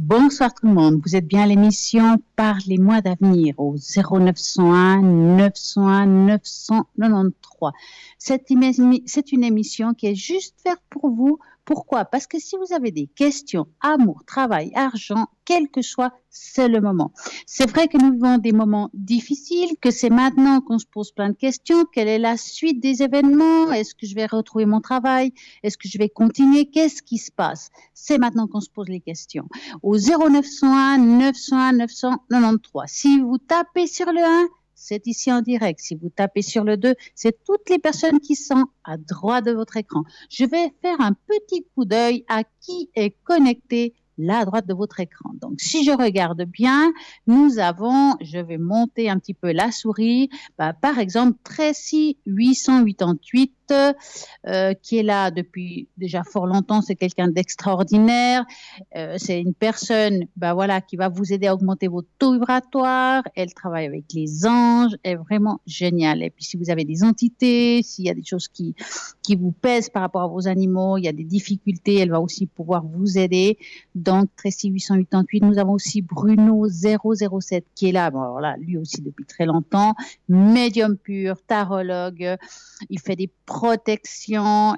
Bonsoir tout le monde, vous êtes bien à l'émission Parlez-moi d'avenir au 0901 901 993. C'est une émission qui est juste faite pour vous. Pourquoi? Parce que si vous avez des questions, amour, travail, argent, quel que soit, c'est le moment. C'est vrai que nous vivons des moments difficiles, que c'est maintenant qu'on se pose plein de questions. Quelle est la suite des événements? Est-ce que je vais retrouver mon travail? Est-ce que je vais continuer? Qu'est-ce qui se passe? C'est maintenant qu'on se pose les questions. Au 0901 901 993. Si vous tapez sur le 1, c'est ici en direct. Si vous tapez sur le 2, c'est toutes les personnes qui sont à droite de votre écran. Je vais faire un petit coup d'œil à qui est connecté là à droite de votre écran. Donc, si je regarde bien, nous avons, je vais monter un petit peu la souris, par exemple, Tracy 888, qui est là depuis déjà fort longtemps. C'est quelqu'un d'extraordinaire. C'est une personne voilà, qui va vous aider à augmenter votre taux vibratoire. Elle travaille avec les anges. Elle est vraiment géniale. Et puis, si vous avez des entités, s'il y a des choses qui vous pèsent par rapport à vos animaux, il y a des difficultés, elle va aussi pouvoir vous aider. Donc, Tracy 888. Nous avons aussi Bruno 007 qui est là. Bon, alors là, lui aussi depuis très longtemps. Médium pur, tarologue. Il fait des protections.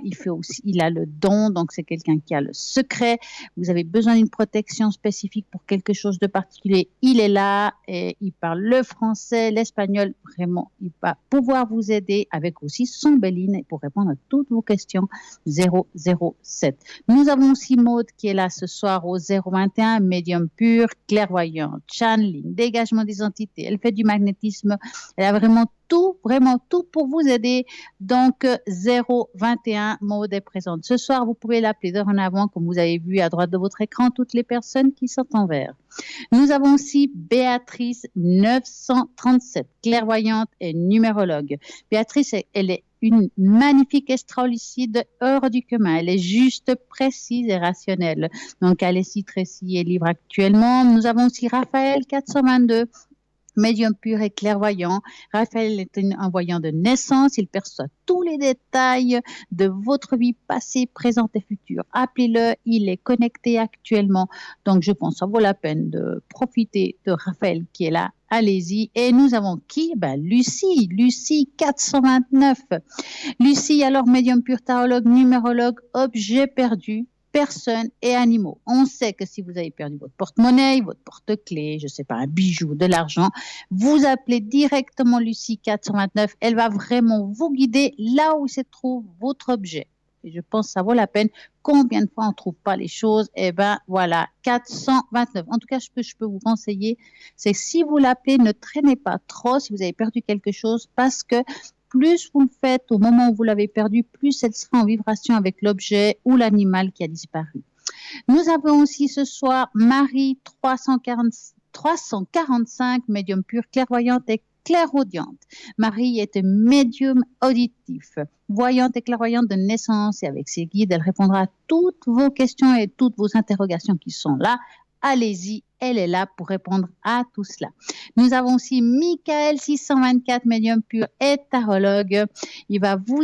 Il a le don. Donc, c'est quelqu'un qui a le secret. Vous avez besoin d'une protection spécifique pour quelque chose de particulier. Il est là et il parle le français, l'espagnol. Vraiment, il va pouvoir vous aider avec aussi son Béline pour répondre à toutes vos questions. 007. Nous avons aussi Maude qui est là ce soir au 021, médium pur, clairvoyante, channeling, dégagement des entités. Elle fait du magnétisme. Elle a vraiment tout pour vous aider. Donc, 021, Maude est présente. Ce soir, vous pouvez l'appeler dorénavant, comme vous avez vu à droite de votre écran, toutes les personnes qui sont en vert. Nous avons aussi Béatrice 937, clairvoyante et numérologue. Béatrice, elle est une magnifique extra-lucide hors du commun. Elle est juste, précise et rationnelle. Donc, Alessia Tracy est libre actuellement. Nous avons aussi Raphaël 422, médium pur et clairvoyant. Raphaël est un voyant de naissance. Il perçoit tous les détails de votre vie passée, présente et future. Appelez-le, il est connecté actuellement. Donc, je pense que ça vaut la peine de profiter de Raphaël qui est là. Allez-y. Et nous avons qui? Lucie 429. Lucie, alors médium pur, tarologue, numérologue, objet perdu, personnes et animaux. On sait que si vous avez perdu votre porte-monnaie, votre porte-clés, je ne sais pas, un bijou, de l'argent, vous appelez directement Lucie 429. Elle va vraiment vous guider là où se trouve votre objet. Et je pense que ça vaut la peine. Combien de fois on ne trouve pas les choses? Eh bien, voilà, 429. En tout cas, ce que je peux vous conseiller, c'est que si vous l'appelez, ne traînez pas trop si vous avez perdu quelque chose, parce que plus vous le faites au moment où vous l'avez perdu, plus elle sera en vibration avec l'objet ou l'animal qui a disparu. Nous avons aussi ce soir Marie 345, médium pur, clairvoyante et clairaudiente. Marie est un médium auditif, voyante et clairvoyante de naissance, et avec ses guides, elle répondra à toutes vos questions et toutes vos interrogations qui sont là. Allez-y, elle est là pour répondre à tout cela. Nous avons aussi Michael 624, médium pur et tarologue. Il va vous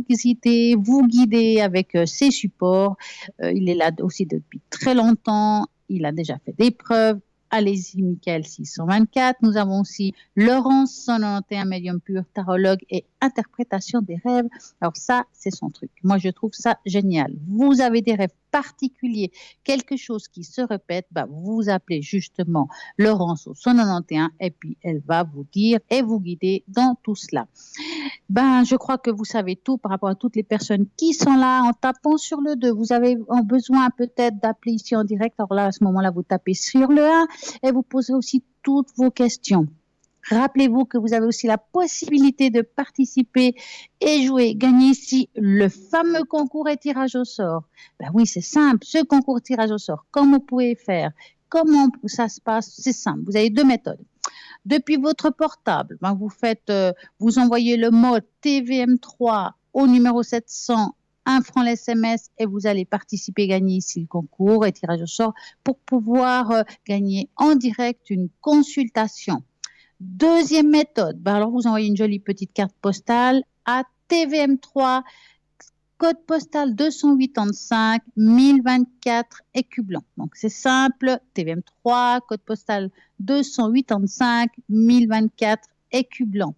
visiter, vous guider avec ses supports. Il est là aussi depuis très longtemps. Il a déjà fait des preuves. Allez-y, Michael 624. Nous avons aussi Laurence 191, médium pur, tarologue et interprétation des rêves. Alors ça, c'est son truc. Moi, je trouve ça génial. Vous avez des rêves particuliers, quelque chose qui se répète, vous appelez justement Laurence au 191 et puis elle va vous dire et vous guider dans tout cela. Je crois que vous savez tout par rapport à toutes les personnes qui sont là en tapant sur le 2. Vous avez besoin peut-être d'appeler ici en direct. Alors là, à ce moment-là, vous tapez sur le 1 et vous posez aussi toutes vos questions. Rappelez-vous que vous avez aussi la possibilité de participer et jouer, gagner ici le fameux concours et tirage au sort. Oui, c'est simple, ce concours tirage au sort, comment vous pouvez faire, comment ça se passe, c'est simple. Vous avez deux méthodes. Depuis votre portable, vous envoyez le mot TVM3 au numéro 700, 1 franc l'SMS, et vous allez participer, gagner ici le concours et tirage au sort pour pouvoir gagner en direct une consultation. Deuxième méthode, alors vous envoyez une jolie petite carte postale à TVM3 code postal 285 1024 Écublens. Donc, c'est simple, TVM3, code postal 285 1024 Écublens.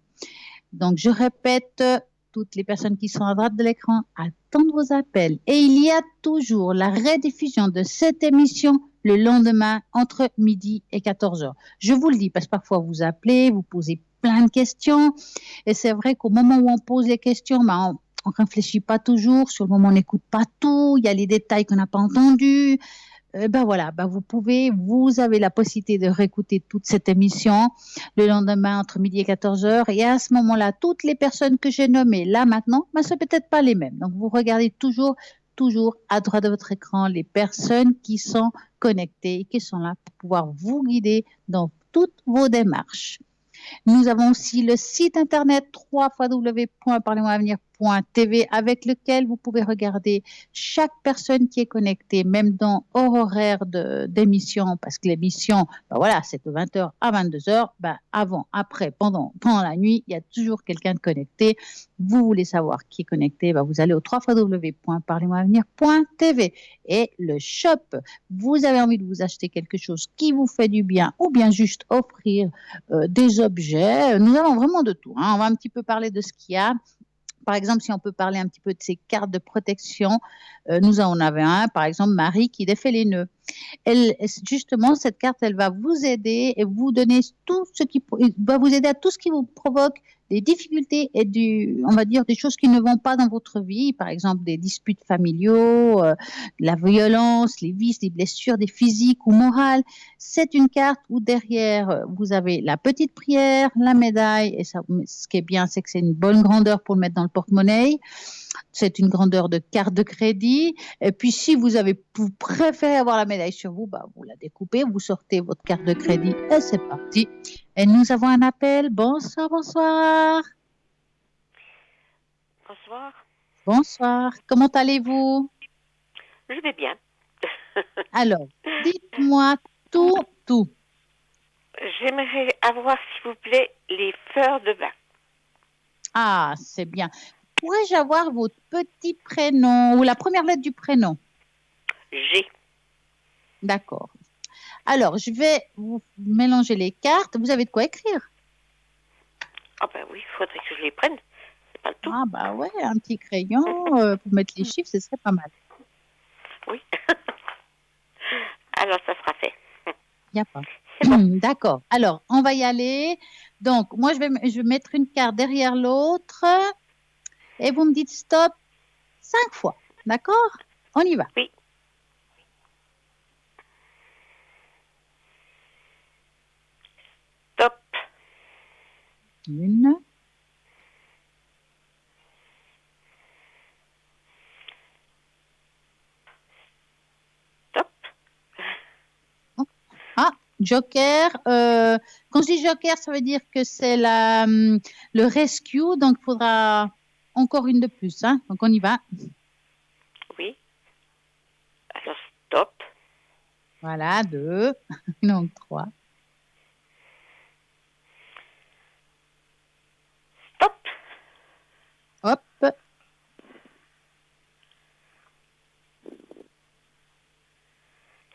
Donc, je répète, toutes les personnes qui sont à droite de l'écran attendent vos appels. Et il y a toujours la rediffusion de cette émission le lendemain entre midi et 14 heures. Je vous le dis parce que parfois vous appelez, vous posez plein de questions. Et c'est vrai qu'au moment où on pose les questions, on ne réfléchit pas toujours. Sur le moment, on n'écoute pas tout. Il y a les détails qu'on n'a pas entendus. Vous avez la possibilité de réécouter toute cette émission le lendemain entre midi et 14 heures. Et à ce moment-là, toutes les personnes que j'ai nommées là maintenant, ce ne sont peut-être pas les mêmes. Donc, vous regardez toujours à droite de votre écran les personnes qui sont connectées et qui sont là pour pouvoir vous guider dans toutes vos démarches. Nous avons aussi le site internet www.parlez-moi-avenir.tv avec lequel vous pouvez regarder chaque personne qui est connectée, même dans hors horaire d'émission, parce que l'émission, c'est de 20h à 22h. Avant, après, pendant la nuit, il y a toujours quelqu'un de connecté. Vous voulez savoir qui est connecté, vous allez au www.parlez-moi-avenir.tv. Et le shop, vous avez envie de vous acheter quelque chose qui vous fait du bien ou bien juste offrir des objets. Nous avons vraiment de tout. On va un petit peu parler de ce qu'il y a. Par exemple, si on peut parler un petit peu de ces cartes de protection, nous en avons un, par exemple, Marie qui défait les nœuds. Justement, cette carte, elle va vous aider et vous donner va vous aider à tout ce qui vous provoque des difficultés et on va dire des choses qui ne vont pas dans votre vie, par exemple des disputes familiaux, la violence, les vices, les blessures, des physiques ou morales. C'est une carte où derrière, vous avez la petite prière, la médaille, et ça, ce qui est bien, c'est que c'est une bonne grandeur pour le mettre dans le porte-monnaie. C'est une grandeur de carte de crédit. Et puis, si vous préférez avoir la médaille sur vous, vous la découpez, vous sortez votre carte de crédit et c'est parti. Et nous avons un appel. Bonsoir, bonsoir. Bonsoir. Bonsoir. Comment allez-vous? Je vais bien. Alors, dites-moi tout. J'aimerais avoir, s'il vous plaît, les fleurs de bain. Ah, c'est bien. Pourrais-je avoir votre petit prénom ou la première lettre du prénom? G. D'accord. Alors, je vais vous mélanger les cartes. Vous avez de quoi écrire? Ah oui, il faudrait que je les prenne. C'est pas le tout. Ah ouais, un petit crayon pour mettre les chiffres, ce serait pas mal. Oui. Alors, ça sera fait. Il n'y a pas. Bon. D'accord. Alors, on va y aller. Donc, moi, je vais mettre une carte derrière l'autre et vous me dites stop 5 fois. D'accord? On y va. Oui. Stop. 1. Stop. Joker. Quand je dis joker, ça veut dire que c'est le rescue. Donc, il faudra encore une de plus. Hein? Donc, on y va. Oui. Alors, stop. Voilà, 2. Donc, 3. Stop. Hop.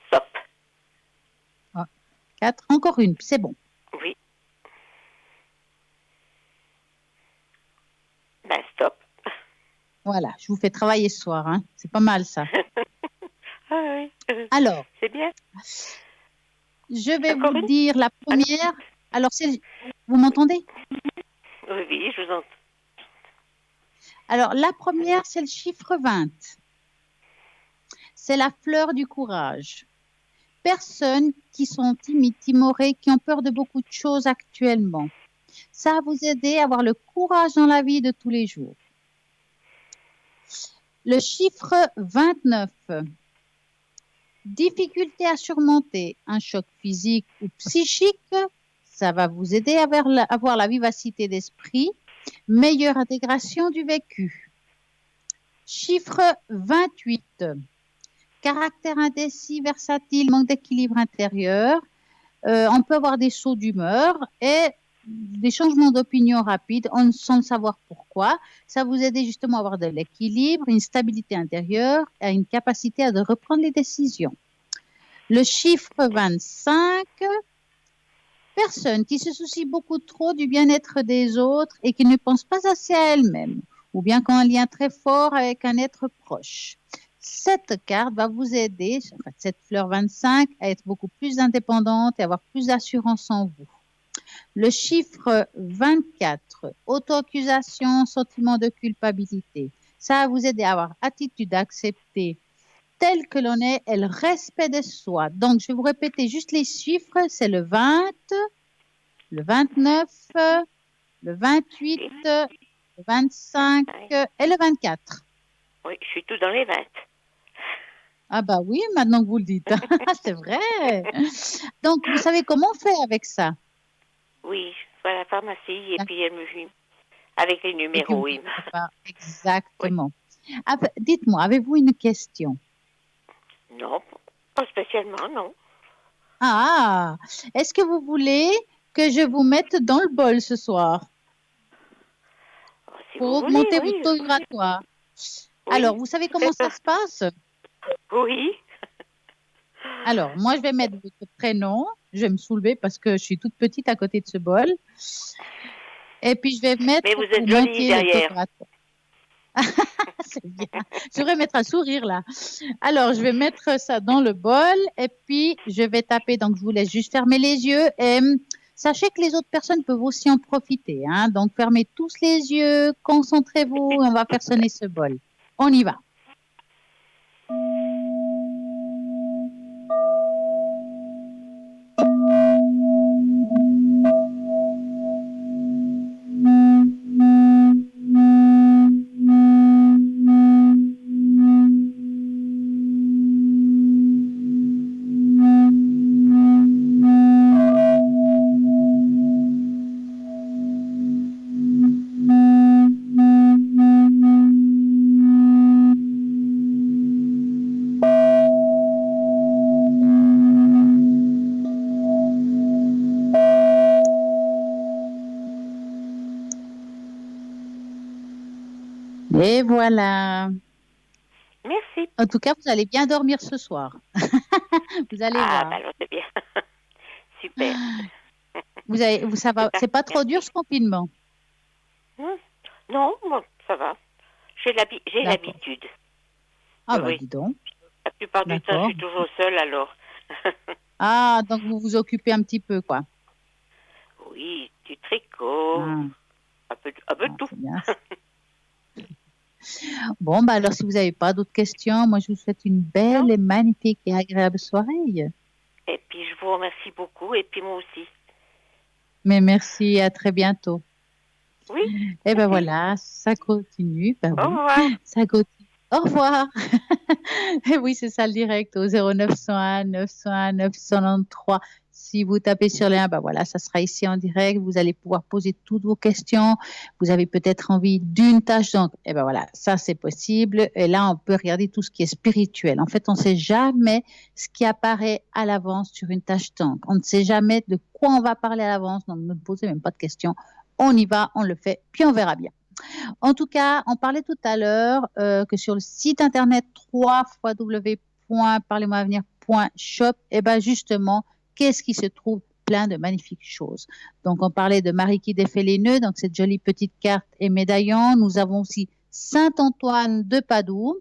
Stop. 4. Encore une. C'est bon. Oui. Stop. Voilà, je vous fais travailler ce soir. Hein. C'est pas mal, ça. Ah oui. Alors. C'est bien. Je vais vous dire la première. Alors, vous m'entendez? Oui, je vous entends. Alors, la première, c'est le chiffre 20. C'est la fleur du courage. Personnes qui sont timides, timorées, qui ont peur de beaucoup de choses actuellement. Ça va vous aider à avoir le courage dans la vie de tous les jours. Le chiffre 29. Difficulté à surmonter un choc physique ou psychique, ça va vous aider à avoir la vivacité d'esprit, meilleure intégration du vécu. Chiffre 28. Caractère indécis, versatile, manque d'équilibre intérieur. On peut avoir des sauts d'humeur et des changements d'opinion rapides sans savoir pourquoi. Ça vous aide justement à avoir de l'équilibre, une stabilité intérieure et une capacité à de reprendre les décisions. Le chiffre 25, personne qui se soucie beaucoup trop du bien-être des autres et qui ne pense pas assez à elle-même, ou bien qui a un lien très fort avec un être proche. Cette carte va vous aider, cette fleur 25, à être beaucoup plus indépendante et avoir plus d'assurance en vous. Le chiffre 24, auto-accusation, sentiment de culpabilité. Ça va vous aider à avoir attitude d'accepter tel que l'on est et le respect de soi. Donc, je vais vous répéter juste les chiffres. C'est le 20, le 29, le 28, le 25 et le 24. Oui, je suis tout dans les 20. Ah bah oui, maintenant que vous le dites. C'est vrai. Donc, vous savez comment on fait avec ça? Oui, je vais à la pharmacie et puis elle me dit, avec les Et puis, vous numéros, oui. exactement. Ah, dites-moi, avez-vous une question? Non, pas spécialement, non. Ah, est-ce que vous voulez que je vous mette dans le bol ce soir Si pour vous voulez, augmenter votre oui. taux vibratoire? Oui. Alors, vous savez comment ça se passe? Oui. Alors, moi, je vais mettre votre prénom. Je vais me soulever parce que je suis toute petite à côté de ce bol. Et puis, je vais mettre Mais vous pour êtes jolie monter le taux derrière. vibratoire. C'est bien. Je devrais mettre un sourire là. Alors, je vais mettre ça dans le bol et puis je vais taper. Donc, je vous laisse juste fermer les yeux et sachez que les autres personnes peuvent aussi en profiter. Hein. Donc, fermez tous les yeux, concentrez-vous et on va faire sonner ce bol. On y va. Et voilà. Merci. En tout cas, vous allez bien dormir ce soir. Vous allez Ah, voir. bah alors c'est bien. Super. Ça va. C'est pas trop dur ce confinement. Non, bon, ça va. J'ai D'accord. l'habitude. Ah bah Oui. dis donc. La plupart du temps, je D'accord. suis toujours seule alors. Ah, donc vous vous occupez un petit peu, quoi. Oui, du tricot, Ah, un peu de tout. c'est bien. Bon, bah alors si vous n'avez pas d'autres questions, moi je vous souhaite une Non. belle et magnifique et agréable soirée. Et puis je vous remercie beaucoup et puis moi aussi. Mais merci, à très bientôt. Oui. Et ben Merci. voilà, ça continue. Ben Au oui, revoir. ça continue. Au revoir. Et oui, c'est ça le direct au 0901 901 993. Si vous tapez sur les 1, ben voilà, ça sera ici en direct. Vous allez pouvoir poser toutes vos questions. Vous avez peut-être envie d'une tâche. Donc, et ben voilà, ça c'est possible. Et là, on peut regarder tout ce qui est spirituel. En fait, on ne sait jamais ce qui apparaît à l'avance sur une tâche tank. On ne sait jamais de quoi on va parler à l'avance. Donc, ne posez même pas de questions. On y va, on le fait, puis on verra bien. En tout cas, on parlait tout à l'heure que sur le site internet www.parlez-moi-avenir.shop, et ben justement, qu'est-ce qui se trouve? Plein de magnifiques choses. Donc, on parlait de Marie qui défait les nœuds, donc cette jolie petite carte et médaillon. Nous avons aussi Saint-Antoine de Padoue,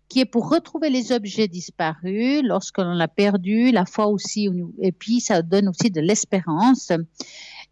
qui est pour retrouver les objets disparus lorsque l'on a perdu, la foi aussi, et puis ça donne aussi de l'espérance.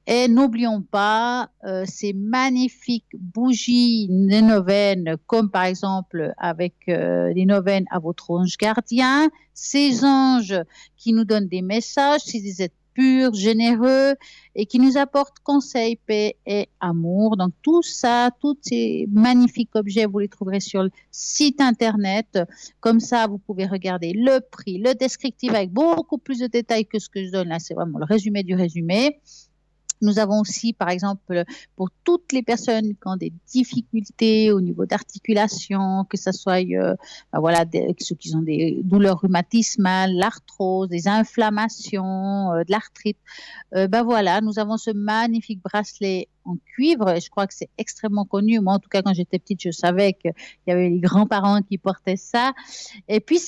Et n'oublions pas ces magnifiques bougies des neuvaines, comme par exemple avec les neuvaines à votre ange gardien, ces anges qui nous donnent des messages, ces êtres purs, généreux et qui nous apportent conseil, paix et amour. Donc tout ça, tous ces magnifiques objets, vous les trouverez sur le site internet. Comme ça, vous pouvez regarder le prix, le descriptif avec beaucoup plus de détails que ce que je donne là. C'est vraiment le résumé du résumé. Nous avons aussi, par exemple, pour toutes les personnes qui ont des difficultés au niveau d'articulation, que ce soit voilà, ceux qui ont des douleurs rhumatismales, l'arthrose, des inflammations, de l'arthrite, voilà, nous avons ce magnifique bracelet en cuivre. Et je crois que c'est extrêmement connu. Moi, en tout cas, quand j'étais petite, je savais qu'il y avait les grands-parents qui portaient ça. Et puis,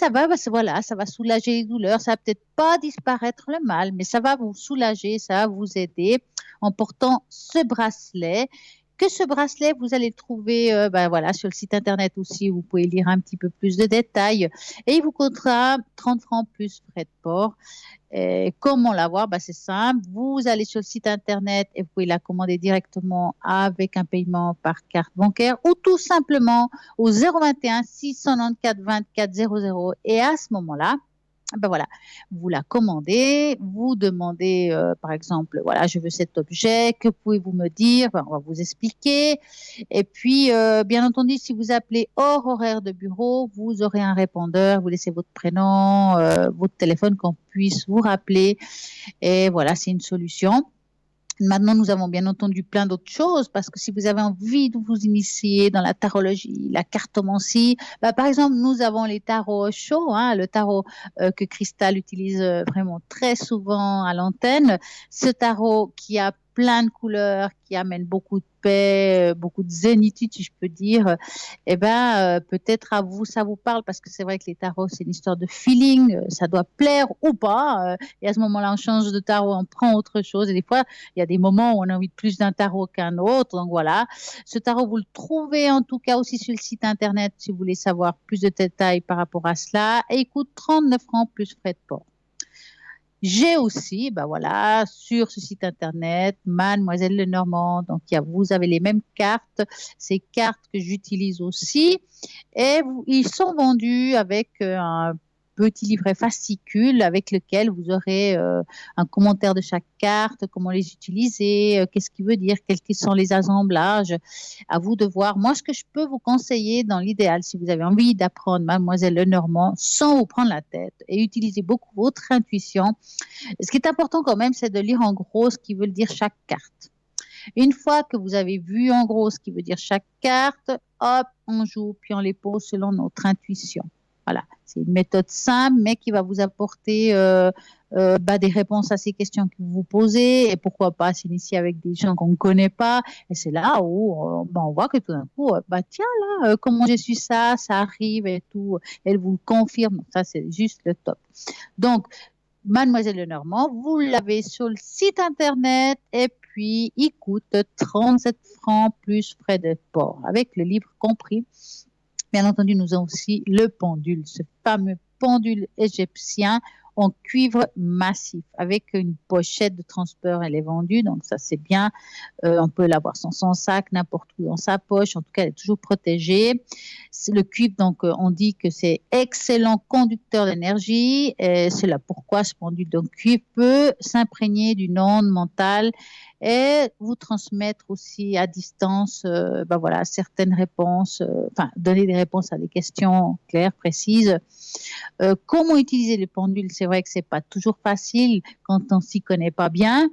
voilà, ça va soulager les douleurs. Ça va peut-être pas disparaître le mal, mais ça va vous soulager, ça va vous aider en portant ce bracelet. Que ce bracelet, vous allez le trouver voilà, sur le site internet aussi. Vous pouvez lire un petit peu plus de détails. Et il vous coûtera 30 francs plus frais de port. Et comment l'avoir? C'est simple. Vous allez sur le site internet et vous pouvez la commander directement avec un paiement par carte bancaire ou tout simplement au 021 694 24 00. Et à ce moment-là, voilà, vous la commandez, vous demandez, par exemple, voilà, je veux cet objet, que pouvez-vous me dire? On va vous expliquer. Et puis, bien entendu, si vous appelez hors horaire de bureau, vous aurez un répondeur, vous laissez votre prénom, votre téléphone, qu'on puisse vous rappeler. Et voilà, c'est une solution. Maintenant, nous avons bien entendu plein d'autres choses parce que si vous avez envie de vous initier dans la tarologie, la cartomancie, par exemple, nous avons les tarots chauds, le tarot que Cristal utilise vraiment très souvent à l'antenne. Ce tarot qui a plein de couleurs, qui amène beaucoup de paix, beaucoup de zénitude, si je peux dire, peut-être à vous, ça vous parle parce que c'est vrai que les tarots, c'est une histoire de feeling, ça doit plaire ou pas. Et à ce moment-là, on change de tarot, on prend autre chose. Et des fois, il y a des moments où on a envie de plus d'un tarot qu'un autre. Donc voilà, ce tarot, vous le trouvez en tout cas aussi sur le site internet si vous voulez savoir plus de détails par rapport à cela. Et il coûte 39 francs plus frais de port. J'ai aussi, voilà, sur ce site internet, Mademoiselle Lenormand. Donc, vous avez les mêmes cartes, ces cartes que j'utilise aussi. Et ils sont vendus avec un petit livret fascicule avec lequel vous aurez un commentaire de chaque carte, comment les utiliser, qu'est-ce qui veut dire, quels sont les assemblages. À vous de voir. Moi, ce que je peux vous conseiller dans l'idéal, si vous avez envie d'apprendre Mademoiselle Lenormand sans vous prendre la tête et utiliser beaucoup votre intuition, ce qui est important quand même, c'est de lire en gros ce qui veut dire chaque carte. Une fois que vous avez vu en gros ce qui veut dire chaque carte, hop, on joue, puis on les pose selon notre intuition. Voilà, c'est une méthode simple, mais qui va vous apporter des réponses à ces questions que vous vous posez, et pourquoi pas s'initier avec des gens qu'on ne connaît pas. Et c'est là où on voit que tout d'un coup, tiens là, comment j'ai su ça, ça arrive et tout. Elle vous le confirme. Ça, c'est juste le top. Donc, Mademoiselle Lenormand, vous l'avez sur le site internet et puis il coûte 37 francs plus frais de port, avec le livre compris. Bien entendu, nous avons aussi le pendule, ce fameux pendule égyptien en cuivre massif avec une pochette de transport. Elle est vendue, donc ça c'est bien. On peut l'avoir sans son sac, n'importe où dans sa poche. En tout cas, elle est toujours protégée. Le cuivre, donc on dit que c'est excellent conducteur d'énergie. Et c'est là pourquoi ce pendule de cuivre peut s'imprégner d'une onde mentale et vous transmettre aussi à distance voilà, certaines réponses, donner des réponses à des questions claires, précises. Comment utiliser les pendules? C'est vrai que c'est pas toujours facile quand on s'y connaît pas bien.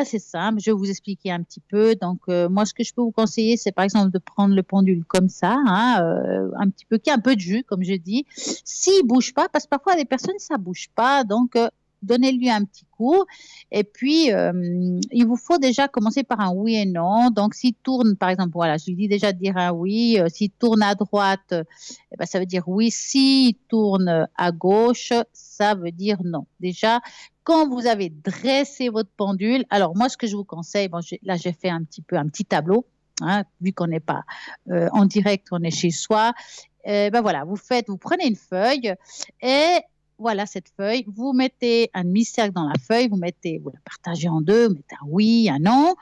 C'est simple, je vais vous expliquer un petit peu. Donc, moi, ce que je peux vous conseiller, c'est par exemple de prendre le pendule comme ça, un petit peu, qui a un peu de jus, comme je dis. S'il bouge pas, parce que parfois, les personnes, ça bouge pas, donc donnez-lui un petit coup. Et puis, il vous faut déjà commencer par un oui et non. Donc, s'il tourne, par exemple, voilà, je lui dis déjà de dire un oui. S'il tourne à droite, ça veut dire oui. S'il tourne à gauche, ça veut dire non. Déjà, quand vous avez dressé votre pendule, alors moi, ce que je vous conseille, là, j'ai fait un petit tableau, vu qu'on n'est pas en direct, on est chez soi. Voilà, vous prenez une feuille et voilà cette feuille, vous mettez un demi-cercle dans la feuille, vous la partagez en deux, vous mettez un oui, un non,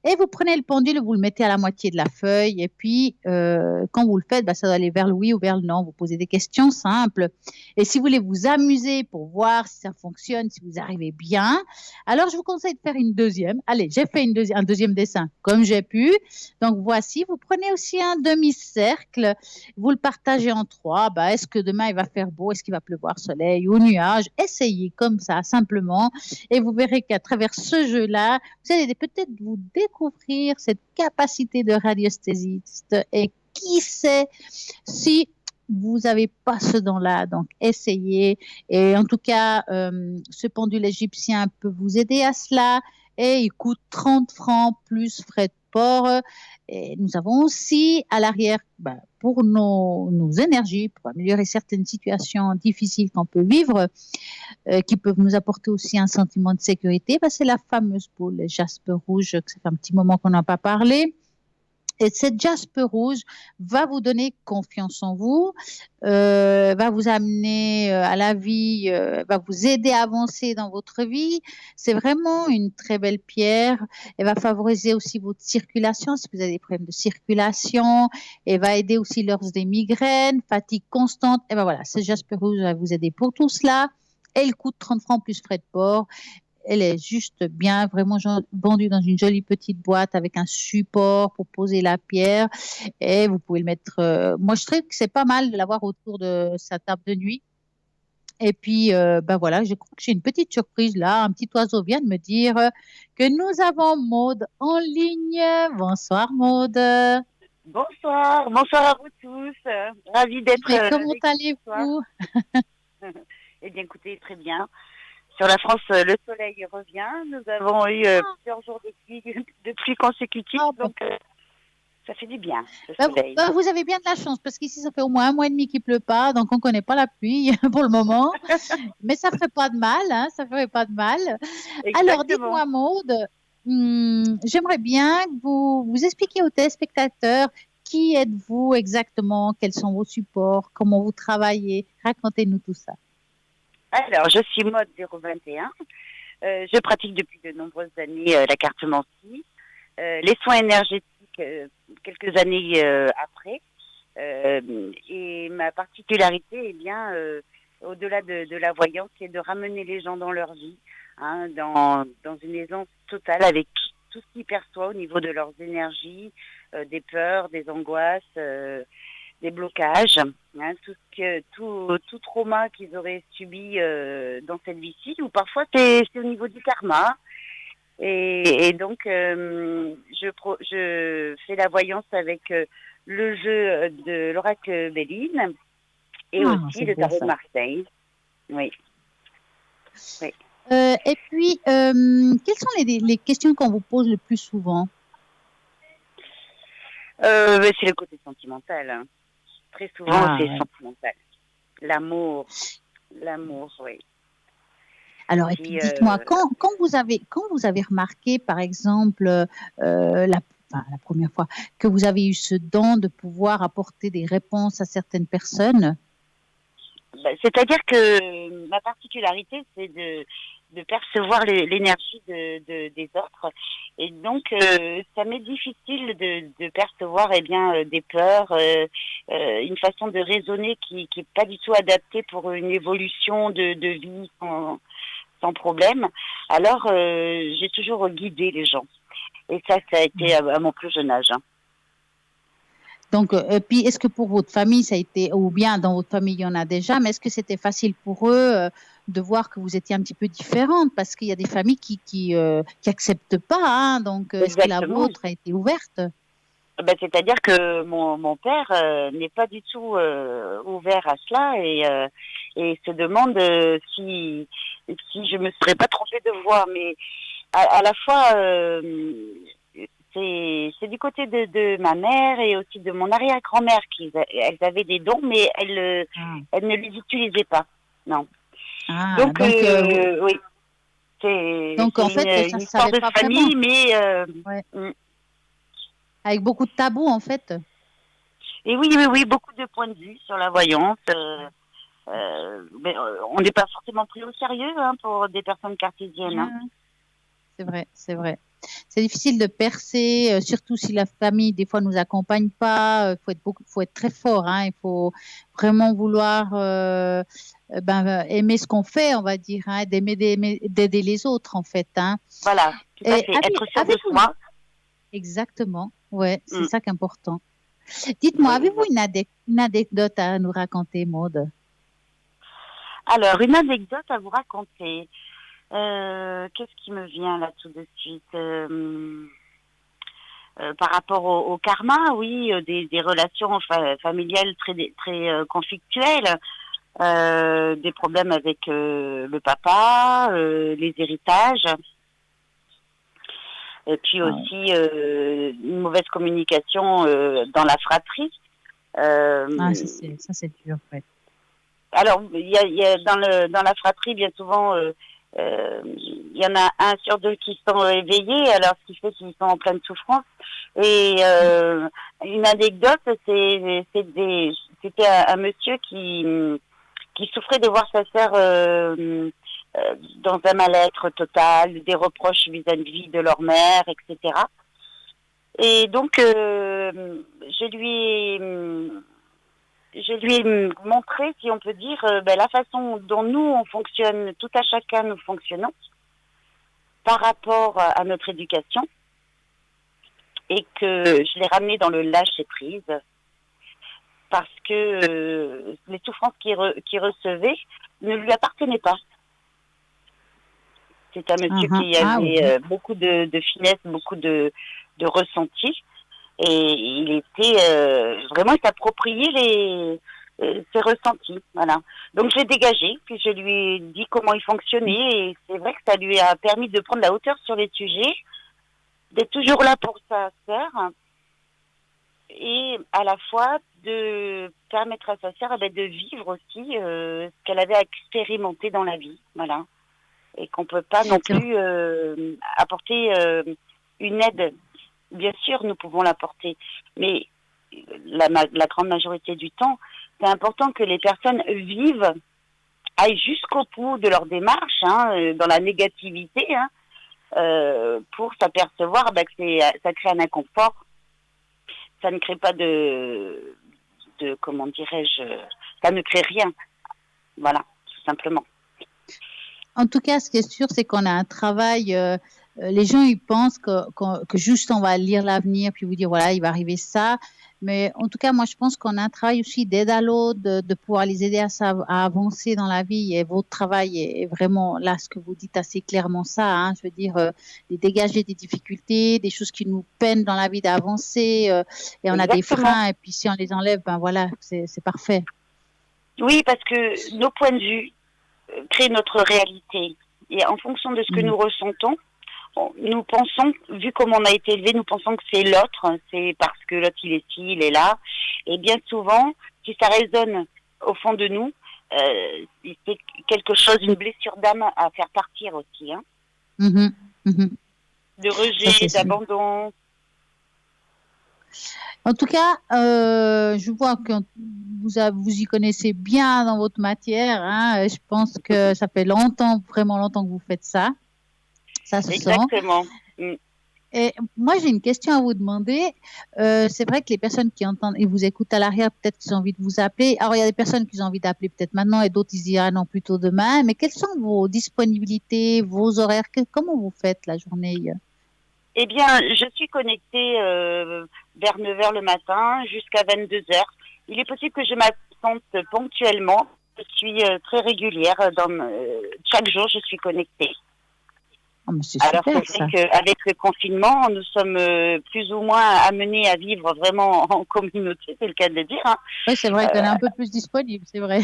et vous prenez le pendule, vous le mettez à la moitié de la feuille, et puis quand vous le faites, ça doit aller vers le oui ou vers le non. Vous posez des questions simples, et si vous voulez vous amuser pour voir si ça fonctionne, si vous arrivez bien, alors je vous conseille de faire une deuxième. Allez, j'ai fait un deuxième dessin comme j'ai pu. Donc voici, vous prenez aussi un demi-cercle, vous le partagez en trois. Est-ce que demain il va faire beau, est-ce qu'il va pleuvoir, soleil, soleil, aux nuages. Essayez comme ça, simplement, et vous verrez qu'à travers ce jeu-là, vous allez peut-être vous découvrir cette capacité de radiesthésiste. Et qui sait si vous n'avez pas ce don-là, donc essayez. Et en tout cas, ce pendule égyptien peut vous aider à cela. Et il coûte 30 francs plus frais de port. Et nous avons aussi à l'arrière, pour nos énergies, pour améliorer certaines situations difficiles qu'on peut vivre, qui peuvent nous apporter aussi un sentiment de sécurité, c'est la fameuse boule jaspe rouge, que ça fait un petit moment qu'on n'a pas parlé. Et cette jaspe rouge va vous donner confiance en vous, va vous amener à la vie, va vous aider à avancer dans votre vie. C'est vraiment une très belle pierre. Elle va favoriser aussi votre circulation, si vous avez des problèmes de circulation. Elle va aider aussi lors des migraines, fatigue constante. Et voilà, cette jaspe rouge va vous aider pour tout cela. Elle coûte 30 francs plus frais de port. Elle est juste bien, vraiment vendue dans une jolie petite boîte avec un support pour poser la pierre. Et vous pouvez le mettre. Moi, je trouve que c'est pas mal de l'avoir autour de sa table de nuit. Et puis, voilà, je crois que j'ai une petite surprise là. Un petit oiseau vient de me dire que nous avons Maude en ligne. Bonsoir, Maude. Bonsoir à vous tous. Ravie d'être là. Comment allez-vous? Eh bien, écoutez, très bien. Sur la France, le soleil revient. Nous avons eu plusieurs jours de pluie consécutifs, donc ça fait du bien, le soleil. Vous avez bien de la chance, parce qu'ici, ça fait au moins 1 mois et demi qu'il ne pleut pas, donc on ne connaît pas la pluie pour le moment. Mais ça ne ferait pas de mal, ça ne ferait pas de mal. Exactement. Alors, dites-moi, Maude, j'aimerais bien que vous expliquiez aux téléspectateurs qui êtes-vous exactement, quels sont vos supports, comment vous travaillez. Racontez-nous tout ça. Alors, je suis Maude 021. Je pratique depuis de nombreuses années la cartomancie, les soins énergétiques quelques années après. Et ma particularité, au-delà de la voyance, c'est de ramener les gens dans leur vie, dans une aisance totale avec tout ce qu'ils perçoivent au niveau de leurs énergies, des peurs, des angoisses, des blocages, tout trauma qu'ils auraient subi dans cette vie-ci, ou parfois c'est au niveau du karma. Et donc je fais la voyance avec le jeu de l'oracle Béline et aussi le tarot de Marseille. Oui. Et puis, quelles sont les questions qu'on vous pose le plus souvent? C'est le côté sentimental. Très souvent, c'est sentimental. L'amour, oui. Alors, et puis, dites-moi, quand vous avez remarqué, par exemple, la première fois que vous avez eu ce don de pouvoir apporter des réponses à certaines personnes? C'est-à-dire que ma particularité, c'est de percevoir l'énergie des autres. Et donc, ça m'est difficile de percevoir des peurs, une façon de raisonner qui est pas du tout adaptée pour une évolution de vie sans problème. Alors, j'ai toujours guidé les gens. Et ça a été à mon plus jeune âge. Donc, puis est-ce que pour votre famille, ça a été, ou bien dans votre famille, il y en a déjà, mais est-ce que c'était facile pour eux de voir que vous étiez un petit peu différente? Parce qu'il y a des familles qui acceptent pas, donc est-ce que la vôtre a été ouverte? C'est-à-dire que mon père n'est pas du tout ouvert à cela et se demande si je me serais pas trompée de voie, mais à la fois c'est du côté de ma mère et aussi de mon arrière-grand-mère elles avaient des dons, mais elles ne les utilisaient pas. Non. Donc oui. Donc en fait, ça une histoire de famille, mais avec beaucoup de tabous en fait. Et oui, beaucoup de points de vue sur la voyance. Mais on n'est pas forcément pris au sérieux pour des personnes cartésiennes. C'est vrai. C'est difficile de percer, surtout si la famille des fois nous accompagne pas. Faut être très fort. Il faut vraiment vouloir aimer ce qu'on fait, on va dire, d'aider les autres en fait. Voilà, tout à fait. Être sûr de soi. Exactement. Ouais, c'est ça qui est important. Dites-moi, avez-vous une anecdote à nous raconter, Maude? Alors, une anecdote à vous raconter. Qu'est-ce qui me vient là tout de suite par rapport au karma, oui, des relations familiales très conflictuelles, des problèmes avec le papa, les héritages, et puis aussi une mauvaise communication dans la fratrie. Ça c'est dur, en fait. Alors, il y a dans la fratrie, bien souvent, il y en a un sur deux qui sont éveillés, alors ce qui fait qu'ils sont en pleine souffrance. Et une anecdote, c'était un monsieur qui souffrait de voir sa sœur dans un mal-être total, des reproches vis-à-vis de leur mère, etc. Et donc, je lui ai montré, si on peut dire, la façon dont nous, on fonctionne, tout à chacun, nous fonctionnons par rapport à notre éducation, et que je l'ai ramené dans le lâcher-prise parce que les souffrances qu'il recevait ne lui appartenaient pas. C'est un monsieur qui avait beaucoup de finesse, beaucoup de ressenti. Et il était vraiment s'approprier ses ressentis, voilà. Donc je l'ai dégagé, puis je lui ai dit comment il fonctionnait, et c'est vrai que ça lui a permis de prendre la hauteur sur les sujets, d'être toujours là pour sa sœur, et à la fois de permettre à sa sœur de vivre aussi ce qu'elle avait expérimenté dans la vie, voilà. Et qu'on peut pas non plus apporter une aide. Bien sûr, nous pouvons l'apporter, mais la grande majorité du temps, c'est important que les personnes aillent jusqu'au bout de leur démarche, dans la négativité, pour s'apercevoir que ça crée un inconfort. Ça ne crée pas de comment dirais-je, ça ne crée rien. Voilà, tout simplement. En tout cas, ce qui est sûr, c'est qu'on a un travail. Les gens, ils pensent que juste on va lire l'avenir puis vous dire voilà, il va arriver ça. Mais en tout cas, moi, je pense qu'on a un travail aussi d'aide à l'autre, de pouvoir les aider à avancer dans la vie. Et votre travail est vraiment là, ce que vous dites assez clairement ça. Je veux dire, de dégager des difficultés, des choses qui nous peinent dans la vie d'avancer. Et on a des freins. Et puis si on les enlève, ben voilà, c'est parfait. Oui, parce que nos points de vue créent notre réalité. Et en fonction de ce que nous ressentons, nous pensons, vu comment on a été élevé, nous pensons que c'est l'autre, c'est parce que l'autre il est ci, il est là. Et bien souvent, si ça résonne au fond de nous, c'est quelque chose, une blessure d'âme à faire partir aussi. De rejet, d'abandon. En tout cas, je vois que vous y connaissez bien dans votre matière. Je pense que ça fait vraiment longtemps que vous faites ça. Ça se sent. Exactement. Et moi, j'ai une question à vous demander. C'est vrai que les personnes qui entendent et vous écoutent à l'arrière, peut-être qu'ils ont envie de vous appeler. Alors, il y a des personnes qui ont envie d'appeler peut-être maintenant et d'autres, ils disent ah non, plutôt demain. Mais quelles sont vos disponibilités, vos horaires? Comment vous faites la journée? Eh bien, je suis connectée vers 9h le matin jusqu'à 22h. Il est possible que je m'absente ponctuellement. Je suis très régulière. Chaque jour, je suis connectée. Oh, c'est super, alors, c'est vrai qu'avec le confinement, nous sommes plus ou moins amenés à vivre vraiment en communauté, c'est le cas de le dire. Oui, c'est vrai qu'on est un peu plus disponible, c'est vrai.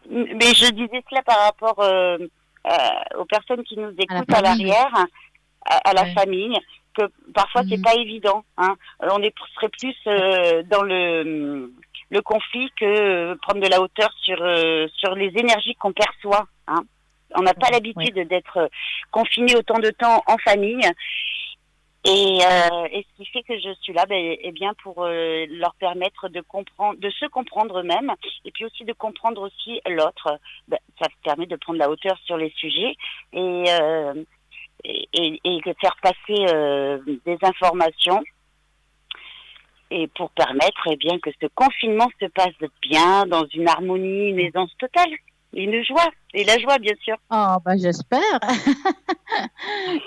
Mais je disais cela par rapport aux personnes qui nous écoutent à l'arrière, à la famille, que parfois c'est pas évident. On serait plus dans le conflit que prendre de la hauteur sur les énergies qu'on perçoit. On n'a pas l'habitude d'être confiné autant de temps en famille. Et ce qui fait que je suis là, bien pour leur permettre de se comprendre eux-mêmes, et puis aussi de comprendre aussi l'autre. Ça permet de prendre la hauteur sur les sujets et de faire passer des informations, et pour permettre bien que ce confinement se passe bien, dans une harmonie, une aisance totale. Une joie, et la joie, bien sûr. Oh, j'espère.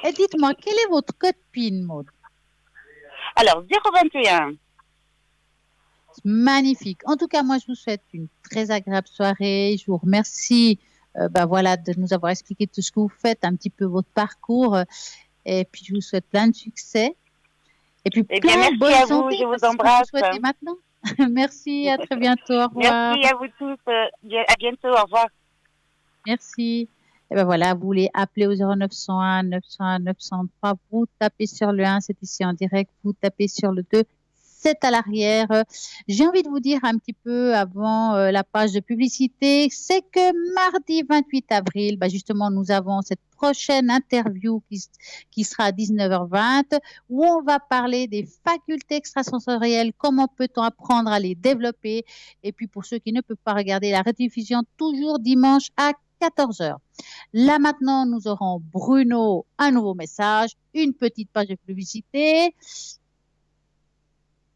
Et dites-moi, quel est votre code PIN, Maud? Alors, 021. Magnifique. En tout cas, moi, je vous souhaite une très agréable soirée. Je vous remercie voilà, de nous avoir expliqué tout ce que vous faites, un petit peu votre parcours. Et puis, je vous souhaite plein de succès. Et puis, Eh bien, plein de merci à bonne vous, santé. je vous Parce que vous embrasse. souhaitez maintenant. Merci, à très bientôt. Au revoir. Merci à vous tous. À bientôt. Au revoir. Merci. Et ben voilà, vous voulez appeler au 0901 901 903, vous tapez sur le 1, c'est ici en direct, vous tapez sur le 2, c'est à l'arrière. J'ai envie de vous dire un petit peu avant la page de publicité, c'est que mardi 28 avril, justement, nous avons cette prochaine interview qui sera à 19h20 où on va parler des facultés extrasensorielles, comment peut-on apprendre à les développer. Et puis pour ceux qui ne peuvent pas regarder la rediffusion, toujours dimanche à 14h. Là maintenant, nous aurons Bruno, un nouveau message, une petite page de publicité.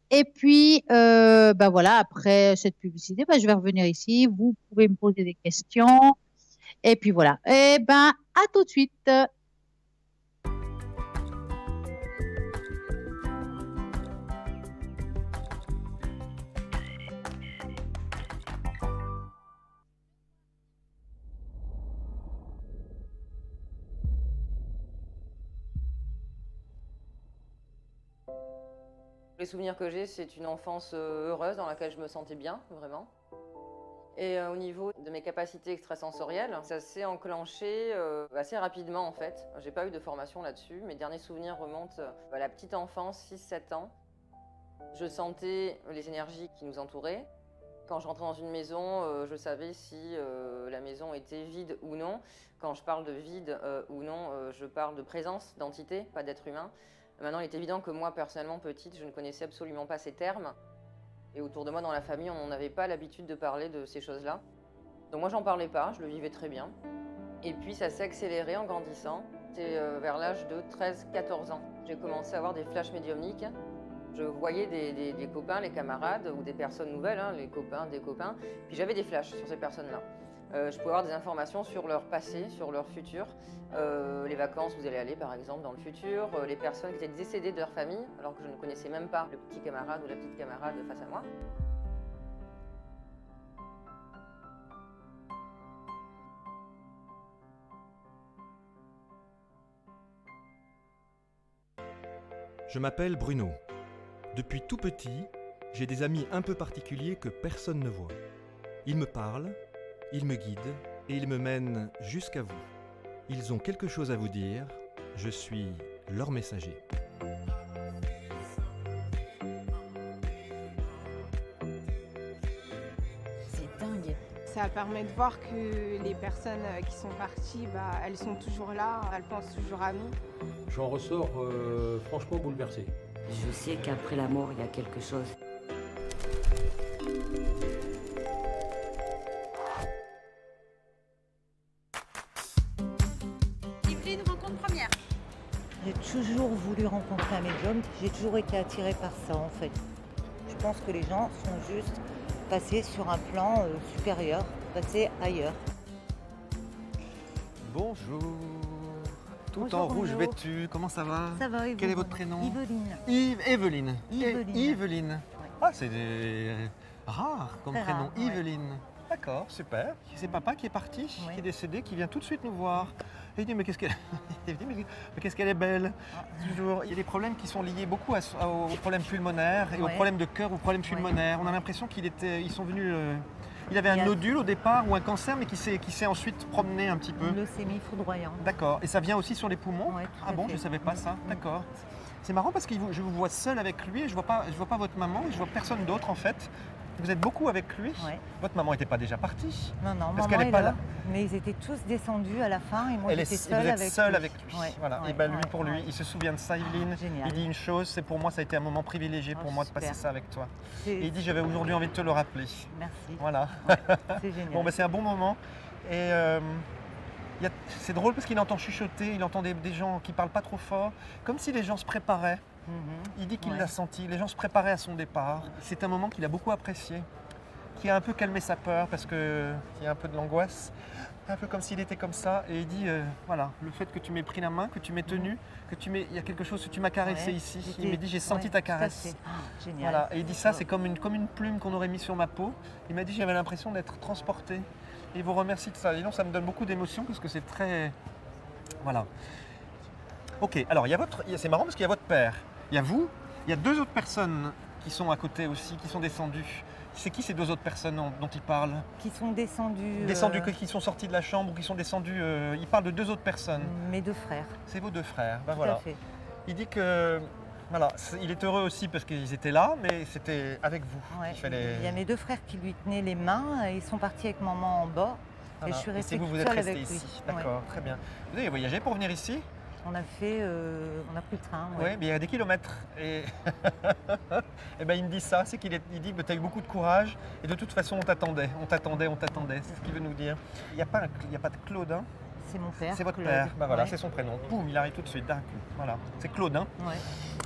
Et puis, voilà, après cette publicité, je vais revenir ici. Vous pouvez me poser des questions. Et puis voilà. Et à tout de suite. Les souvenirs que j'ai, c'est une enfance heureuse dans laquelle je me sentais bien, vraiment. Et au niveau de mes capacités extrasensorielles, ça s'est enclenché assez rapidement en fait. J'ai pas eu de formation là-dessus. Mes derniers souvenirs remontent à la petite enfance, 6-7 ans. Je sentais les énergies qui nous entouraient. Quand je rentrais dans une maison, je savais si la maison était vide ou non. Quand je parle de vide ou non, je parle de présence, d'entité, pas d'être humain. Maintenant, il est évident que moi, personnellement, petite, je ne connaissais absolument pas ces termes. Et autour de moi, dans la famille, on n'avait pas l'habitude de parler de ces choses-là. Donc moi, j'en parlais pas, je le vivais très bien. Et puis, ça s'est accéléré en grandissant. C'est vers l'âge de 13-14 ans. J'ai commencé à avoir des flashs médiumniques. Je voyais des copains, les camarades, ou des personnes nouvelles, les copains, des copains. Puis j'avais des flashs sur ces personnes-là. Je pouvais avoir des informations sur leur passé, sur leur futur, les vacances où vous allez aller par exemple dans le futur, les personnes qui étaient décédées de leur famille alors que je ne connaissais même pas le petit camarade ou la petite camarade face à moi. Je m'appelle Bruno. Depuis tout petit, j'ai des amis un peu particuliers que personne ne voit. Ils me parlent, ils me guident et ils me mènent jusqu'à vous. Ils ont quelque chose à vous dire, je suis leur messager. C'est dingue. Ça permet de voir que les personnes qui sont parties, elles sont toujours là, elles pensent toujours à nous. J'en ressors franchement bouleversé. Je sais qu'après la mort, il y a quelque chose. Yveline, rencontre première. J'ai toujours voulu rencontrer un médium, j'ai toujours été attirée par ça en fait. Je pense que les gens sont juste passés sur un plan supérieur, passés ailleurs. Bonjour. Tout Bonjour, en rouge Bruno. vêtu, comment ça va? Ça va, et vous? Quel est votre prénom? Yveline. Evelyne. Yveline. Yveline. Ouais. Ah, c'est rare comme Très prénom. rare, ouais. Yveline. D'accord, super. C'est papa qui est parti, Ouais. qui est décédé, qui vient tout de suite nous voir. Et il dit, mais qu'est-ce qu'elle il dit, mais qu'est-ce qu'elle est belle. Toujours. Il y a des problèmes qui sont liés beaucoup aux problèmes pulmonaires et aux Ouais. problèmes de cœur, aux problèmes Ouais. pulmonaires. On a l'impression ils sont venus... il avait un Il y a- nodule au départ ou un cancer, mais qui s'est ensuite promené un petit peu. Une leucémie foudroyante. D'accord. Et ça vient aussi sur les poumons? Ouais, tout Ah à bon, fait. je ne savais pas ça. Mm. D'accord. C'est marrant parce que je vous vois seul avec lui et je vois pas votre maman et je vois personne d'autre en fait. Vous êtes beaucoup avec lui. Ouais. Votre maman n'était pas déjà partie? Non, Parce maman qu'elle est est pas là, là. mais ils étaient tous descendus à la fin et moi Vous j'étais êtes seule seul avec avec lui. Ouais, Voilà. ouais, Et ben lui ouais, pour lui, ouais. il se souvient de ça, Yveline. Génial. Il dit une chose, c'est pour moi ça a été un moment privilégié pour Oh, moi de super. passer ça avec toi. C'est- Et il dit j'avais aujourd'hui envie de te le rappeler. Merci, Voilà. c'est génial. Bon ben c'est un bon moment. Et c'est drôle parce qu'il entend chuchoter, il entend des gens qui parlent pas trop fort, comme si les gens se préparaient. Mhm. Il dit qu'il Ouais. l'a senti, les gens se préparaient à son départ. C'est un moment qu'il a beaucoup apprécié. qui a un peu calmé sa peur parce qu'il y a un peu de l'angoisse, un peu comme s'il était comme ça. Et il dit, voilà, le fait que tu m'aies pris la main, que tu m'aies tenu, il y a quelque chose que tu m'as caressé ici. Il me dit, j'ai senti ta caresse. Génial. Voilà. Et il dit ça, c'est comme une plume qu'on aurait mis sur ma peau. Il m'a dit, j'avais l'impression d'être transporté. Et il vous remercie de ça. Et non, ça me donne beaucoup d'émotion parce que c'est très... Voilà. Ok, alors c'est marrant parce qu'il y a votre père, il y a vous, il y a 2 autres personnes qui sont à côté aussi, qui sont descendues. C'est qui ces 2 autres personnes dont il parle? Qui sont descendus... Qui sont sortis de la chambre ou qui sont descendus... il parle de 2 autres personnes. Mes 2 frères. C'est vos 2 frères, ben Tout voilà. à fait. Il dit que... Voilà, il est heureux aussi parce qu'ils étaient là, mais c'était avec vous. Ouais. Il fallait... Il y a mes 2 frères qui lui tenaient les mains, ils sont partis avec maman en bas. Voilà. Et je suis restée vous toute êtes seule resté avec ici. lui. D'accord, Ouais. très bien. Vous avez voyagé pour venir ici? On a pris le train. Oui, mais il y a des kilomètres. Et, et ben, il me dit ça, c'est qu'il dit que tu as eu beaucoup de courage et de toute façon on t'attendait. C'est ce qu'il veut nous dire. Il n'y a pas de Claude, hein? C'est mon père. C'est votre Claude. père, ben voilà, Ouais. c'est son prénom. Boum, il arrive tout de suite d'un coup. Voilà, c'est Claude, hein? Ouais.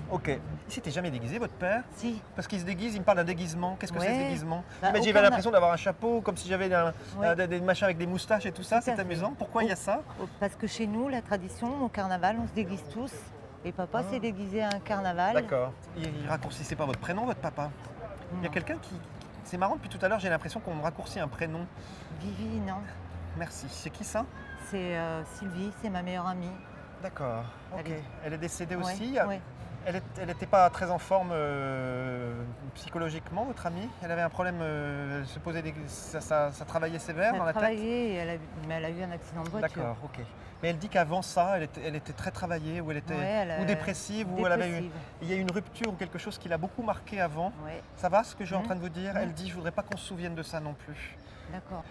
Ok. Il s'était jamais déguisé, votre père? Si. Parce qu'il se déguise, il me parle d'un déguisement. Qu'est-ce que c'est ce déguisement? Bah, Il m'a dit, j'avais l'impression d'avoir un chapeau, comme si j'avais des machins avec des moustaches et tout ça. C'est amusant. Pourquoi il y a ça? Parce que chez nous, la tradition, au carnaval, on se déguise tous. Et papa s'est déguisé à un carnaval. D'accord. Il raccourcissait pas votre prénom, votre papa? Il y a quelqu'un qui... C'est marrant, depuis tout à l'heure, j'ai l'impression qu'on me raccourcit un prénom. Vivi, non. Merci. C'est qui ça? C'est Sylvie, c'est ma meilleure amie. D'accord. Ok. Elle est décédée Ouais, aussi? ouais. Elle n'était pas très en forme psychologiquement, votre amie? Elle avait un problème, elle se posait ça travaillait sévère dans la tête? Et mais elle a eu un accident de voiture. D'accord, ok. Mais elle dit qu'avant ça, elle était très travaillée, ou elle était ou dépressive, ou elle avait eu... Il y a eu une rupture ou quelque chose qui l'a beaucoup marqué avant. Ouais. Ça va, ce que je suis en train de vous dire? Elle dit, je voudrais pas qu'on se souvienne de ça non plus. D'accord.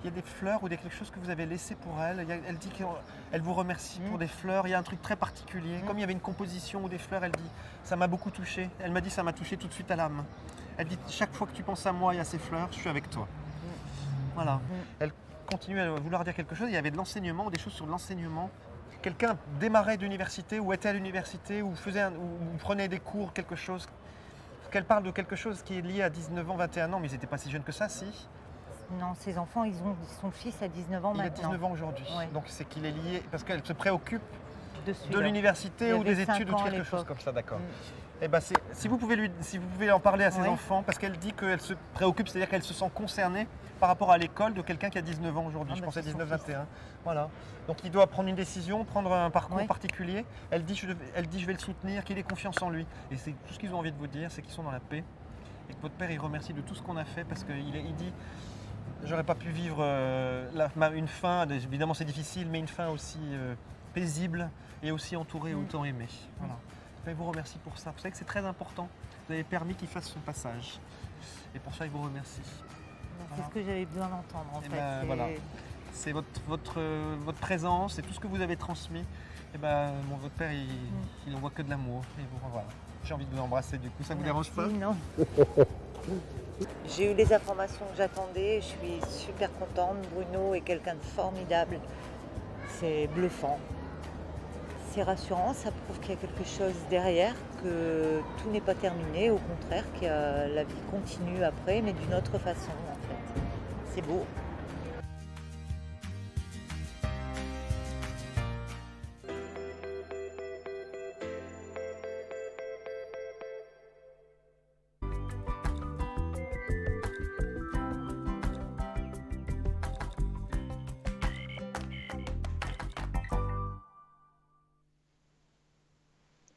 Il y a des fleurs ou quelque chose que vous avez laissé pour elle. Elle dit qu'elle vous remercie pour des fleurs. Il y a un truc très particulier. Comme il y avait une composition ou des fleurs, elle dit, ça m'a beaucoup touché. Elle m'a dit, ça m'a touché tout de suite à l'âme. Elle dit, chaque fois que tu penses à moi et à ces fleurs, je suis avec toi. Voilà. Elle continue à vouloir dire quelque chose. Il y avait de l'enseignement ou des choses sur l'enseignement. Quelqu'un démarrait d'université ou était à l'université ou prenait des cours, quelque chose. Qu'elle parle de quelque chose qui est lié à 19 ans, 21 ans, mais ils n'étaient pas si jeunes que ça, si? Non, ses enfants, ils ont son fils à 19 ans maintenant. Il a 19 ans aujourd'hui. Ouais. Donc c'est qu'il est lié, parce qu'elle se préoccupe de l'université ou des études ou quelque chose comme ça, d'accord. Et ben si vous pouvez en parler à ses enfants, parce qu'elle dit qu'elle se préoccupe, c'est-à-dire qu'elle se sent concernée par rapport à l'école de quelqu'un qui a 19 ans aujourd'hui. Je pensais 19-21. Voilà. Donc il doit prendre une décision, prendre un parcours particulier. Elle dit je vais le soutenir, qu'il ait confiance en lui. Et c'est tout ce qu'ils ont envie de vous dire, c'est qu'ils sont dans la paix. Et que votre père, il remercie de tout ce qu'on a fait, parce qu'il dit... J'aurais pas pu vivre une fin, évidemment c'est difficile, mais une fin aussi paisible et aussi entourée, autant aimée. Voilà. Je vous remercie pour ça. Vous savez que c'est très important. Vous avez permis qu'il fasse son passage. Et pour ça, il vous remercie. C'est ce que j'avais besoin d'entendre en fait. Voilà. C'est votre présence et tout ce que vous avez transmis. Et votre père, il n'envoie que de l'amour. Et voilà. J'ai envie de vous embrasser du coup. Ça ne vous dérange pas? Non. J'ai eu les informations que j'attendais, je suis super contente. Bruno est quelqu'un de formidable, c'est bluffant. C'est rassurant, ça prouve qu'il y a quelque chose derrière, que tout n'est pas terminé, au contraire, que la vie continue après, mais d'une autre façon en fait. C'est beau.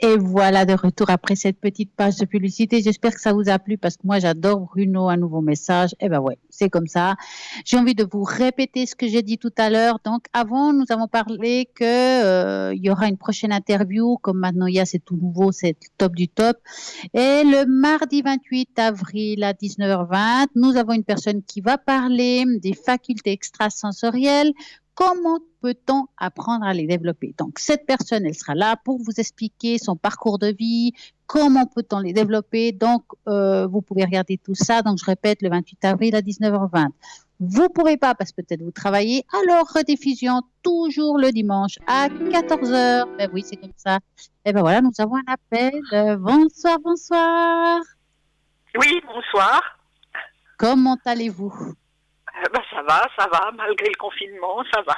Et voilà, de retour après cette petite page de publicité. J'espère que ça vous a plu parce que moi, j'adore Bruno, un nouveau message. Eh ben ouais, c'est comme ça. J'ai envie de vous répéter ce que j'ai dit tout à l'heure. Donc, avant, nous avons parlé que il y aura une prochaine interview. Comme maintenant, c'est tout nouveau, c'est le top du top. Et le mardi 28 avril à 19h20, nous avons une personne qui va parler des facultés extrasensorielles. Comment peut-on apprendre à les développer? Donc, cette personne, elle sera là pour vous expliquer son parcours de vie, comment peut-on les développer. Donc, vous pouvez regarder tout ça. Donc, je répète, le 28 avril à 19h20. Vous ne pourrez pas parce que peut-être vous travaillez. Alors, rediffusion toujours le dimanche à 14h. Ben oui, c'est comme ça. Et ben voilà, nous avons un appel. Bonsoir, bonsoir. Oui, bonsoir. Comment allez-vous? Ça va, malgré le confinement, ça va.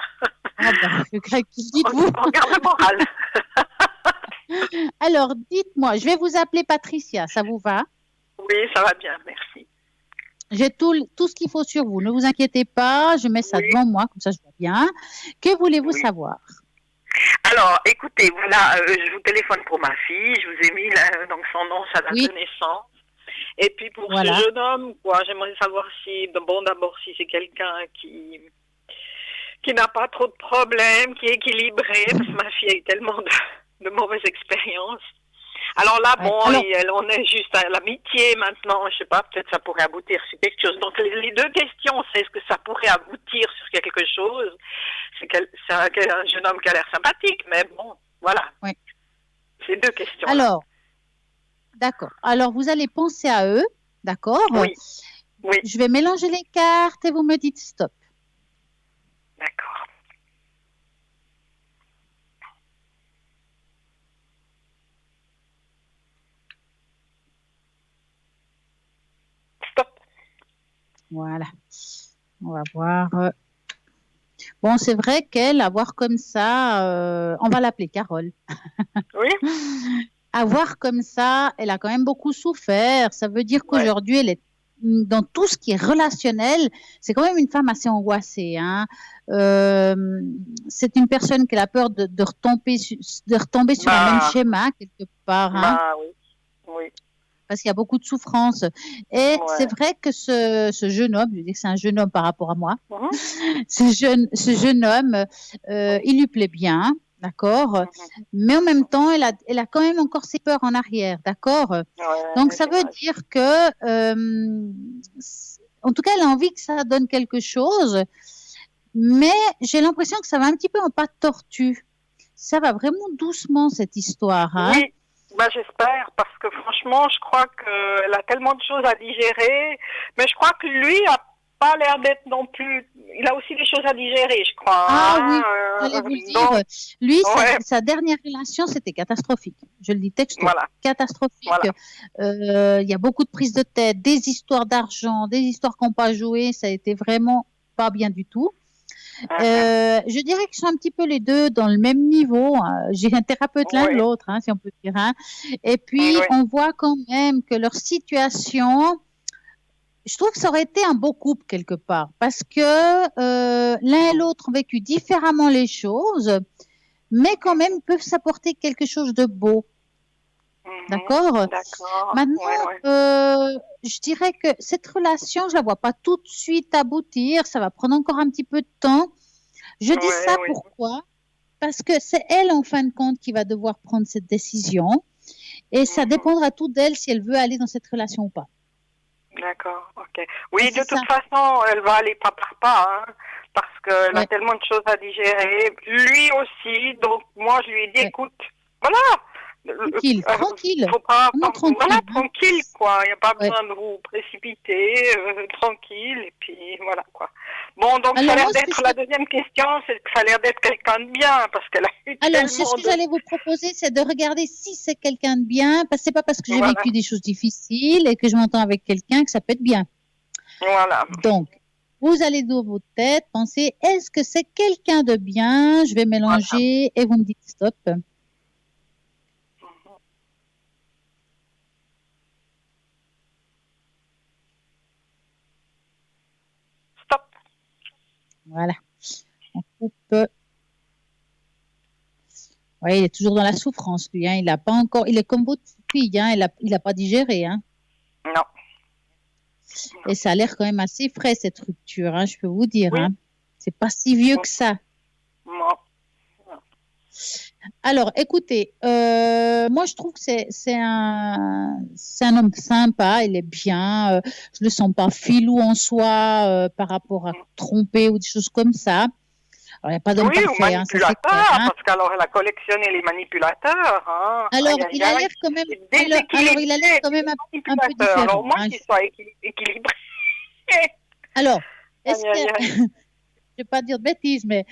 Ah ben, je crains que dites-vous. On garde le moral. Alors, dites-moi, je vais vous appeler Patricia, ça vous va? Oui, ça va bien, merci. J'ai tout ce qu'il faut sur vous, ne vous inquiétez pas, je mets ça devant moi, comme ça je vois bien. Que voulez-vous savoir? Alors, écoutez, voilà, je vous téléphone pour ma fille, je vous ai mis donc son nom, sa date de naissance. Et puis pour ce jeune homme, j'aimerais savoir si, d'abord si c'est quelqu'un qui n'a pas trop de problèmes, qui est équilibré, parce que ma fille a eu tellement de mauvaises expériences. Alors là, on est juste à l'amitié maintenant, je sais pas, peut-être ça pourrait aboutir sur quelque chose. Donc les deux questions, c'est est-ce que ça pourrait aboutir sur quelque chose? C'est un jeune homme qui a l'air sympathique, mais bon, voilà. Oui. C'est deux questions. Alors, d'accord. Alors, vous allez penser à eux, d'accord? Oui. Je vais mélanger les cartes et vous me dites stop. D'accord. Stop. Voilà. On va voir. Bon, c'est vrai qu'elle, à voir comme ça, on va l'appeler Carole. Oui. À voir comme ça, elle a quand même beaucoup souffert. Ça veut dire qu'aujourd'hui, elle est dans tout ce qui est relationnel. C'est quand même une femme assez angoissée. Hein. C'est une personne qui a peur de retomber sur le même schéma quelque part. Hein. Oui. Parce qu'il y a beaucoup de souffrance. Et c'est vrai que ce jeune homme, je dis que c'est un jeune homme par rapport à moi, ce jeune homme, il lui plaît bien. D'accord, mais en même temps, elle a quand même encore ses peurs en arrière, d'accord. Donc ça veut dire que, en tout cas, elle a envie que ça donne quelque chose, mais j'ai l'impression que ça va un petit peu en pas de tortue. Ça va vraiment doucement cette histoire. Hein. Oui, j'espère parce que franchement, je crois qu'elle a tellement de choses à digérer, mais je crois que lui a pas l'air d'être non plus. Il a aussi des choses à digérer, je crois. Oui, j'allais vous le dire. Lui, sa dernière relation, c'était catastrophique. Je le dis texto. Catastrophique. Il y a beaucoup de prises de tête, des histoires d'argent, des histoires qu'on n'a pas jouées. Ça a été vraiment pas bien du tout. Je dirais qu'ils sont un petit peu les deux dans le même niveau. J'ai un thérapeute l'un de l'autre, hein, si on peut dire. Hein. Et puis, on voit quand même que leur situation... Je trouve que ça aurait été un beau couple quelque part parce que l'un et l'autre ont vécu différemment les choses, mais quand même peuvent s'apporter quelque chose de beau. D'accord. Maintenant, je dirais que cette relation, je la vois pas tout de suite aboutir. Ça va prendre encore un petit peu de temps. Je dis ça pourquoi? Parce que c'est elle, en fin de compte, qui va devoir prendre cette décision, et ça dépendra tout d'elle si elle veut aller dans cette relation ou pas. D'accord, ok. Oui, de toute façon, elle va aller pas par pas, hein, parce qu'elle a tellement de choses à digérer. Lui aussi, donc moi je lui ai dit, écoute, voilà. Tranquille. Faut pas, tranquille, quoi. Il n'y a pas besoin de vous précipiter, tranquille, et puis voilà, quoi. Bon, donc ça a l'air d'être, la deuxième question, c'est que ça a l'air d'être quelqu'un de bien, parce qu'elle a eu Alors, c'est ce que j'allais vous proposer, c'est de regarder si c'est quelqu'un de bien, parce que c'est pas parce que j'ai vécu des choses difficiles et que je m'entends avec quelqu'un que ça peut être bien. Voilà. Donc, vous allez dans votre tête, penser, est-ce que c'est quelqu'un de bien? Je vais mélanger et vous me dites stop. Voilà. On coupe. Oui, il est toujours dans la souffrance, lui. Hein. Il a pas encore. Il est comme votre fille. Hein. Il a pas digéré. Hein. Non. Et ça a l'air quand même assez frais cette rupture. Hein, je peux vous dire. Hein. C'est pas si vieux que ça. Non. Alors, écoutez, moi je trouve que c'est un homme sympa, il est bien, je le sens pas filou en soi par rapport à tromper ou des choses comme ça. Alors, il n'y a pas d'homme parfait. Hein, ça c'est clair, hein. Parce qu'alors elle a collectionné les manipulateurs. Hein. Alors, il a l'air quand même, il a l'air quand même un peu différent. Alors, moi qu'il soit équilibré. Alors, est-ce que, je ne vais pas dire de bêtises, mais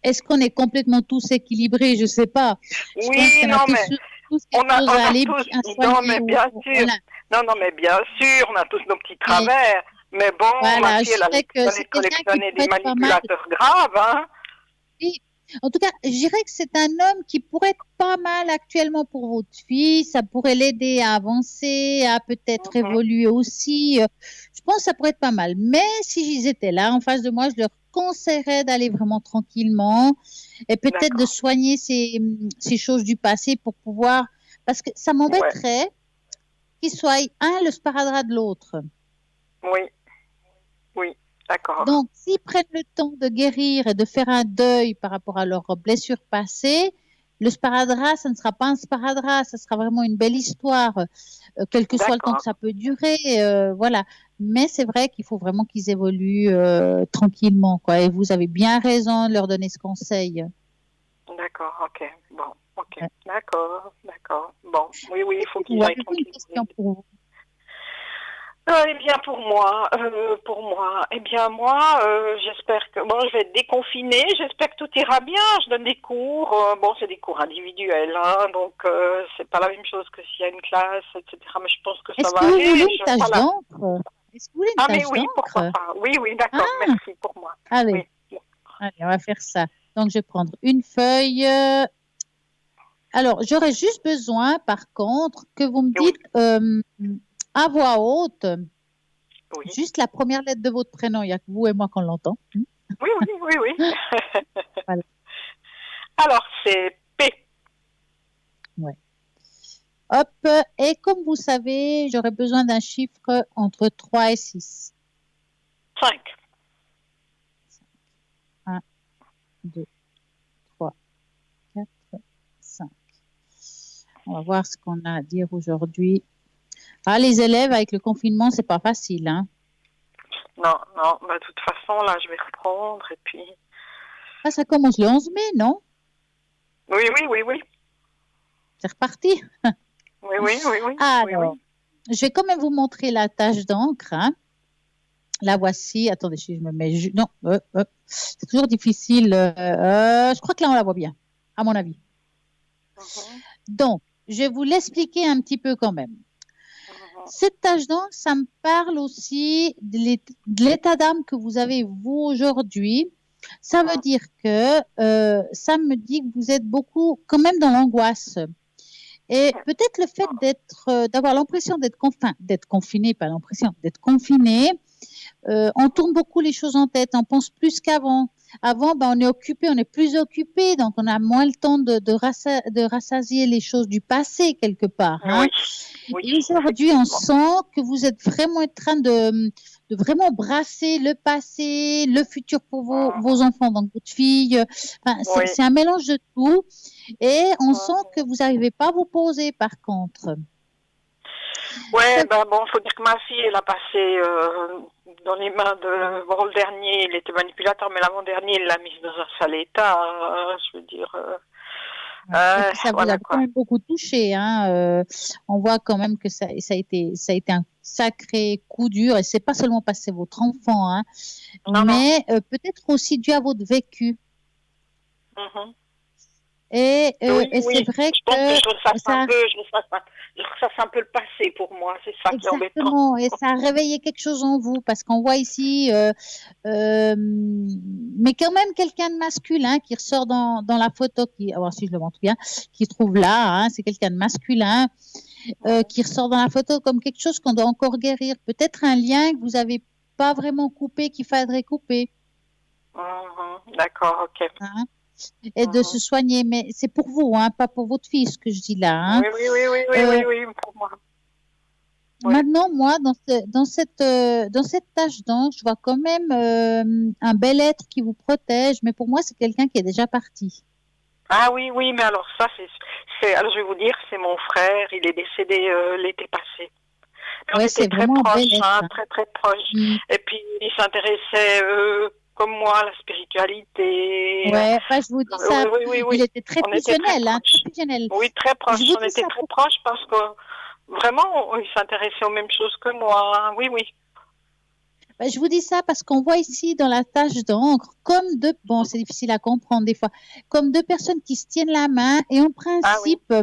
est-ce qu'on est complètement tous équilibrés? Je ne sais pas. Oui, non, mais on a tous, non, mais bien sûr. Voilà. Non, mais bien sûr, on a tous nos petits travers. Mais bon, voilà, ma fille, elle a collectionné des manipulateurs graves, hein. Oui. En tout cas, je dirais que c'est un homme qui pourrait être pas mal actuellement pour votre fille. Ça pourrait l'aider à avancer, à peut-être évoluer aussi. Je pense que ça pourrait être pas mal. Mais si ils étaient là en face de moi, je leur conseillerais d'aller vraiment tranquillement et peut-être de soigner ces choses du passé pour pouvoir... Parce que ça m'embêterait qu'ils soient un le sparadrap de l'autre. Oui, d'accord. Donc, s'ils prennent le temps de guérir et de faire un deuil par rapport à leurs blessures passées, le sparadrap, ça ne sera pas un sparadrap, ça sera vraiment une belle histoire, quel que soit le temps que ça peut durer, voilà. Mais c'est vrai qu'il faut vraiment qu'ils évoluent tranquillement, quoi. Et vous avez bien raison de leur donner ce conseil. D'accord, ok. Bon, ok. Ouais. D'accord. Bon, oui, il faut qu'ils aillent tranquillement. Une question pour vous. Eh bien, pour moi, j'espère que, je vais être déconfinée, j'espère que tout ira bien, je donne des cours, c'est des cours individuels, hein, donc c'est pas la même chose que s'il y a une classe, etc., mais je pense que ça va aller. Est-ce que vous voulez une tâche d'encre? Est-ce que vous voulez une tâche oui, pourquoi pas, oui, d'accord, merci pour moi. Allez, on va faire ça. Donc, je vais prendre une feuille. Alors, j'aurais juste besoin, par contre, que vous me dites... à voix haute, juste la première lettre de votre prénom, il n'y a que vous et moi qu'on l'entend. Oui. Voilà. Alors, c'est P. Ouais. Hop, et comme vous savez, j'aurais besoin d'un chiffre entre 3 et 6. 5. 1, 2, 3, 4, 5. On va voir ce qu'on a à dire aujourd'hui. Les élèves, avec le confinement, c'est pas facile, hein? Non, de toute façon, là, je vais reprendre et puis... ça commence le 11 mai, non? Oui. C'est reparti? Oui. Alors, je vais quand même vous montrer la tâche d'encre, hein. La voici. Attendez, je me mets... Non, c'est toujours difficile. Je crois que là, on la voit bien, à mon avis. Donc, je vais vous l'expliquer un petit peu quand même. Cette tâche d'encre, ça me parle aussi de l'état d'âme que vous avez, vous, aujourd'hui. Ça veut dire que ça me dit que vous êtes beaucoup quand même dans l'angoisse. Et peut-être le fait d'avoir l'impression d'être confiné, pas l'impression, d'être confiné, on tourne beaucoup les choses en tête, on pense plus qu'avant. Avant, on est occupé, on est plus occupé, donc on a moins le temps de rassasier les choses du passé quelque part. Hein. Oui. Et aujourd'hui, on sent que vous êtes vraiment en train de vraiment brasser le passé, le futur pour vos enfants, donc votre fille. C'est un mélange de tout. Et on sent que vous n'arrivez pas à vous poser par contre. Ouais, faut dire que ma fille, elle a passé dans les mains de... Bon, le dernier, il était manipulateur, mais l'avant-dernier, il l'a mise dans un sale état, je veux dire... ça vous a quand même beaucoup touché, hein. On voit quand même que ça a été un sacré coup dur, et c'est pas seulement passé votre enfant, hein, mais peut-être aussi dû à votre vécu. Et c'est vrai je pense que je ressasse un peu le passé pour moi, c'est ça qui est embêtant. Exactement, et ça a réveillé quelque chose en vous, parce qu'on voit ici, mais quand même quelqu'un de masculin qui ressort dans la photo, si je le montre bien, qui se trouve là, hein, c'est quelqu'un de masculin qui ressort dans la photo comme quelque chose qu'on doit encore guérir, peut-être un lien que vous n'avez pas vraiment coupé, qu'il faudrait couper. D'accord, ok. Hein? Et de se soigner, mais c'est pour vous, hein, pas pour votre fille, ce que je dis là. Hein. Oui, pour moi. Maintenant, moi, dans cette tâche d'ange, je vois quand même un bel être qui vous protège, mais pour moi, c'est quelqu'un qui est déjà parti. Ah oui, mais alors ça, alors je vais vous dire, c'est mon frère, il est décédé l'été passé. On était très proches, très très proches. Et puis, il s'intéressait... comme moi, la spiritualité. Je vous dis ça. Oui. Il était très fusionnel, hein, très fusionnel. Oui, très proche. On était très proches parce que vraiment, il s'intéressait aux mêmes choses que moi. Oui. Je vous dis ça parce qu'on voit ici dans la tâche d'encre, c'est difficile à comprendre des fois, comme deux personnes qui se tiennent la main et en principe,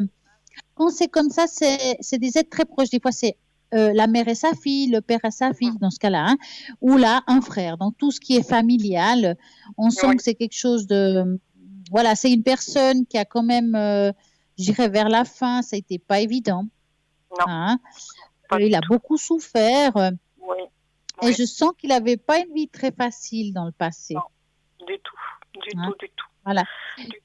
quand c'est comme ça, c'est des êtres très proches. Des fois, c'est la mère et sa fille, le père et sa fille, dans ce cas-là, hein, ou là, un frère. Donc, tout ce qui est familial, on sent que c'est quelque chose de... Voilà, c'est une personne qui a quand même, je dirais, vers la fin, ça n'était pas évident. Non. Hein. Il a beaucoup souffert. Oui. Et je sens qu'il n'avait pas une vie très facile dans le passé. Non, du tout. Du tout. Voilà.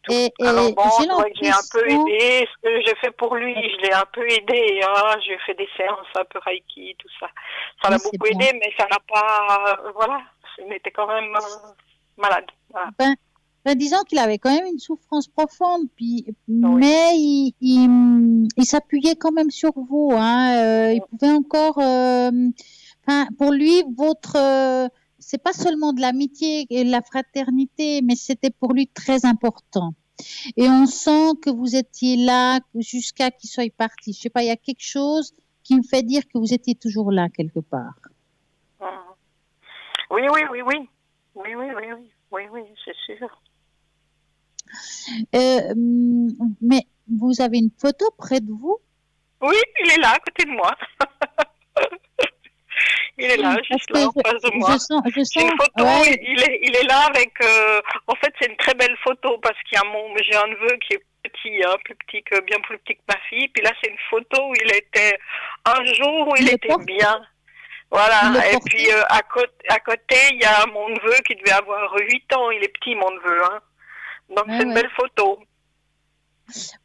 Et alors bon, c'est vrai que j'ai un peu aidé. Ce que j'ai fait pour lui, je l'ai un peu aidé. Hein. J'ai fait des séances un peu Reiki, tout ça. Ça l'a beaucoup aidé, mais ça n'a pas... voilà, il était quand même malade. Voilà. Ben, disons qu'il avait quand même une souffrance profonde, mais il s'appuyait quand même sur vous. Hein. Il pouvait encore... pour lui, c'est pas seulement de l'amitié et de la fraternité, mais c'était pour lui très important. Et on sent que vous étiez là jusqu'à qu'il soit parti. Je sais pas, il y a quelque chose qui me fait dire que vous étiez toujours là quelque part. Oui, c'est sûr. Mais vous avez une photo près de vous? Oui, il est là à côté de moi. Il est là, juste là, en face de moi. C'est une photo, il est là avec... en fait, c'est une très belle photo parce qu'il y a j'ai un neveu qui est petit, hein, bien plus petit que ma fille. Puis là, c'est une photo où il était... Un jour où il était bien. Voilà, et puis à côté, il y a mon neveu qui devait avoir 8 ans. Il est petit, mon neveu. Hein. Donc, c'est une belle photo.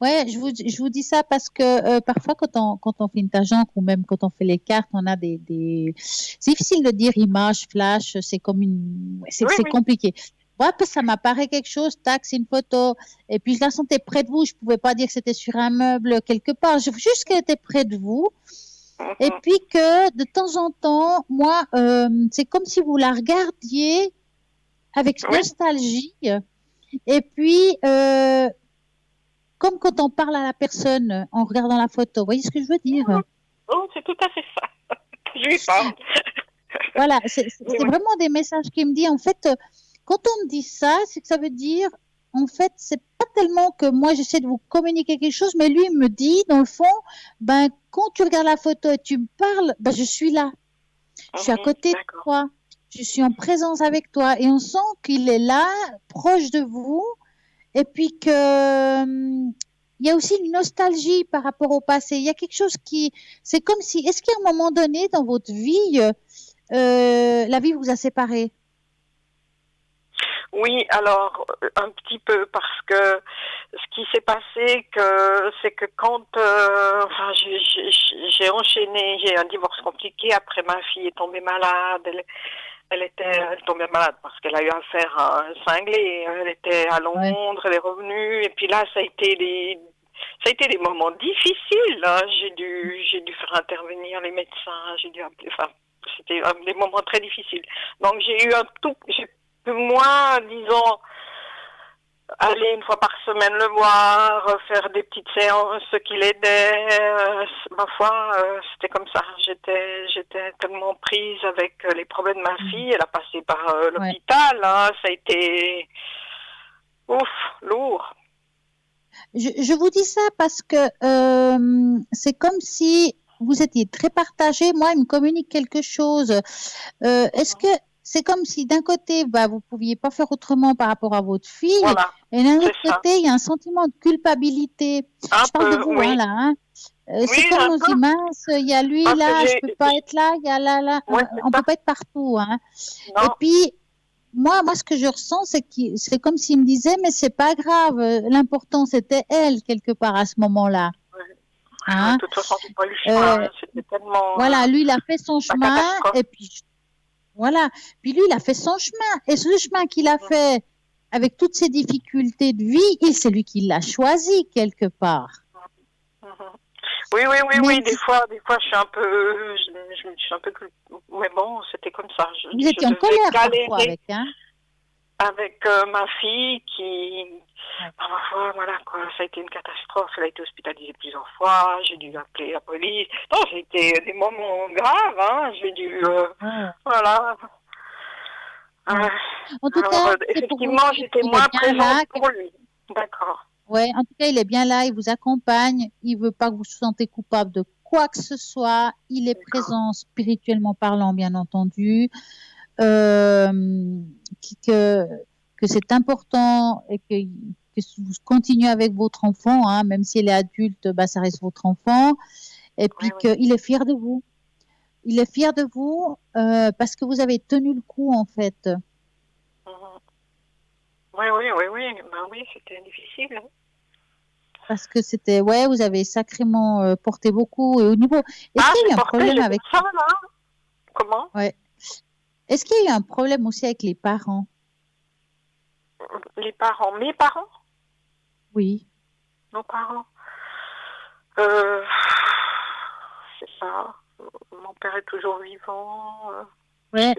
Ouais, je vous dis ça parce que parfois quand on fait une tangente ou même quand on fait les cartes, on a c'est difficile de dire image, flash, c'est comme c'est compliqué. Ouais, parce que ça m'apparaît quelque chose, tac, c'est une photo. Et puis je la sentais près de vous, je pouvais pas dire que c'était sur un meuble quelque part, juste qu'elle était près de vous. Et puis que de temps en temps, moi, c'est comme si vous la regardiez avec nostalgie. Et puis comme quand on parle à la personne en regardant la photo. Vous voyez ce que je veux dire? Oh, c'est tout à fait ça. Je lui parle. Voilà, c'est vraiment des messages qui me disent, en fait, quand on me dit ça, c'est que ça veut dire, en fait, c'est pas tellement que moi j'essaie de vous communiquer quelque chose, mais lui il me dit, dans le fond, ben, quand tu regardes la photo et tu me parles, ben, je suis là. Je suis à côté de toi. Je suis en présence avec toi. Et on sent qu'il est là, proche de vous. Et puis que il y a aussi une nostalgie par rapport au passé. Il y a quelque chose c'est comme si, est-ce qu'à un moment donné dans votre vie, la vie vous a séparés? Oui, alors un petit peu parce que ce qui s'est passé, c'est que quand j'ai enchaîné, j'ai un divorce compliqué. Après, ma fille est tombée malade. Elle est tombée malade parce qu'elle a eu affaire à un cinglé. Elle était à Londres, elle est revenue. Et puis là, ça a été des moments difficiles. Hein. J'ai dû faire intervenir les médecins. C'était des moments très difficiles. Donc j'ai pu moins, disons, aller une fois par semaine le voir, faire des petites séances qui l'aidaient. Ma foi, c'était comme ça. J'étais tellement prise avec les problèmes de ma fille. Elle a passé par l'hôpital. Hein. Ça a été lourd. Je vous dis ça parce que c'est comme si vous étiez très partagés. Moi, il me communique quelque chose. Est-ce que c'est comme si d'un côté, vous pouviez pas faire autrement par rapport à votre fille, et d'un autre côté, il y a un sentiment de culpabilité. Je parle de vous, là. Hein. C'est comme on dit, mince, il y a lui là, je peux pas être là, il y a là. On peut pas être partout. Hein. Et puis, moi, ce que je ressens, c'est comme s'il me disait, mais c'est pas grave. L'important, c'était elle quelque part à ce moment-là. Hein. De toute façon, j'ai pas eu le choix. C'était tellement. Voilà, lui, il a fait son chemin, et puis. Voilà. Puis lui, il a fait son chemin. Et ce chemin qu'il a fait avec toutes ces difficultés de vie, c'est lui qui l'a choisi quelque part. Oui. Des fois, je suis un peu, mais bon, c'était comme ça. Vous étiez en colère parfois avec ma fille qui, voilà quoi, ça a été une catastrophe. Elle a été hospitalisée plusieurs fois. J'ai dû appeler la police. Non, c'était des moments graves. Hein. J'ai dû, voilà. En tout cas, effectivement, j'étais moins présente pour lui. D'accord. Ouais, en tout cas, il est bien là, il vous accompagne, il veut pas que vous vous sentez coupable de quoi que ce soit, il est présent spirituellement parlant, bien entendu, que c'est important et que vous continuez avec votre enfant, hein, même si elle est adulte, bah, ça reste votre enfant, et puis qu'il est fier de vous. Il est fier de vous parce que vous avez tenu le coup, en fait. Oui, ben oui, c'était difficile. Parce que c'était, ouais, vous avez sacrément porté beaucoup. Et au niveau, est-ce qu'il y a eu un problème avec ça, là. Comment? Ouais. Est-ce qu'il y a eu un problème aussi avec les parents? Les parents, mes parents? Oui. Nos parents. C'est ça. Mon père est toujours vivant. Ouais,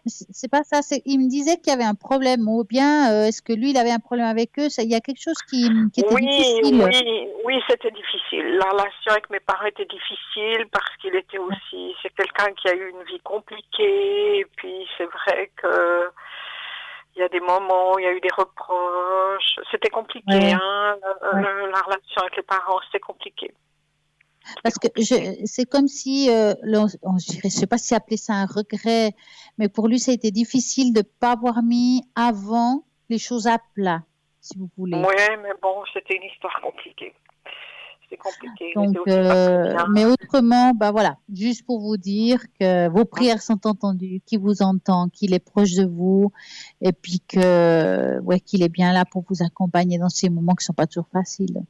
c'est pas ça. Il me disait qu'il y avait un problème. Ou bien, est-ce que lui, il avait un problème avec eux? Il y a quelque chose qui était difficile. Oui, c'était difficile. La relation avec mes parents était difficile parce qu'il était aussi... C'est quelqu'un qui a eu une vie compliquée. Et puis, c'est vrai que... Il y a des moments où il y a eu des reproches. C'était compliqué, hein. La relation avec les parents, c'était compliqué. Parce que c'est comme si, je ne sais pas si appeler ça un regret, mais pour lui, ça a été difficile de ne pas avoir mis avant les choses à plat, si vous voulez. Oui, mais bon, c'était une histoire compliquée. C'était compliqué. Donc, mais autrement, bah voilà, juste pour vous dire que vos prières sont entendues, qu'il vous entend, qu'il est proche de vous, et puis qu'il est bien là pour vous accompagner dans ces moments qui ne sont pas toujours faciles.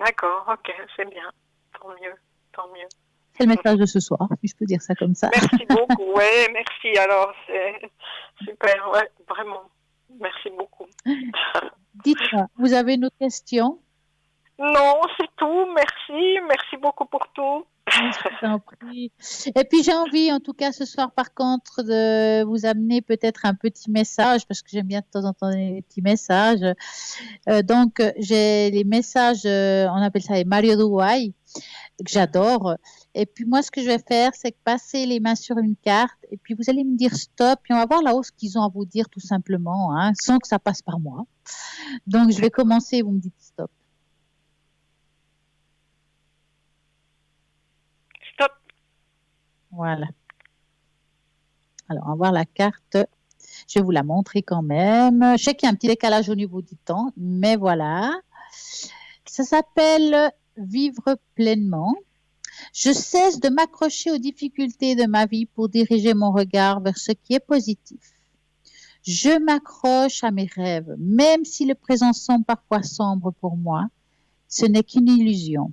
D'accord, ok, c'est bien. Tant mieux, tant mieux. C'est le message de ce soir, si je peux dire ça comme ça. Merci beaucoup, ouais, merci. Alors, c'est super, ouais, vraiment. Merci beaucoup. Dites-moi, vous avez une autre question? Non, c'est tout. Merci. Merci beaucoup pour tout. Je t'en prie. Et puis j'ai envie, en tout cas ce soir, par contre, de vous amener peut-être un petit message, parce que j'aime bien de temps en temps les petits messages. Donc j'ai les messages, on appelle ça les Mario Douai, que j'adore. Et puis moi, ce que je vais faire, c'est passer les mains sur une carte, et puis vous allez me dire stop, et on va voir là-haut ce qu'ils ont à vous dire tout simplement, hein, sans que ça passe par moi. Donc je vais commencer, et vous me dites stop. Voilà. Alors, on va voir la carte. Je vais vous la montrer quand même. Je sais qu'il y a un petit décalage au niveau du temps, mais voilà. Ça s'appelle Vivre pleinement. Je cesse de m'accrocher aux difficultés de ma vie pour diriger mon regard vers ce qui est positif. Je m'accroche à mes rêves, même si le présent semble parfois sombre pour moi. Ce n'est qu'une illusion.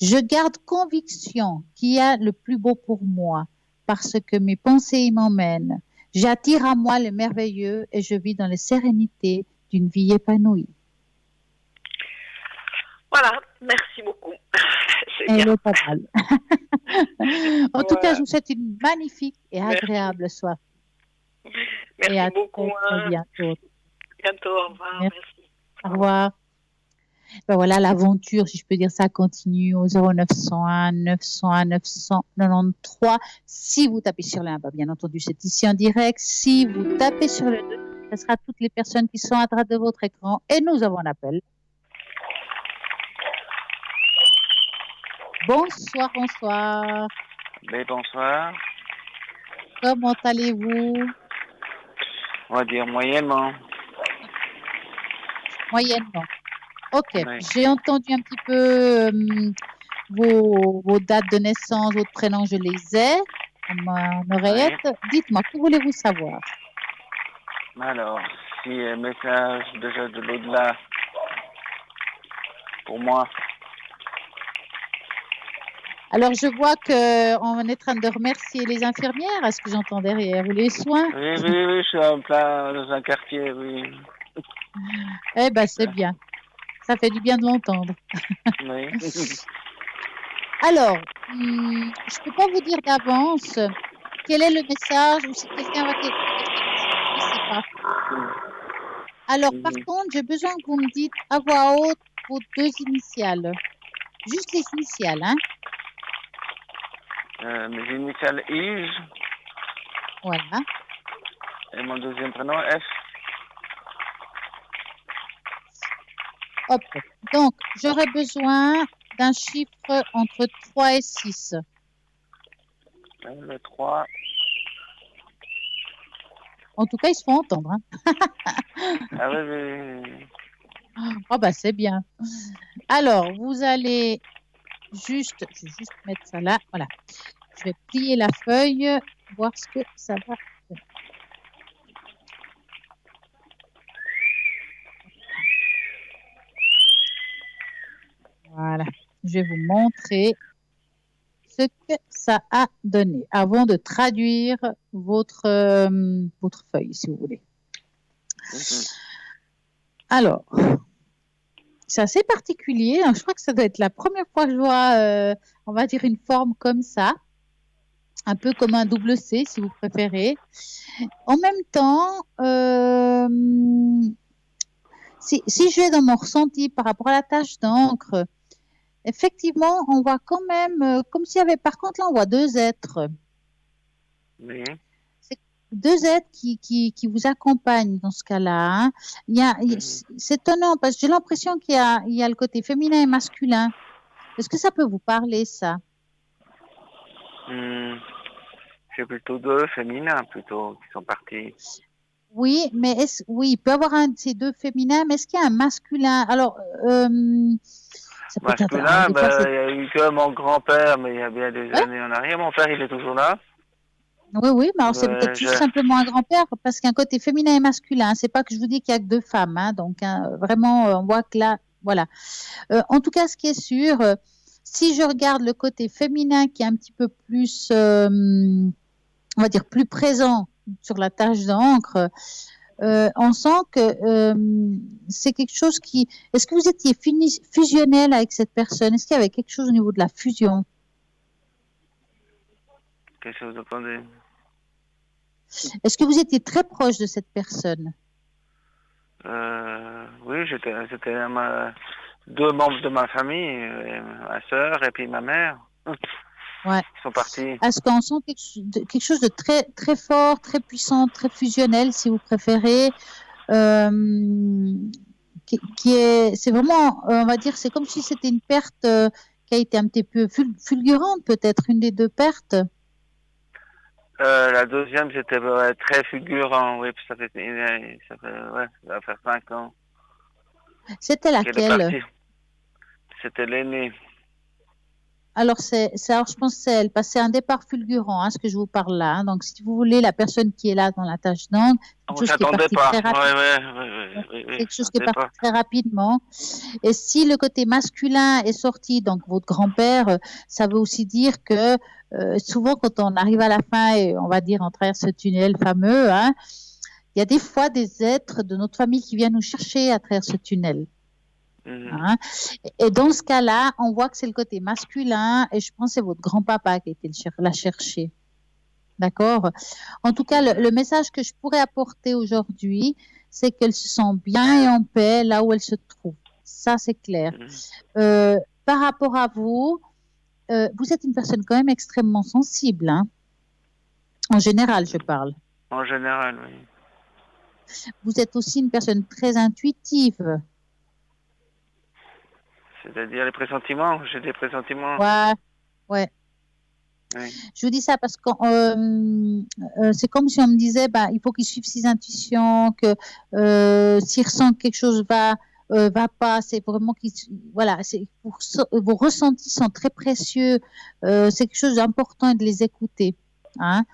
Je garde conviction qu'il y a le plus beau pour moi parce que mes pensées m'emmènent. J'attire à moi le merveilleux et je vis dans la sérénité d'une vie épanouie. Voilà, merci beaucoup. Elle est pas mal. En tout cas, je vous souhaite une magnifique et agréable soirée. Merci et à beaucoup. très bientôt. Bientôt, au revoir. Merci. Au revoir. Ben voilà, l'aventure, si je peux dire ça, continue au 0901 901 993. Si vous tapez sur le 1, bien entendu, c'est ici en direct. Si vous tapez sur le 2, ce sera toutes les personnes qui sont à droite de votre écran. Et nous avons un appel. Bonsoir, bonsoir. Mais bonsoir. Comment allez-vous? On va dire moyennement. Moyennement. Ok, Oui. j'ai entendu un petit peu vos dates de naissance, votre prénom, je les ai en oreillette. Oui. Dites-moi, que voulez-vous savoir? Alors, si un message déjà de l'au-delà pour moi. Alors, je vois qu'on est en train de remercier les infirmières, à ce que j'entends derrière, ou les soins. Oui, je suis en plein dans un quartier, oui. Eh bien, c'est bien. Ça fait du bien de l'entendre. Oui. Alors, je ne peux pas vous dire d'avance quel est le message ou si quelqu'un va quelque chose. Je ne sais pas. Alors, par contre, j'ai besoin que vous me dites à voix haute vos 2 initiales. Juste les initiales, hein? Mes initiales Yves. Voilà. Et mon deuxième prénom F. Hop. Donc, j'aurais besoin d'un chiffre entre 3 et 6. Le 3. En tout cas, ils se font entendre. Hein. Ah oui. Oh bah c'est bien. Alors, vous allez je vais juste mettre ça là. Voilà. Je vais plier la feuille, voir ce que ça va faire. Voilà. Je vais vous montrer ce que ça a donné avant de traduire votre feuille, si vous voulez. Alors, c'est assez particulier. Je crois que ça doit être la première fois que je vois, on va dire, une forme comme ça. Un peu comme un double C, si vous préférez. En même temps, si je vais dans mon ressenti par rapport à la tache d'encre, effectivement, on voit quand même, comme s'il y avait, par contre, là, on voit deux êtres. Oui. C'est deux êtres qui vous accompagnent dans ce cas-là. Hein. C'est étonnant parce que j'ai l'impression qu'il y a le côté féminin et masculin. Est-ce que ça peut vous parler, ça? C'est plutôt deux féminins, plutôt, qui sont partis. Oui, mais il peut y avoir un de ces deux féminins, mais est-ce qu'il y a un masculin? Alors, ça peut masculin, il y a eu que mon grand-père, mais il y a bien des années en arrière. Mon père, il est toujours là. Oui, mais alors c'est peut-être juste simplement un grand-père, parce qu'il y a un côté féminin et masculin. C'est pas que je vous dis qu'il y a que deux femmes, hein, donc vraiment, on voit que là, voilà. En tout cas, ce qui est sûr, si je regarde le côté féminin qui est un petit peu plus, on va dire, plus présent sur la tache d'encre, on sent que c'est quelque chose qui... Est-ce que vous étiez fusionnel avec cette personne? Est-ce qu'il y avait quelque chose au niveau de la fusion? Quelque chose de pendé. Est-ce que vous étiez très proche de cette personne? Oui, c'était deux membres de ma famille, ma sœur et puis ma mère. Ouais. Ils sont partis. Est-ce qu'on sent quelque chose de très, très fort, très puissant, très fusionnel, si vous préférez, c'est vraiment, on va dire, c'est comme si c'était une perte qui a été un petit peu fulgurante, peut-être, une des deux pertes. La deuxième, c'était très fulgurant, oui, puis ça va faire 5 ans. C'était laquelle? C'était l'aînée. Alors, je pense que c'est elle, parce que c'est un départ fulgurant, hein, ce que je vous parle là. Hein. Donc, si vous voulez, la personne qui est là dans la tache d'encre, On s'attendait pas. C'est quelque chose qui est parti très rapidement. Et si le côté masculin est sorti, donc votre grand-père, ça veut aussi dire que souvent, quand on arrive à la fin et on va dire on traverse ce tunnel fameux, hein, il y a des fois des êtres de notre famille qui viennent nous chercher à travers ce tunnel. Hein? Et dans ce cas-là, on voit que c'est le côté masculin et je pense que c'est votre grand-papa qui a été la chercher. D'accord? En tout cas, le message que je pourrais apporter aujourd'hui, c'est qu'elle se sent bien et en paix là où elle se trouve. Ça, c'est clair. Par rapport à vous, vous êtes une personne quand même extrêmement sensible. Hein? En général, je parle. En général, oui. Vous êtes aussi une personne très intuitive. C'est-à-dire les pressentiments, j'ai des pressentiments. Ouais. Oui. Je vous dis ça parce que c'est comme si on me disait, il faut qu'il suive ses intuitions, que s'il ressent que quelque chose va pas, c'est vraiment vos ressentis sont très précieux, c'est quelque chose d'important de les écouter. Hein.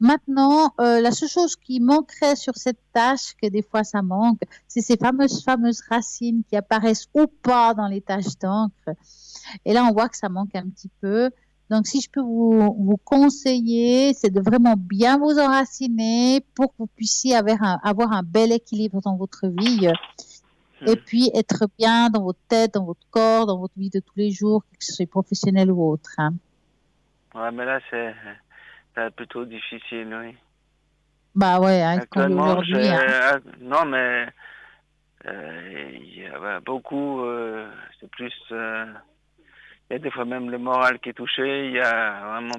Maintenant, la seule chose qui manquerait sur cette tâche, que des fois ça manque, c'est ces fameuses racines qui apparaissent ou pas dans les taches d'encre. Et là, on voit que ça manque un petit peu. Donc, si je peux vous conseiller, c'est de vraiment bien vous enraciner pour que vous puissiez avoir un bel équilibre dans votre vie. Et puis, être bien dans votre tête, dans votre corps, dans votre vie de tous les jours, que ce soit professionnel ou autre. Hein. Ouais, mais là, c'est plutôt difficile, oui. Ouais, hein, actuellement, aujourd'hui. Hein. Non, mais il y a beaucoup, c'est plus, il y a des fois même le moral qui est touché, il y a vraiment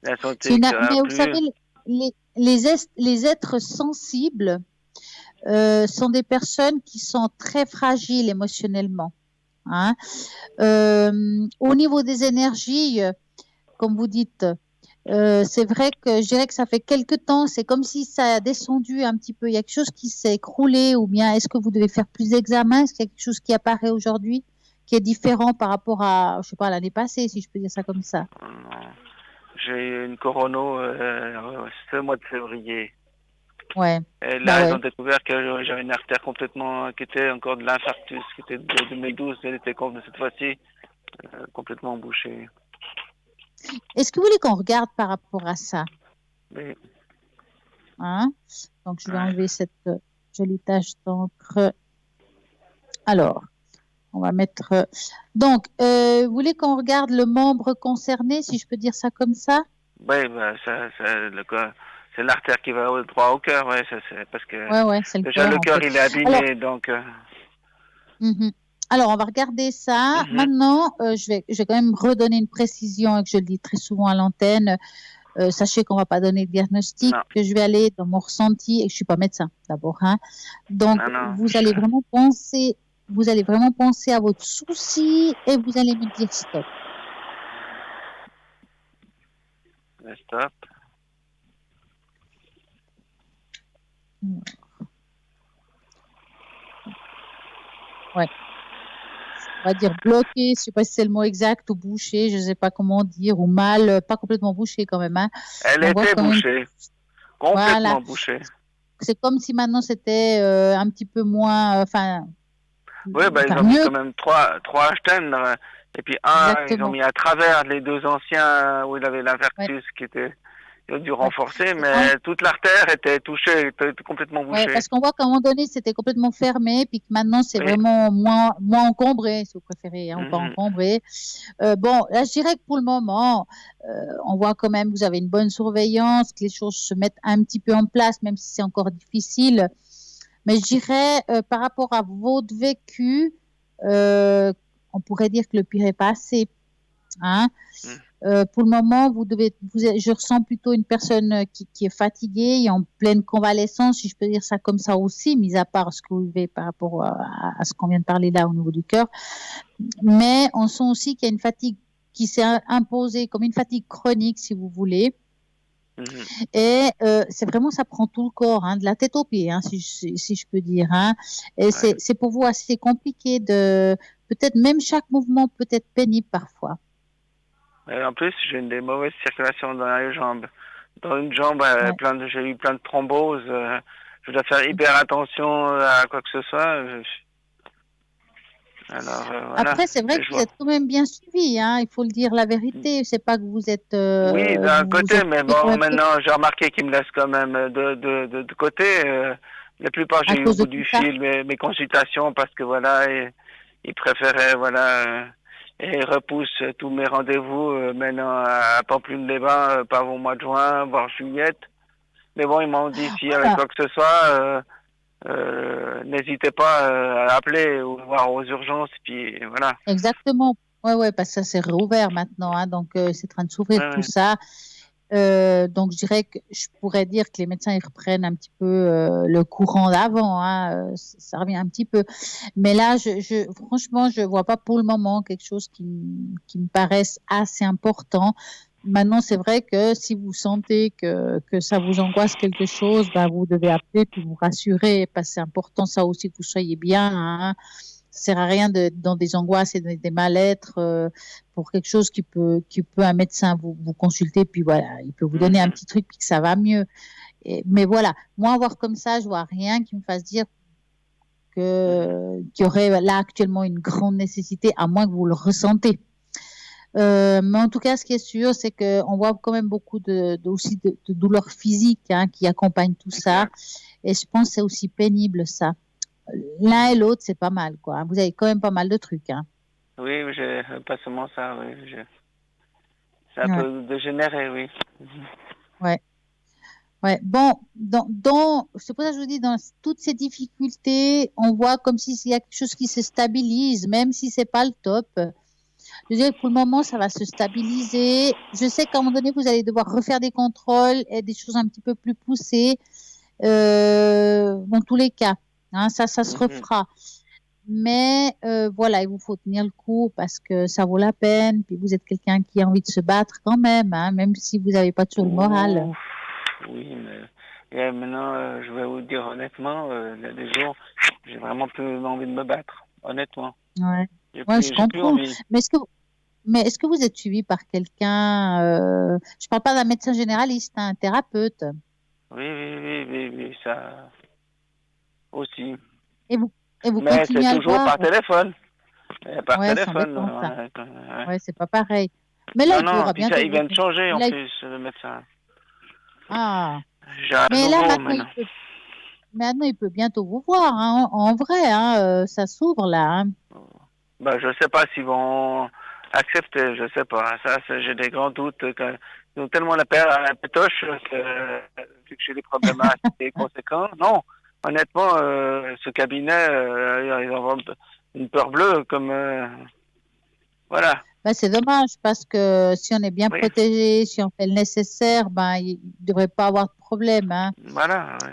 la santé qui va mais plus. Vous savez, les êtres sensibles sont des personnes qui sont très fragiles émotionnellement. Hein. Au niveau des énergies, comme vous dites, c'est vrai que je dirais que ça fait quelque temps, c'est comme si ça a descendu un petit peu. Il y a quelque chose qui s'est écroulé, ou bien est-ce que vous devez faire plus d'examens? Est-ce qu'il y a quelque chose qui apparaît aujourd'hui qui est différent par rapport à, je sais pas, l'année passée, si je peux dire ça comme ça? Non. J'ai eu une corono ce mois de février. Ouais. Et là, Bah ils ouais. ont découvert que j'avais une artère complètement, qui était encore de l'infarctus, qui était de 2012, elle était cette fois-ci complètement bouchée. Est-ce que vous voulez qu'on regarde par rapport à ça? Oui. Hein? Donc, je vais enlever cette jolie tache d'encre. Alors, on va mettre... Donc, vous voulez qu'on regarde le membre concerné, si je peux dire ça comme ça? Oui, bah, c'est l'artère qui va droit au cœur, ouais, c'est parce que Ouais, c'est le déjà cœur, le en cœur fait. il est abîmé, Alors, donc. Alors, on va regarder ça. Maintenant, je vais quand même redonner une précision et que je le dis très souvent à l'antenne. Sachez qu'on ne va pas donner de diagnostic, que je vais aller dans mon ressenti et que je ne suis pas médecin d'abord. Hein. Donc, vous allez vraiment penser à votre souci et vous allez me dire stop. Stop. Ouais. On va dire bloqué, je ne sais pas si c'est le mot exact, ou bouché, je ne sais pas comment dire, ou mal, pas complètement bouché quand même. Hein. Elle était bouchée, complètement bouchée. C'est comme si maintenant c'était un petit peu moins, oui, bah, ils ont mis quand même trois stènes, et puis ils ont mis à travers les deux anciens où il avait l'infarctus qui était... Ils ont dû renforcer, mais toute l'artère était touchée, était complètement bouchée. Oui, parce qu'on voit qu'à un moment donné, c'était complètement fermé, puis que maintenant, c'est vraiment moins encombré, si vous préférez, hein, ou pas encombré. Bon, là, je dirais que pour le moment, on voit quand même que vous avez une bonne surveillance, que les choses se mettent un petit peu en place, même si c'est encore difficile. Mais je dirais, par rapport à votre vécu, on pourrait dire que le pire est passé. Hein? Pour le moment, je ressens plutôt une personne qui est fatiguée et en pleine convalescence, si je peux dire ça comme ça aussi, mis à part ce que vous vivez par rapport à ce qu'on vient de parler là au niveau du cœur. Mais on sent aussi qu'il y a une fatigue qui s'est imposée comme une fatigue chronique, si vous voulez. Et c'est vraiment, ça prend tout le corps, hein, de la tête aux pieds, hein, si je peux dire. Hein. Et c'est pour vous assez compliqué peut-être même chaque mouvement peut être pénible parfois. Et en plus, j'ai des mauvaises circulations dans les jambes. Dans une jambe, j'ai eu plein de thromboses. Je dois faire hyper attention à quoi que ce soit. Alors, voilà. Après, c'est vrai que vous êtes quand même bien suivi, hein, il faut le dire la vérité. C'est pas que vous êtes. Oui, d'un côté, mais bon, maintenant, j'ai remarqué qu'ils me laissent quand même de côté. La plupart, j'ai eu au bout du fil mes consultations parce que voilà, ils préféraient, voilà. Et ils repoussent tous mes rendez-vous maintenant à Pampelune-les-Bains, pas au mois de juin, voire juillet. Mais bon, ils m'ont dit si avec quoi que ce soit, n'hésitez pas à appeler ou voir aux urgences, puis voilà. Exactement. Ouais, parce que ça s'est réouvert maintenant, hein, donc c'est en train de s'ouvrir tout ça. Donc, je dirais que je pourrais dire que les médecins ils reprennent un petit peu le courant d'avant, hein, ça revient un petit peu. Mais là, franchement, je vois pas pour le moment quelque chose qui me paraisse assez important. Maintenant, c'est vrai que si vous sentez que ça vous angoisse quelque chose, ben, vous devez appeler pour vous rassurer, parce que c'est important ça aussi que vous soyez bien. Hein. Ça sert à rien dans des angoisses et des mal-être pour quelque chose qui peut un médecin vous consulter, puis voilà, il peut vous donner un petit truc puis que ça va mieux. Mais voilà, moi, voir comme ça, je vois rien qui me fasse dire qu'il y aurait là actuellement une grande nécessité, à moins que vous le ressentez. Mais en tout cas, ce qui est sûr, c'est qu'on voit quand même beaucoup aussi de douleurs physiques hein, qui accompagnent tout ça. Et je pense que c'est aussi pénible, ça. L'un et l'autre, c'est pas mal, quoi. Vous avez quand même pas mal de trucs, hein. Oui, pas seulement ça, oui. C'est un peu dégénéré, oui. Ouais. Bon, c'est pour ça que je vous dis, dans toutes ces difficultés, on voit comme s'il y a quelque chose qui se stabilise, même si c'est pas le top. Je dirais que pour le moment, ça va se stabiliser. Je sais qu'à un moment donné, vous allez devoir refaire des contrôles et des choses un petit peu plus poussées, dans tous les cas. Hein, ça se refera. Mais voilà, il vous faut tenir le coup parce que ça vaut la peine. Puis vous êtes quelqu'un qui a envie de se battre quand même, hein, même si vous n'avez pas toujours le moral. Oui, mais maintenant, je vais vous dire honnêtement, il y a des jours, j'ai vraiment plus envie de me battre, honnêtement. Ouais, je comprends. Mais est-ce que vous êtes suivi par quelqu'un, je parle pas d'un médecin généraliste, hein, un thérapeute? Oui, ça aussi. Et vous Mais continuez c'est à le toujours voir? par téléphone. Par Ouais, c'est téléphone. embêtant, ça. Ouais, c'est pas pareil. Mais là, il pourra bientôt. Il vient de changer en plus, le médecin. Ah. J'ai un Mais là, nouveau maintenant, il peut bientôt vous voir, hein, en vrai, hein, ça s'ouvre là. Hein. Ben, je sais pas s'ils vont accepter, je sais pas. Ça, j'ai des grands doutes. Ils ont tellement la pétoche que, vu que j'ai des problèmes assez conséquents. Non, honnêtement, ce cabinet, ils ont une peur bleue comme... voilà. Ben, c'est dommage parce que si on est bien protégé, si on fait le nécessaire, ben, il ne devrait pas avoir de problème. Hein. Voilà, oui.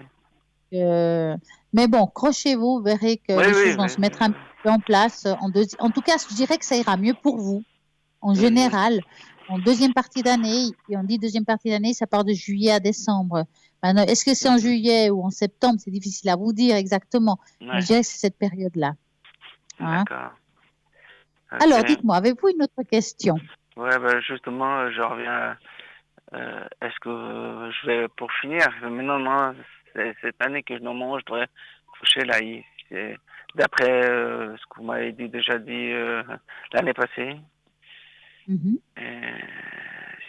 Mais bon, crochez-vous, vous verrez que les choses vont se mettre un peu en place. En tout cas, je dirais que ça ira mieux pour vous, en général. En deuxième partie d'année, et on dit deuxième partie d'année, ça part de juillet à décembre. Maintenant, est-ce que c'est en juillet ou en septembre? C'est difficile à vous dire exactement. Mais je dirais que c'est cette période-là. Hein? D'accord. Okay. Alors, dites-moi, avez-vous une autre question? Ouais, ben justement, je reviens. Est-ce que je vais, pour finir, maintenant, moi, c'est cette année que normalement je devrais toucher la I. D'après ce que vous m'avez déjà dit l'année passée.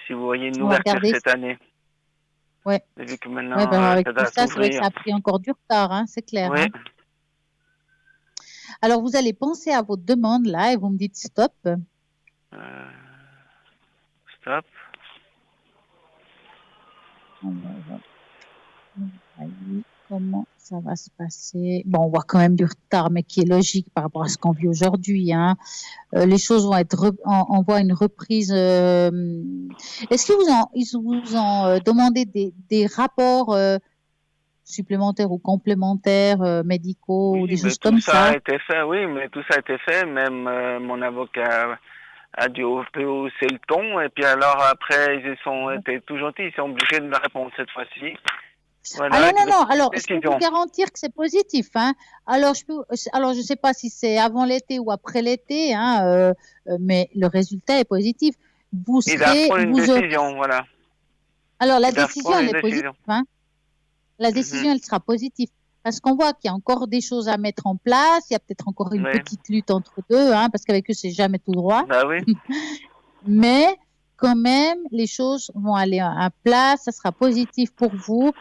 Si vous voyez une ouverture cette année. Ouais. Vu que maintenant, avec ça tout ça, c'est vrai que ça a pris encore du retard, hein, c'est clair. Oui. Hein. Alors, vous allez penser à votre demande là et vous me dites stop. Stop. Comment ça va se passer? Bon, on voit quand même du retard, mais qui est logique par rapport à ce qu'on vit aujourd'hui. Hein. Les choses vont être, on voit une reprise. Est-ce qu'ils vous ont demandé des rapports supplémentaires ou complémentaires médicaux ou des choses comme ça? Tout ça a été fait, oui, mais tout ça a été fait. Même mon avocat a dû hausser le ton. Et puis alors après, ils ont été tout gentils. Ils sont obligés de me répondre cette fois-ci. Voilà, non. Alors, je peux vous garantir que c'est positif. Hein. Alors, je sais pas si c'est avant l'été ou après l'été, hein, mais le résultat est positif. Vous serez, une décision, voilà. Alors, la décision, elle est positive. Hein. La décision, elle sera positive. Parce qu'on voit qu'il y a encore des choses à mettre en place. Il y a peut-être encore une petite lutte entre deux, hein, parce qu'avec eux, c'est jamais tout droit. Bah oui. Mais quand même, les choses vont aller à place. Ça sera positif pour vous.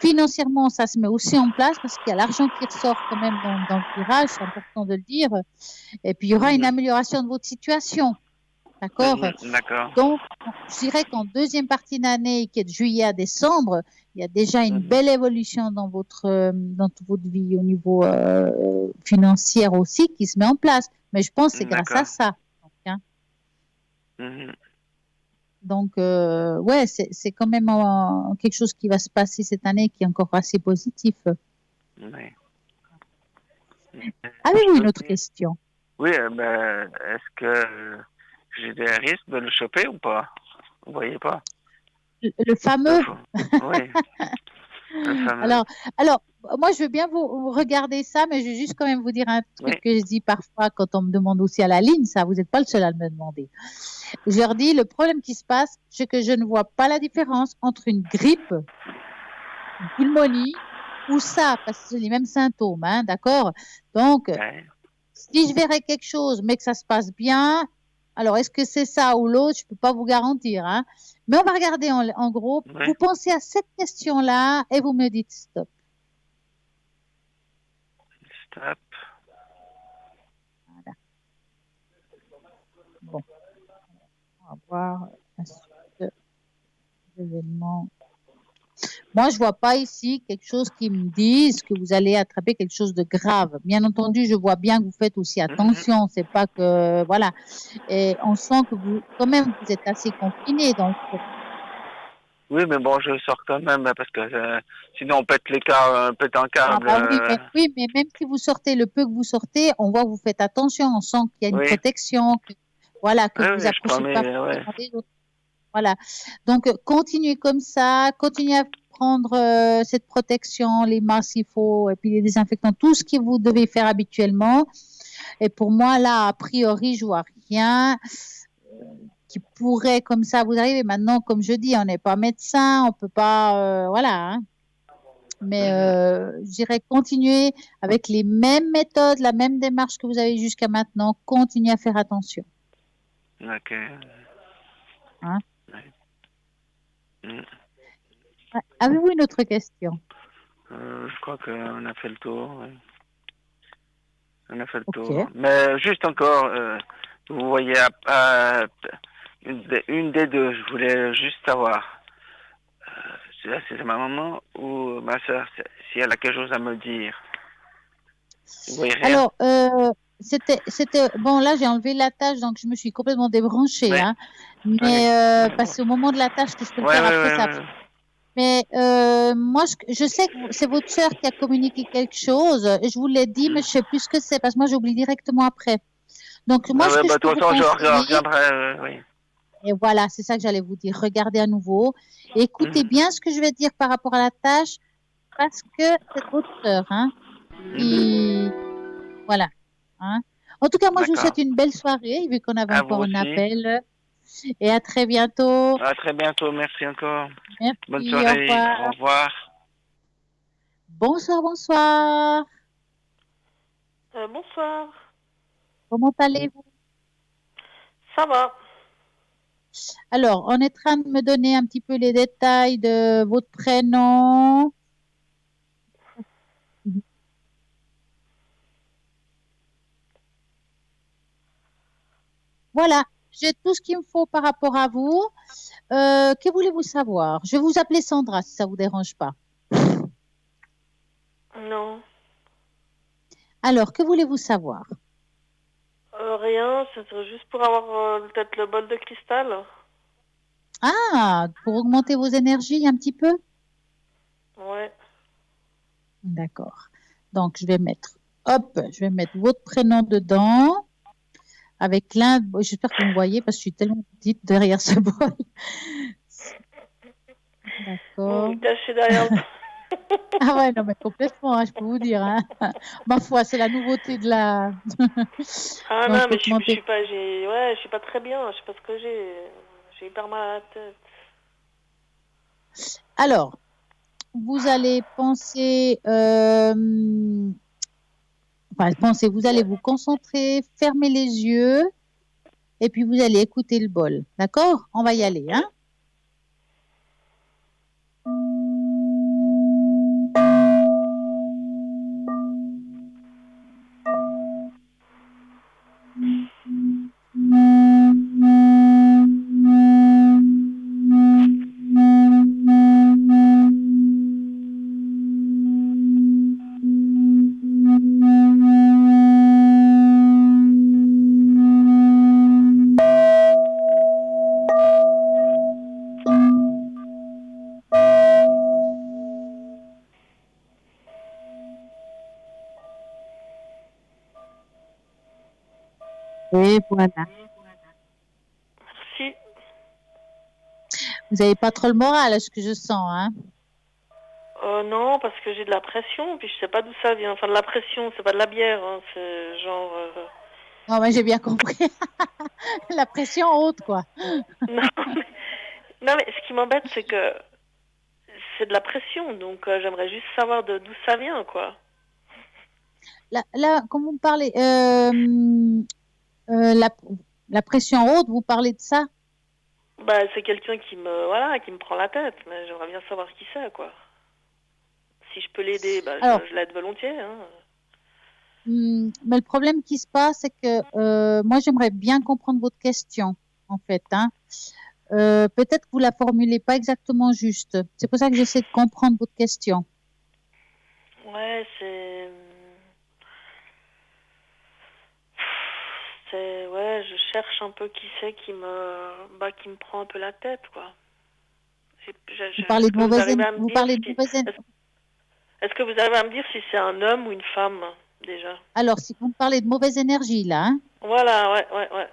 Financièrement, ça se met aussi en place parce qu'il y a l'argent qui ressort quand même dans le tirage, c'est important de le dire. Et puis, il y aura une amélioration de votre situation. D'accord? D'accord. Donc, je dirais qu'en deuxième partie d'année, qui est de juillet à décembre, il y a déjà une belle évolution dans toute votre vie au niveau financier aussi qui se met en place. Mais je pense que c'est grâce à ça. Donc, hein. Donc, ouais, c'est quand même quelque chose qui va se passer cette année qui est encore assez positif. Oui. Avez-vous une autre question? Oui, est-ce que j'ai des risques de le choper ou pas? Vous voyez pas? Le fameux? Oui. Le fameux. Alors, moi, je veux bien vous regarder ça, mais je vais juste quand même vous dire un truc que je dis parfois quand on me demande aussi à la ligne, ça, vous n'êtes pas le seul à me demander. Je leur dis, le problème qui se passe, c'est que je ne vois pas la différence entre une grippe, une pneumonie ou ça, parce que c'est les mêmes symptômes, hein, d'accord? Donc, si je verrais quelque chose, mais que ça se passe bien, alors est-ce que c'est ça ou l'autre, je ne peux pas vous garantir, hein. Mais on va regarder en gros. Vous pensez à cette question-là et vous me dites stop. Stop. Voilà. Bon. On va voir la suite d'événements. Moi, je vois pas ici quelque chose qui me dise que vous allez attraper quelque chose de grave. Bien entendu, je vois bien que vous faites aussi attention. C'est pas que, voilà. Et on sent que vous, quand même, vous êtes assez confiné. Donc, Oui, mais bon, je sors quand même parce que sinon on pète on pète un câble. Oui, mais même si vous sortez le peu que vous sortez, on voit que vous faites attention, on sent qu'il y a une protection, que vous approchez pas forcément des autres. Voilà. Donc, continuez comme ça, continuez à prendre cette protection, les masques s'il faut, et puis les désinfectants, tout ce que vous devez faire habituellement. Et pour moi, là, a priori, je vois rien qui pourrait comme ça vous arriver. Maintenant, comme je dis, on n'est pas médecin, on peut pas, voilà. Hein. Mais je dirais continuer avec les mêmes méthodes, la même démarche que vous avez jusqu'à maintenant. Continuez à faire attention. Ok. Hein? Mm. Avez-vous une autre question? Je crois qu'on a fait le tour. Oui. On a fait le tour. Mais juste encore, vous voyez, une des deux, je voulais juste savoir. C'est ma maman ou ma soeur, si elle a quelque chose à me dire. Vous voyez rien? Alors, c'était bon, là j'ai enlevé la tâche, donc je me suis complètement débranchée, hein. Mais parce qu'au moment de la tâche que je peux le faire après ça. Mais moi, je sais que c'est votre sœur qui a communiqué quelque chose. Et je vous l'ai dit, mais je sais plus ce que c'est parce que moi j'oublie directement après. Donc moi, ce que je peux vous conseiller, oui. et voilà, c'est ça que j'allais vous dire. Regardez à nouveau, écoutez bien ce que je vais dire par rapport à la tâche, parce que c'est votre sœur, hein. Voilà. Hein. En tout cas, moi, je vous souhaite une belle soirée, vu qu'on avait encore un appel. Et à très bientôt. À très bientôt, merci encore. Merci, bonne soirée, au revoir. Bonsoir, bonsoir. Bonsoir. Comment allez-vous? Ça va. Alors, on est en train de me donner un petit peu les détails de votre prénom. Voilà, j'ai tout ce qu'il me faut par rapport à vous. Que voulez-vous savoir? Je vais vous appeler Sandra si ça ne vous dérange pas. Non. Alors, que voulez-vous savoir? Rien, c'est juste pour avoir peut-être le bol de cristal. Ah, pour augmenter vos énergies un petit peu? Ouais. D'accord. Donc, je vais mettre votre prénom dedans. Avec j'espère que vous me voyez parce que je suis tellement petite derrière ce bol. D'accord. Vous cachez derrière le... Ah ouais, non, mais complètement, hein, je peux vous dire. Hein. Ma foi, c'est la nouveauté de la... Ah non, mais je suis pas très bien, je sais pas ce que j'ai. J'ai hyper mal à la tête. Alors, vous allez penser... vous allez vous concentrer, fermer les yeux, et puis vous allez écouter le bol. D'accord? On va y aller, hein? Et voilà. Merci. Vous n'avez pas trop le moral, à ce que je sens, hein? Non, parce que j'ai de la pression, puis je sais pas d'où ça vient. Enfin, de la pression, c'est pas de la bière, hein, c'est genre... Non, mais j'ai bien compris. La pression haute, quoi. Non, mais ce qui m'embête, c'est que c'est de la pression, donc j'aimerais juste savoir d'où ça vient, quoi. Là, quand vous me parlez... la pression haute, vous parlez de ça? Bah, c'est quelqu'un qui me prend la tête, mais j'aimerais bien savoir qui c'est, quoi. Si je peux l'aider, bah, je l'aide volontiers, hein. Mais le problème qui se passe, c'est que moi, j'aimerais bien comprendre votre question, en fait. Hein. Peut-être que vous la formulez pas exactement juste. C'est pour ça que j'essaie de comprendre votre question. Ouais, ouais, je cherche un peu qui c'est qui me prend un peu la tête, quoi. Vous parlez de mauvaise énergie. Est-ce que vous arrivez à me dire si c'est un homme ou une femme, déjà? Alors, si vous me parlez de mauvaise énergie, là, hein? Voilà, ouais.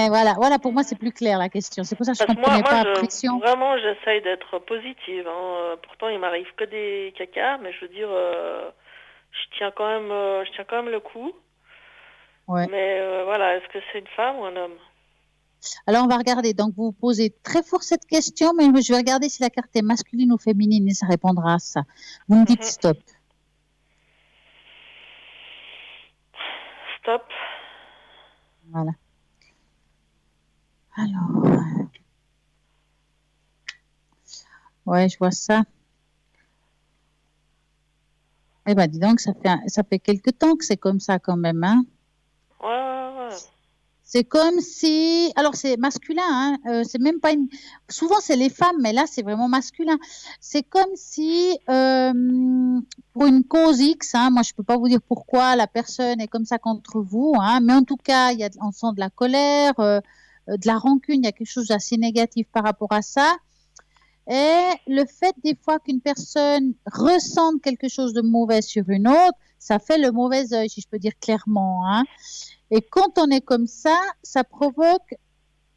Voilà, pour moi, c'est plus clair la question. C'est pour ça que je ne comprenais pas la pression. Vraiment, j'essaye d'être positive. Hein. Pourtant, il m'arrive que des cacas, mais je veux dire, je tiens quand même le coup. Ouais. Mais voilà, est-ce que c'est une femme ou un homme? Alors, on va regarder. Donc, vous posez très fort cette question, mais je vais regarder si la carte est masculine ou féminine et ça répondra à ça. Vous me dites stop. Stop. Voilà. Alors, ouais, je vois ça. Eh ben, dis donc, ça fait quelque temps que c'est comme ça quand même, hein. Ouais. C'est comme si, alors c'est masculin, hein, c'est même pas une. Souvent c'est les femmes, mais là c'est vraiment masculin. C'est comme si pour une cause X, hein, moi je peux pas vous dire pourquoi la personne est comme ça contre vous, hein, mais en tout cas on sent de la colère, de la rancune, il y a quelque chose d'assez négatif par rapport à ça. Et le fait des fois qu'une personne ressente quelque chose de mauvais sur une autre, ça fait le mauvais œil, si je peux dire clairement, hein. Et quand on est comme ça, ça provoque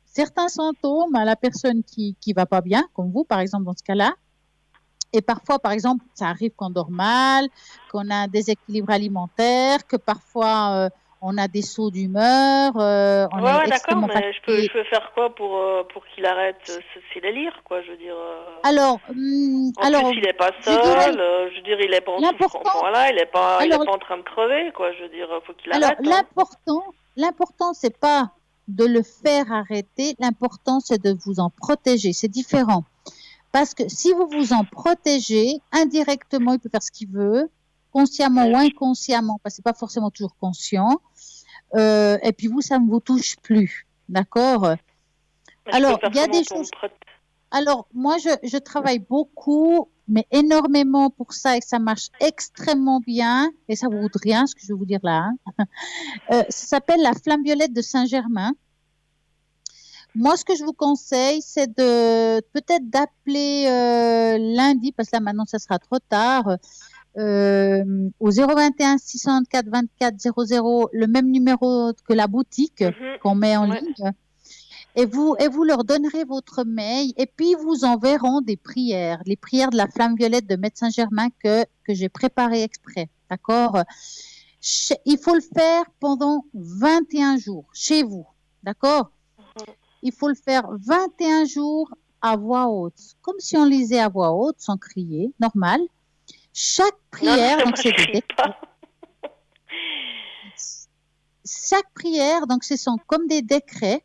certains symptômes à la personne qui va pas bien, comme vous, par exemple, dans ce cas-là. Et parfois, par exemple, ça arrive qu'on dort mal, qu'on a un déséquilibre alimentaire, que parfois on a des sauts d'humeur, on est extrêmement mais je peux faire quoi pour qu'il arrête ses délires, quoi, je veux dire. Alors, plus, il est pas seul, je veux dire, il est pas en souffrance, voilà, il est pas en train de crever, quoi, je veux dire, faut qu'il arrête. Alors, l'important, c'est pas de le faire arrêter, l'important, c'est de vous en protéger, c'est différent. Parce que si vous vous en protégez, indirectement, il peut faire ce qu'il veut, consciemment ou inconsciemment, parce que c'est pas forcément toujours conscient. Et puis vous, ça ne vous touche plus, d'accord? Alors, il y a des choses. Alors, moi, je travaille beaucoup, mais énormément pour ça et ça marche extrêmement bien. Et ça vous coûte rien, ce que je vais vous dire là. Hein. Ça s'appelle la flamme violette de Saint-Germain. Moi, ce que je vous conseille, c'est de peut-être d'appeler lundi, parce que là maintenant, ça sera trop tard, au 021 604 24 00, le même numéro que la boutique qu'on met en ligne. Et vous leur donnerez votre mail et puis ils vous enverront des prières, les prières de la flamme violette de Médecin Germain que j'ai préparées exprès. D'accord? Il faut le faire pendant 21 jours chez vous. D'accord? Il faut le faire 21 jours à voix haute, comme si on lisait à voix haute, sans crier, normal. Chaque prière, donc c'est des décrets. Chaque prière, donc ce sont comme des décrets.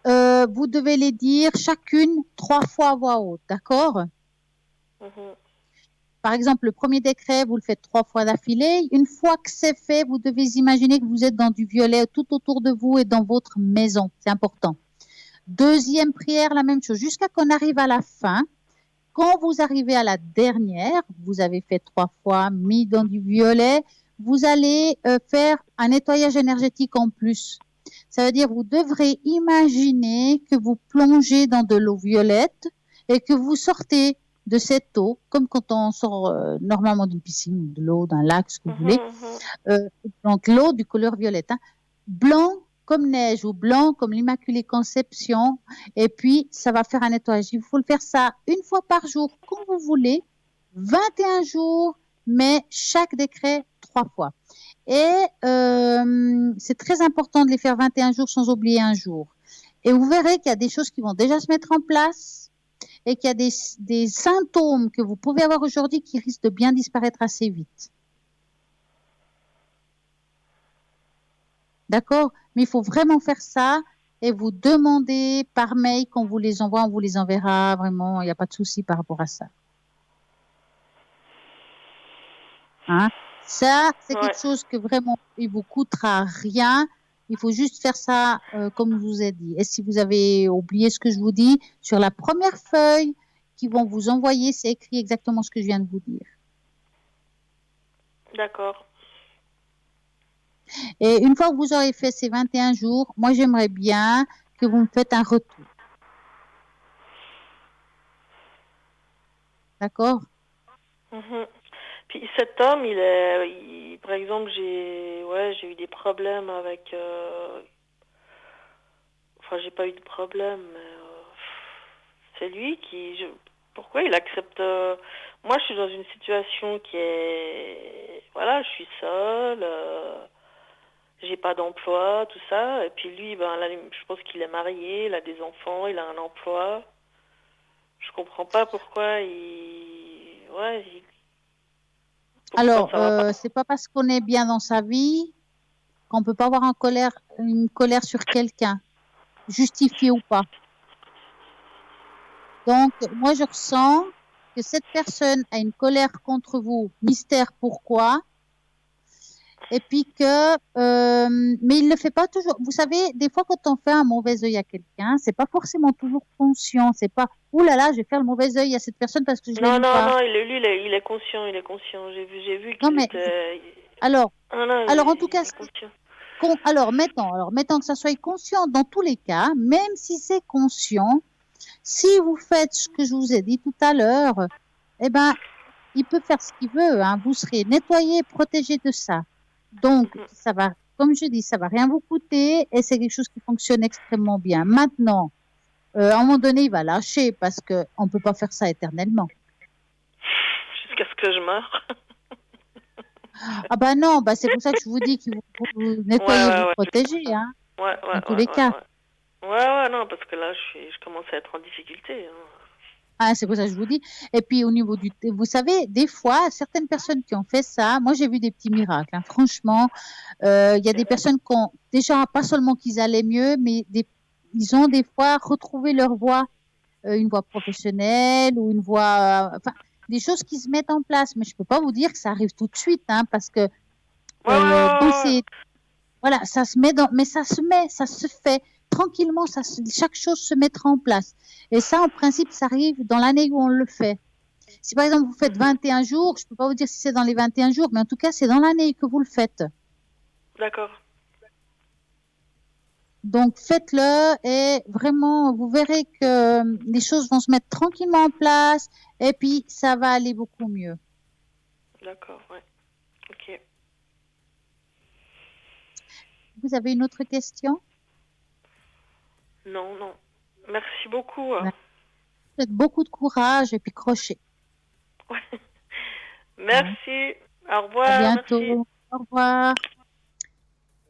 Vous devez les dire chacune 3 fois à voix haute, d'accord? Par exemple, le premier décret, vous le faites 3 fois d'affilée. Une fois que c'est fait, vous devez imaginer que vous êtes dans du violet tout autour de vous et dans votre maison. C'est important. Deuxième prière, la même chose, jusqu'à qu'on arrive à la fin. Quand vous arrivez à la dernière, vous avez fait 3 fois, mis dans du violet, vous allez faire un nettoyage énergétique en plus. Ça veut dire vous devrez imaginer que vous plongez dans de l'eau violette et que vous sortez de cette eau, comme quand on sort normalement d'une piscine, de l'eau, d'un lac, ce que vous voulez. Donc l'eau du couleur violette, hein. Blanc comme neige ou blanc comme l'Immaculée Conception. Et puis, ça va faire un nettoyage. Il faut le faire ça une fois par jour, quand vous voulez, 21 jours, mais chaque décret 3 fois. Et c'est très important de les faire 21 jours sans oublier un jour. Et vous verrez qu'il y a des choses qui vont déjà se mettre en place et qu'il y a des symptômes que vous pouvez avoir aujourd'hui qui risquent de bien disparaître assez vite. D'accord? Mais il faut vraiment faire ça et vous demander par mail qu'on vous les envoie, on vous les enverra. Vraiment, il n'y a pas de souci par rapport à ça. Hein? Ça, c'est quelque chose que vraiment, il vous coûtera rien. Il faut juste faire ça comme je vous ai dit. Et si vous avez oublié ce que je vous dis, sur la première feuille qu'ils vont vous envoyer, c'est écrit exactement ce que je viens de vous dire. D'accord. Et une fois que vous aurez fait ces 21 jours, moi, j'aimerais bien que vous me faites un retour. D'accord? Puis cet homme, par exemple, j'ai eu des problèmes avec. Enfin, j'ai pas eu de problème, mais c'est lui qui. Pourquoi il accepte. Moi, je suis dans une situation qui est. Voilà, je suis seule. J'ai pas d'emploi, tout ça. Et puis lui, là, je pense qu'il est marié, il a des enfants, il a un emploi. Je comprends pas pourquoi Alors, c'est pas parce qu'on est bien dans sa vie qu'on peut pas avoir une colère sur quelqu'un, justifiée ou pas. Donc, moi, je ressens que cette personne a une colère contre vous, mystère pourquoi. Et puis mais il le fait pas toujours. Vous savez, des fois, quand on fait un mauvais œil à quelqu'un, c'est pas forcément toujours conscient. C'est pas, ouh là là, je vais faire le mauvais œil à cette personne parce que je l'aime pas. Non, il est conscient. J'ai vu qu'il était. Alors, en tout cas, alors mettons que ça soit conscient dans tous les cas, même si c'est conscient, si vous faites ce que je vous ai dit tout à l'heure, eh ben, il peut faire ce qu'il veut, hein. Vous serez nettoyé, protégé de ça. Donc, ça va, comme je dis, ça va rien vous coûter et c'est quelque chose qui fonctionne extrêmement bien. Maintenant, à un moment donné, il va lâcher parce qu'on ne peut pas faire ça éternellement. Jusqu'à ce que je meure. Ah bah non, c'est pour ça que je vous dis qu'il faut vous nettoyer, vous protéger, hein, dans tous les cas. Non, parce que là, je commence à être en difficulté. Hein. Ah, c'est pour ça que je vous dis. Et puis, au niveau vous savez, des fois, certaines personnes qui ont fait ça, moi, j'ai vu des petits miracles, hein. Franchement, il y a des personnes qui ont, déjà, pas seulement qu'ils allaient mieux, mais ils ont des fois retrouvé leur voix, une voix professionnelle ou une voix, des choses qui se mettent en place. Mais je peux pas vous dire que ça arrive tout de suite, hein, parce que, voilà, ça se met mais ça se fait. Tranquillement, chaque chose se mettra en place. Et ça, en principe, ça arrive dans l'année où on le fait. Si par exemple, vous faites 21 jours, je ne peux pas vous dire si c'est dans les 21 jours, mais en tout cas, c'est dans l'année que vous le faites. D'accord. Donc, faites-le et vraiment, vous verrez que les choses vont se mettre tranquillement en place et puis ça va aller beaucoup mieux. D'accord, ouais. Ok. Vous avez une autre question ? Non. Merci beaucoup. Faites beaucoup de courage et puis crochet. Ouais. Merci. Au revoir. À bientôt. Merci. Au revoir.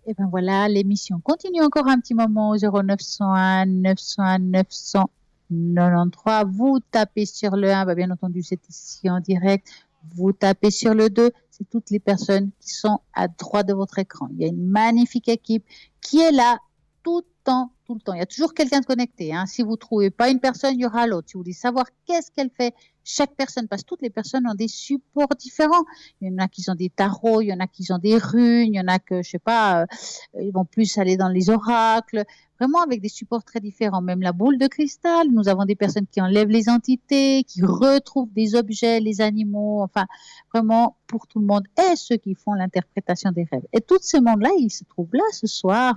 Et ben voilà, l'émission continue encore un petit moment au 0901 901 993. Vous tapez sur le 1, bien entendu, c'est ici en direct. Vous tapez sur le 2, c'est toutes les personnes qui sont à droite de votre écran. Il y a une magnifique équipe qui est là tout le temps. Il y a toujours quelqu'un de connecté, hein. Si vous ne trouvez pas une personne, il y aura l'autre. Si vous voulez savoir qu'est-ce qu'elle fait, chaque personne, parce que toutes les personnes ont des supports différents. Il y en a qui ont des tarots, il y en a qui ont des runes, il y en a que, je sais pas, ils vont plus aller dans les oracles. Vraiment avec des supports très différents. Même la boule de cristal, nous avons des personnes qui enlèvent les entités, qui retrouvent des objets, les animaux, enfin, vraiment pour tout le monde et ceux qui font l'interprétation des rêves. Et tout ce monde-là, il se trouve là ce soir.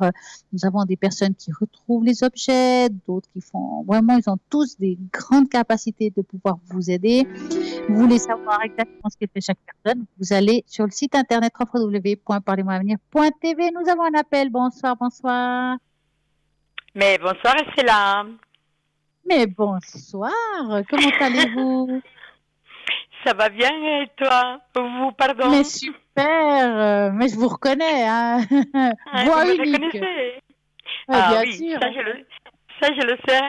Nous avons des personnes qui retrouvent les objets, d'autres qui font, vraiment, ils ont tous des grandes capacités de pouvoir vous aider. Vous voulez savoir exactement ce que fait chaque personne, vous allez sur le site internet www.parlez-moi-avenir.tv. Nous avons un appel. Bonsoir. Mais bonsoir, c'est là. Mais bonsoir, comment allez-vous? Ça va bien et toi? Vous, pardon? Mais super, mais je vous reconnais, hein. Voix vous unique. Me reconnaissez? Bien oui, sûr. Ça je le sais.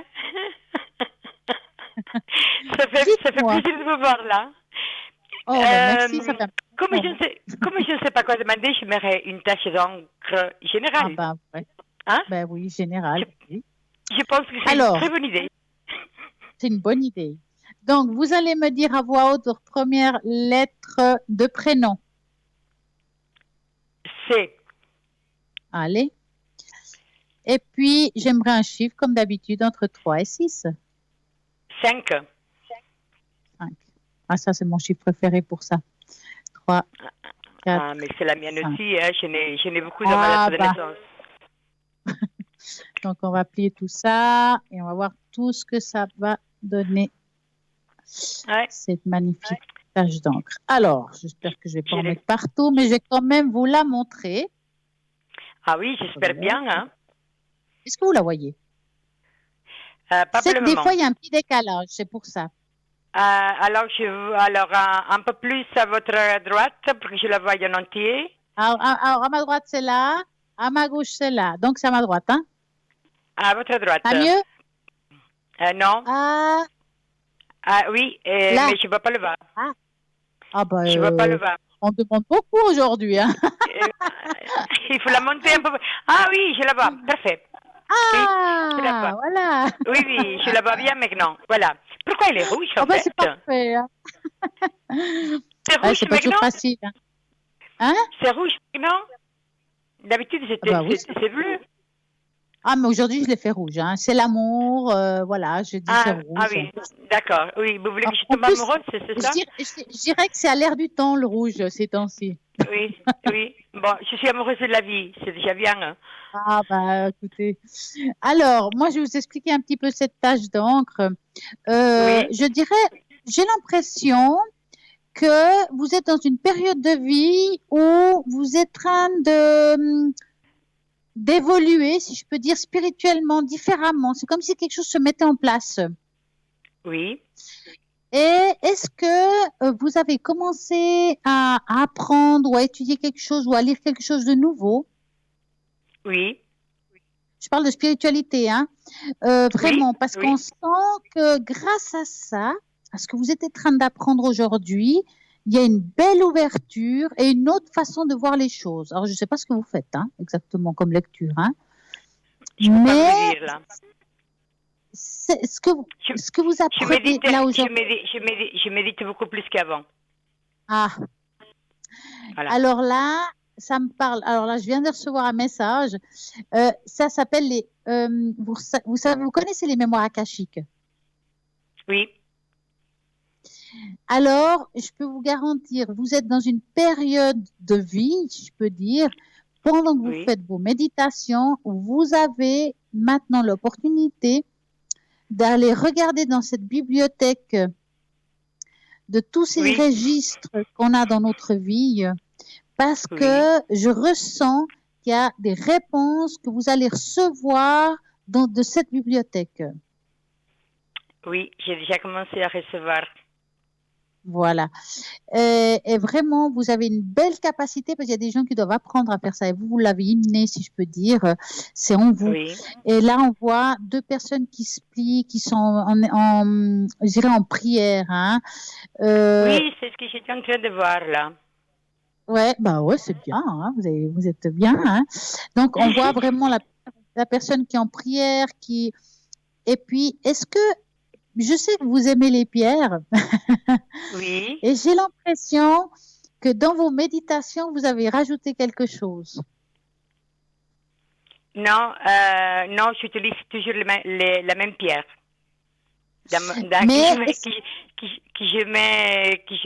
ça fait plaisir de vous voir là. Oh, merci, ça fait... Comme je ne sais pas quoi demander, j'aimerais une tache d'encre générale. Ah ouais. Hein? Ben oui, général. Je pense que c'est une très bonne idée. C'est une bonne idée. Donc, vous allez me dire à voix haute votre première lettre de prénom. C. Allez. Et puis, j'aimerais un chiffre, comme d'habitude, entre 3 et 6. 5. 5. Ah, ça, c'est mon chiffre préféré pour ça. 3, 4, Ah, mais c'est la mienne 5. Aussi. Hein. Je n'ai beaucoup dans ma lettre de naissance. Donc, on va plier tout ça et on va voir tout ce que ça va donner. Ouais. Cette magnifique tache d'encre. Alors, j'espère que je vais pas en mettre partout, mais je vais quand même vous la montrer. Ah oui, j'espère bien. Hein. Est-ce que vous la voyez? Pas pour le Des moment. fois, il y a un petit décalage, c'est pour ça. Alors, un peu plus à votre droite pour que je la voie en entier. Alors, à ma droite, c'est là. À ma gauche, c'est là. Donc, c'est à ma droite, hein? À votre droite. Pas mieux? Non. Ah, Oui, là. mais je ne vois pas le bas. Ah bah, Je ne vois pas le bas. on demande beaucoup aujourd'hui, hein? Il faut la monter un peu. Ah oui, je la vois. Parfait. Ah, je la vois. voilà. Oui, oui, je la vois bien maintenant. Voilà. Pourquoi elle est rouge en bah, fait? c'est parfait. Hein? C'est rouge c'est pas toujours maintenant? facile. Hein? C'est rouge maintenant? D'habitude, c'est bleu. Ah, mais aujourd'hui, je l'ai fait rouge. Hein. C'est l'amour, voilà, je dis c'est rouge. Ah oui, d'accord. Oui, vous voulez que je tombe amoureuse, c'est ça? Je dirais que c'est à l'air du temps, le rouge, ces temps-ci. Oui, oui. Bon, je suis amoureuse de la vie, c'est déjà bien. Hein. Ah, bah, écoutez. Alors, moi, je vais vous expliquer un petit peu cette tache d'encre. Je dirais, j'ai l'impression que vous êtes dans une période de vie où vous êtes en train d'évoluer, si je peux dire, spirituellement, différemment. C'est comme si quelque chose se mettait en place. Oui. Et est-ce que vous avez commencé à apprendre ou à étudier quelque chose ou à lire quelque chose de nouveau? Oui. Je parle de spiritualité, hein. Vraiment, parce qu'on sent que grâce à ça, à ce que vous êtes en train d'apprendre aujourd'hui, il y a une belle ouverture et une autre façon de voir les choses. Alors, je ne sais pas ce que vous faites, hein, exactement comme lecture, hein. Mais c'est ce que vous apprenez là aujourd'hui. Je médite beaucoup plus qu'avant. Ah. Voilà. Alors là, ça me parle. Alors là, je viens de recevoir un message. Ça s'appelle les. Vous connaissez les mémoires akashiques? Oui. Alors, je peux vous garantir, vous êtes dans une période de vie, si je peux dire, pendant que vous faites vos méditations, vous avez maintenant l'opportunité d'aller regarder dans cette bibliothèque de tous ces registres qu'on a dans notre vie, parce que je ressens qu'il y a des réponses que vous allez recevoir de cette bibliothèque. Oui, j'ai déjà commencé à recevoir. Voilà. Et vraiment, vous avez une belle capacité parce qu'il y a des gens qui doivent apprendre à faire ça. Et vous l'avez inné, si je peux dire. C'est en vous. Oui. Et là, on voit deux personnes qui se plient, qui sont je dirais en prière. Hein. Oui, c'est ce que j'étais en train de voir là. Ouais, bah ouais, c'est bien. Hein. Vous êtes bien. Hein. Donc, on voit vraiment la personne qui est en prière, Et puis, est-ce que je sais que vous aimez les pierres. Oui. Et j'ai l'impression que dans vos méditations, vous avez rajouté quelque chose. Non, non, j'utilise toujours la même pierre. Que je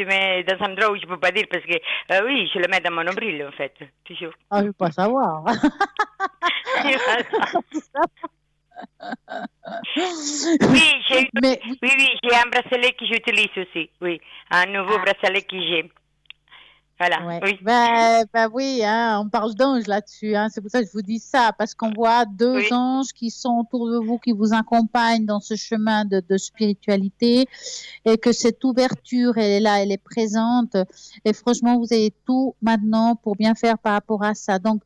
mets dans un endroit où je ne peux pas dire parce que oui, je le mets dans mon nombril en fait, toujours. Ah, je ne veux pas savoir. Oui, j'ai un bracelet que j'utilise aussi. Oui, un nouveau bracelet que j'ai. Voilà. Ouais. Oui. Oui, hein, on parle d'anges là-dessus. Hein, c'est pour ça que je vous dis ça, parce qu'on voit deux anges qui sont autour de vous, qui vous accompagnent dans ce chemin de spiritualité, et que cette ouverture, elle est là, elle est présente. Et franchement, vous avez tout maintenant pour bien faire par rapport à ça. Donc,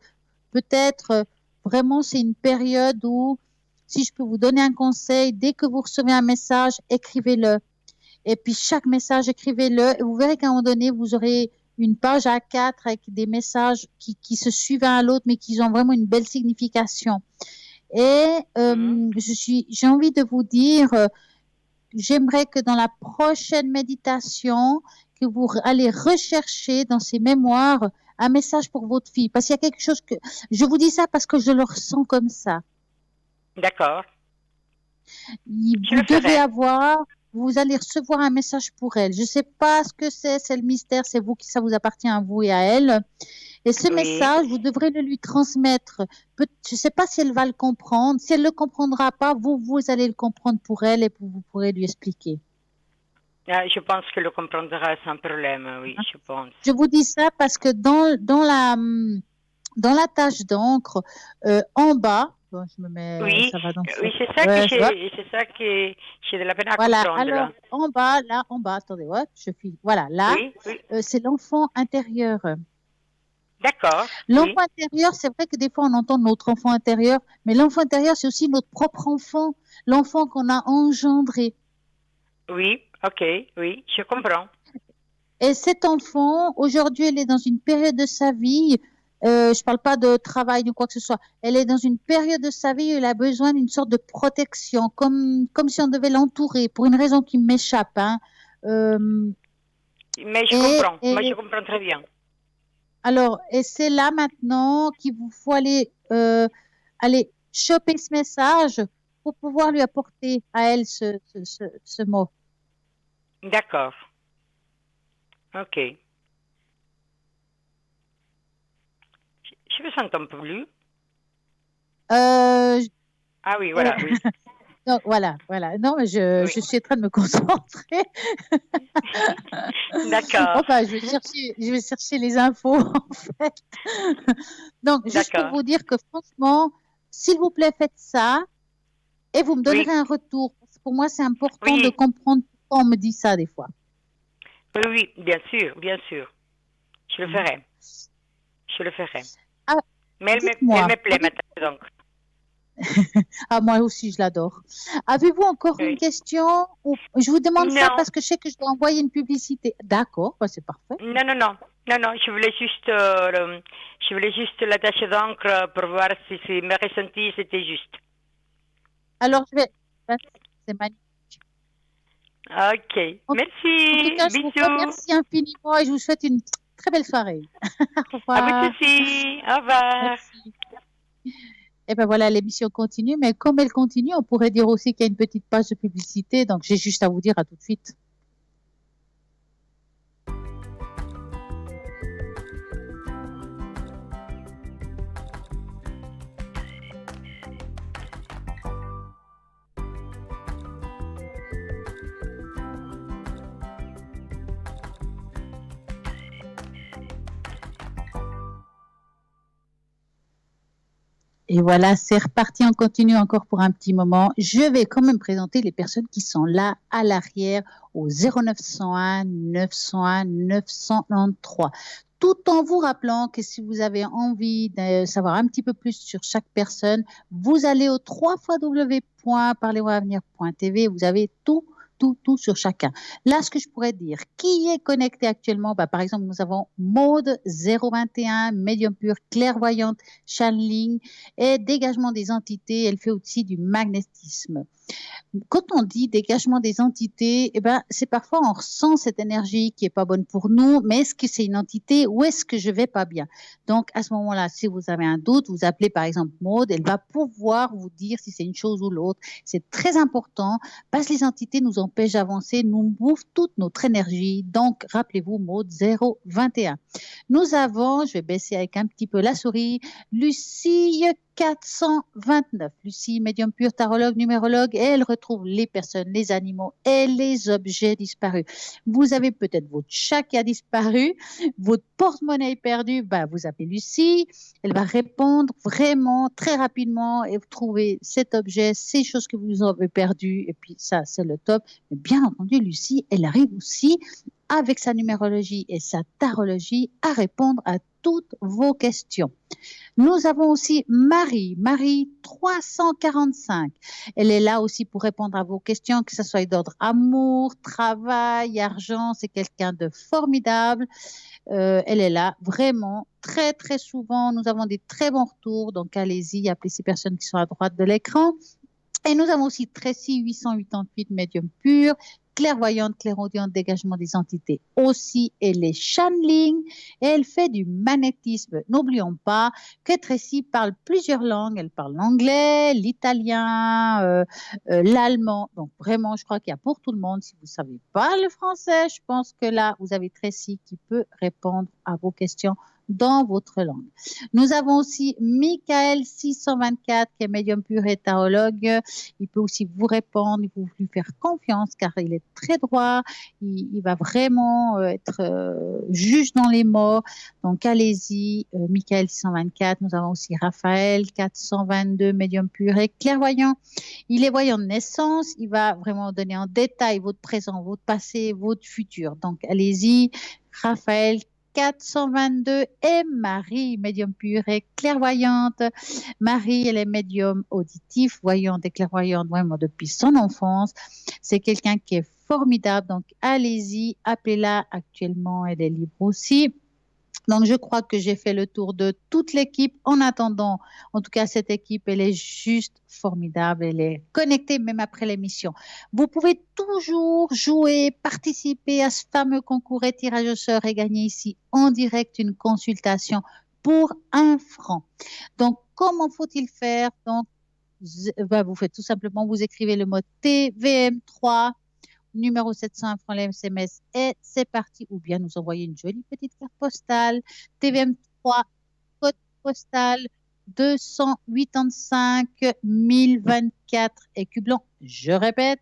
peut-être vraiment, c'est une période où, si je peux vous donner un conseil, dès que vous recevez un message, écrivez-le. Et puis, chaque message, écrivez-le. Et vous verrez qu'à un moment donné, vous aurez une page A4 avec des messages qui se suivent l'un à l'autre, mais qui ont vraiment une belle signification. Et j'ai envie de vous dire, j'aimerais que dans la prochaine méditation, que vous allez rechercher dans ces mémoires un message pour votre fille. Parce qu'il y a quelque chose que... Je vous dis ça parce que je le ressens comme ça. D'accord. Vous devez avoir... Vous allez recevoir un message pour elle. Je ne sais pas ce que c'est le mystère, c'est vous ça vous appartient à vous et à elle. Et ce message, vous devrez le lui transmettre. Je ne sais pas si elle va le comprendre. Si elle ne le comprendra pas, vous allez le comprendre pour elle et vous pourrez lui expliquer. Je pense qu'elle le comprendra sans problème, oui, je pense. Je vous dis ça parce que dans la tâche d'encre, en bas, bon, je me mets, Oui, ça va dans oui, ce- c'est ça que j'ai de la peine à Voilà, comprendre. alors en bas, attendez, voilà, là, Oui. c'est l'enfant intérieur. D'accord. L'enfant intérieur, c'est vrai que des fois on entend notre enfant intérieur, mais l'enfant intérieur, c'est aussi notre propre enfant, l'enfant qu'on a engendré. Oui, ok, oui, je comprends. Et cet enfant, aujourd'hui, elle est dans une période de sa vie, je ne parle pas de travail ou quoi que ce soit, elle est dans une période de sa vie où elle a besoin d'une sorte de protection, comme si on devait l'entourer, pour une raison qui m'échappe. Hein. Mais je comprends, moi je comprends très bien. Alors, et c'est là maintenant qu'il vous faut aller choper ce message pour pouvoir lui apporter à elle ce mot. D'accord. Ok. Je me sens un peu plus. Ah oui, voilà. Oui. Donc, voilà. Non, mais je suis en train de me concentrer. D'accord. Enfin, je vais chercher les infos, en fait. Donc, juste pour vous dire que franchement, s'il vous plaît, faites ça et vous me donnerez un retour. Pour moi, c'est important de comprendre pourquoi on me dit ça des fois. Oui, bien sûr. Je le ferai. Mais elle me plaît maintenant, donc. Ah, moi aussi, je l'adore. Avez-vous encore une question? Je vous demande ça parce que je sais que je dois envoyer une publicité. D'accord, c'est parfait. Non, je voulais juste la tache d'encre pour voir si mes ressentis c'était juste. Alors, c'est magnifique. Ok, merci. En tout cas, je vous remercie infiniment et je vous souhaite une très belle soirée. Au revoir. À vous aussi. Au revoir. Merci. Et bien voilà, l'émission continue, mais comme elle continue, on pourrait dire aussi qu'il y a une petite page de publicité, donc j'ai juste à vous dire à tout de suite. Et voilà, c'est reparti, on continue encore pour un petit moment. Je vais quand même présenter les personnes qui sont là à l'arrière au 0901 901 993. Tout en vous rappelant que si vous avez envie de savoir un petit peu plus sur chaque personne, vous allez au www.parlesavenir.tv, vous avez tout sur chacun. Là, ce que je pourrais dire, qui est connecté actuellement? Par exemple, nous avons Maude 021, médium pur, clairvoyante, channeling et dégagement des entités. Elle fait aussi du magnétisme. Quand on dit dégagement des entités, c'est parfois on ressent cette énergie qui est pas bonne pour nous, mais est-ce que c'est une entité ou est-ce que je vais pas bien? Donc, à ce moment-là, si vous avez un doute, vous appelez par exemple Maude, elle va pouvoir vous dire si c'est une chose ou l'autre. C'est très important parce que les entités nous empêchent d'avancer, nous bouffent toute notre énergie. Donc, rappelez-vous Maude 021. Nous avons, je vais baisser avec un petit peu la souris, Lucie 429. Lucie, médium pur, tarologue, numérologue, et elle retrouve les personnes, les animaux et les objets disparus. Vous avez peut-être votre chat qui a disparu, votre porte-monnaie est perdu, vous appelez Lucie, elle va répondre vraiment très rapidement et vous trouvez cet objet, ces choses que vous avez perdues, et puis ça, c'est le top. Mais bien entendu, Lucie, elle arrive aussi avec sa numérologie et sa tarologie à répondre à toutes vos questions. Nous avons aussi Marie 345. Elle est là aussi pour répondre à vos questions, que ce soit d'ordre amour, travail, argent. C'est quelqu'un de formidable. Elle est là vraiment très, très souvent. Nous avons des très bons retours. Donc, allez-y, appelez ces personnes qui sont à droite de l'écran. Et nous avons aussi Tracy 888, médium pur, clairvoyante, clairaudiente, dégagement des entités aussi, elle est channeling et elle fait du magnétisme. N'oublions pas que Tracy parle plusieurs langues, elle parle l'anglais, l'italien, l'allemand, donc vraiment je crois qu'il y a pour tout le monde. Si vous ne savez pas le français, je pense que là vous avez Tracy qui peut répondre à vos questions dans votre langue. Nous avons aussi Michael 624 qui est médium pur et tarologue. Il peut aussi vous répondre, il faut lui faire confiance car il est très droit, il va vraiment être juge dans les mots. Donc allez-y, Michael 624. Nous avons aussi Raphaël 422, médium pur et clairvoyant. Il est voyant de naissance, il va vraiment donner en détail votre présent, votre passé, votre futur. Donc allez-y, Raphaël 422 et Marie, médium pure et clairvoyante. Marie, elle est médium auditif, voyante et clairvoyante vraiment depuis son enfance. C'est quelqu'un qui est formidable, donc allez-y, appelez-la actuellement, elle est libre aussi. Donc, je crois que j'ai fait le tour de toute l'équipe. En attendant, en tout cas, cette équipe, elle est juste formidable. Elle est connectée même après l'émission. Vous pouvez toujours jouer, participer à ce fameux concours et tirage au sort et gagner ici en direct une consultation pour 1 franc. Donc, comment faut-il faire? Donc, vous faites tout simplement, vous écrivez le mot TVM3, numéro 700, francs les SMS, et c'est parti. Ou bien nous envoyer une jolie petite carte postale, TVM3, code postal 285 1024 écus blancs. Je répète,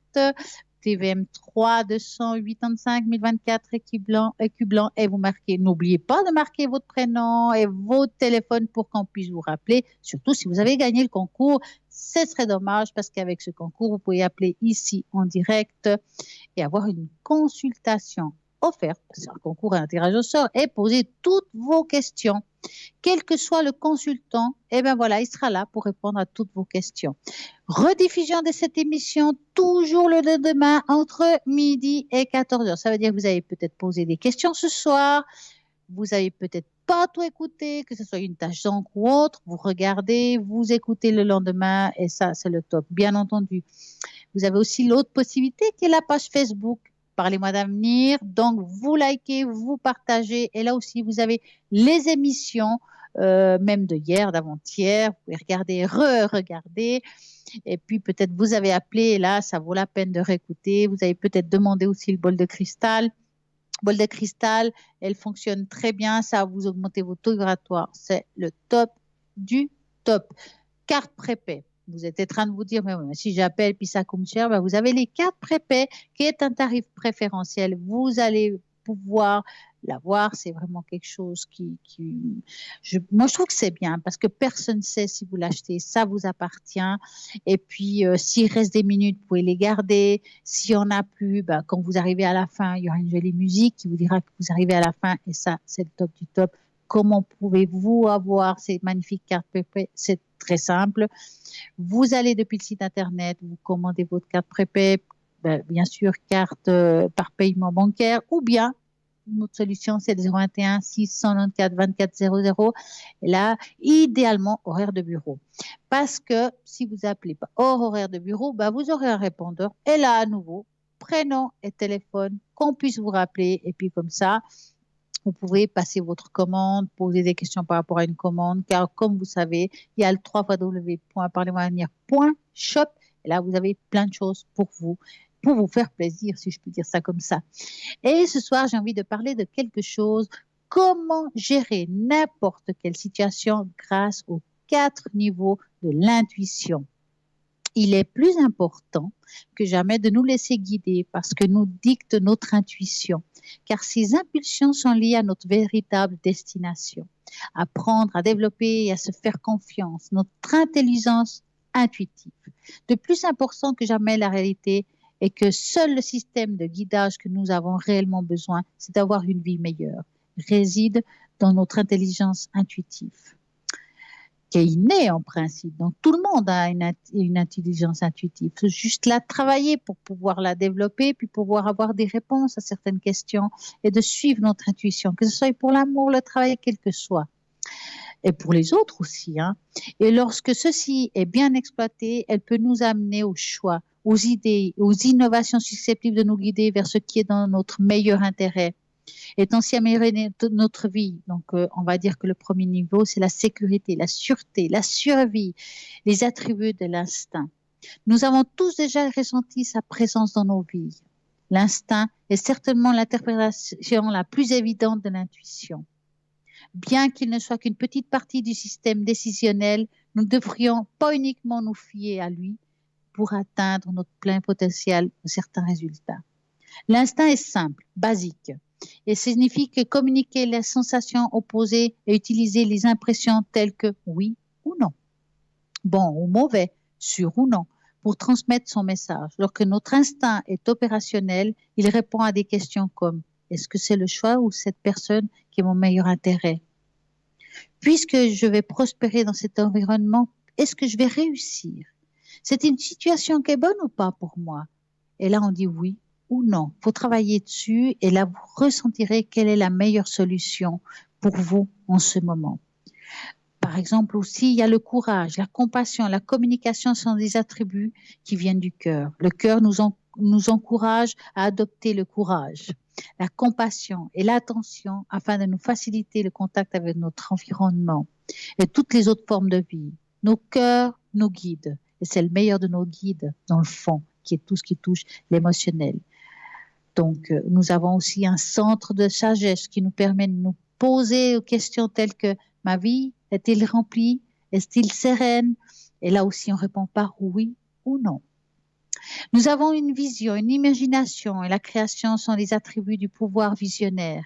TVM3 285 1024 écus blancs, et vous marquez. N'oubliez pas de marquer votre prénom et votre téléphone pour qu'on puisse vous rappeler, surtout si vous avez gagné le concours. Ce serait dommage parce qu'avec ce concours, vous pouvez appeler ici en direct et avoir une consultation offerte. C'est un concours et un tirage au sort et poser toutes vos questions. Quel que soit le consultant, eh ben voilà, il sera là pour répondre à toutes vos questions. Rediffusion de cette émission toujours le lendemain entre midi et 14h. Ça veut dire que vous avez peut-être posé des questions ce soir. Vous avez peut-être pas tout écouté, que ce soit une tâche d'encre ou autre. Vous regardez, vous écoutez le lendemain et ça, c'est le top. Bien entendu, vous avez aussi l'autre possibilité qui est la page Facebook. Parlez-moi d'avenir. Donc, vous likez, vous partagez. Et là aussi, vous avez les émissions, même de hier, d'avant-hier. Vous pouvez regarder, re-regarder. Et puis, peut-être vous avez appelé. Et là, ça vaut la peine de réécouter. Vous avez peut-être demandé aussi le bol de cristal. Bol de cristal, elle fonctionne très bien. Ça va vous augmenter vos taux vibratoires. C'est le top du top. Carte prépay. Vous êtes en train de vous dire, mais si j'appelle puis ça coûte cher, ben vous avez les cartes prépay qui est un tarif préférentiel. Vous allez pouvoir l'avoir. C'est vraiment quelque chose moi, je trouve que c'est bien parce que personne ne sait si vous l'achetez. Ça vous appartient. Et puis, s'il reste des minutes, vous pouvez les garder. S'il n'y en a plus, ben, quand vous arrivez à la fin, il y aura une jolie musique qui vous dira que vous arrivez à la fin. Et ça, c'est le top du top. Comment pouvez-vous avoir ces magnifiques cartes prépay? C'est très simple. Vous allez depuis le site internet, vous commandez votre carte prépay, bien sûr carte par paiement bancaire, ou bien notre solution c'est le 021 694 2400. Et là, idéalement horaire de bureau, parce que si vous appelez pas hors horaire de bureau, vous aurez un répondeur. Et là à nouveau, prénom et téléphone, qu'on puisse vous rappeler. Et puis comme ça, vous pouvez passer votre commande, poser des questions par rapport à une commande, car comme vous savez, il y a le www.parlez-moi-d'avenir.shop. Et là, vous avez plein de choses pour vous faire plaisir, si je peux dire ça comme ça. Et ce soir, j'ai envie de parler de quelque chose, comment gérer n'importe quelle situation grâce aux 4 niveaux de l'intuition. Il est plus important que jamais de nous laisser guider parce que nous dicte notre intuition, car ces impulsions sont liées à notre véritable destination. Apprendre à développer et à se faire confiance, notre intelligence intuitive. De plus important que jamais, la réalité est que seul le système de guidage que nous avons réellement besoin, c'est d'avoir une vie meilleure, réside dans notre intelligence intuitive, qui est innée en principe. Donc, tout le monde a une intelligence intuitive. Il faut juste la travailler pour pouvoir la développer, puis pouvoir avoir des réponses à certaines questions et de suivre notre intuition, que ce soit pour l'amour, le travail, quel que soit. Et pour les autres aussi. Et lorsque ceci est bien exploité, elle peut nous amener au choix, aux idées, aux innovations susceptibles de nous guider vers ce qui est dans notre meilleur intérêt. Et ainsi améliorer notre vie. Donc, on va dire que le premier niveau, c'est la sécurité, la sûreté, la survie, les attributs de l'instinct. Nous avons tous déjà ressenti sa présence dans nos vies. L'instinct est certainement l'interprétation la plus évidente de l'intuition. Bien qu'il ne soit qu'une petite partie du système décisionnel, nous ne devrions pas uniquement nous fier à lui pour atteindre notre plein potentiel ou certains résultats. L'instinct est simple, basique, et signifie que communiquer les sensations opposées et utiliser les impressions telles que oui ou non, bon ou mauvais, sûr ou non, pour transmettre son message. Lorsque notre instinct est opérationnel, il répond à des questions comme « Est-ce que c'est le choix ou cette personne qui est mon meilleur intérêt? Puisque je vais prospérer dans cet environnement, est-ce que je vais réussir? C'est une situation qui est bonne ou pas pour moi? » Et là, on dit oui ou non. Il faut travailler dessus et là, vous ressentirez quelle est la meilleure solution pour vous en ce moment. Par exemple aussi, il y a le courage, la compassion, la communication sont des attributs qui viennent du cœur. Le cœur nous encourage à adopter le courage, la compassion et l'attention afin de nous faciliter le contact avec notre environnement et toutes les autres formes de vie. Nos cœurs nous guident et c'est le meilleur de nos guides dans le fond, qui est tout ce qui touche l'émotionnel. Donc, nous avons aussi un centre de sagesse qui nous permet de nous poser des questions telles que ma vie est-elle remplie? Est-elle sereine? Et là aussi, on répond par oui ou non. Nous avons une vision, une imagination et la création sont les attributs du pouvoir visionnaire.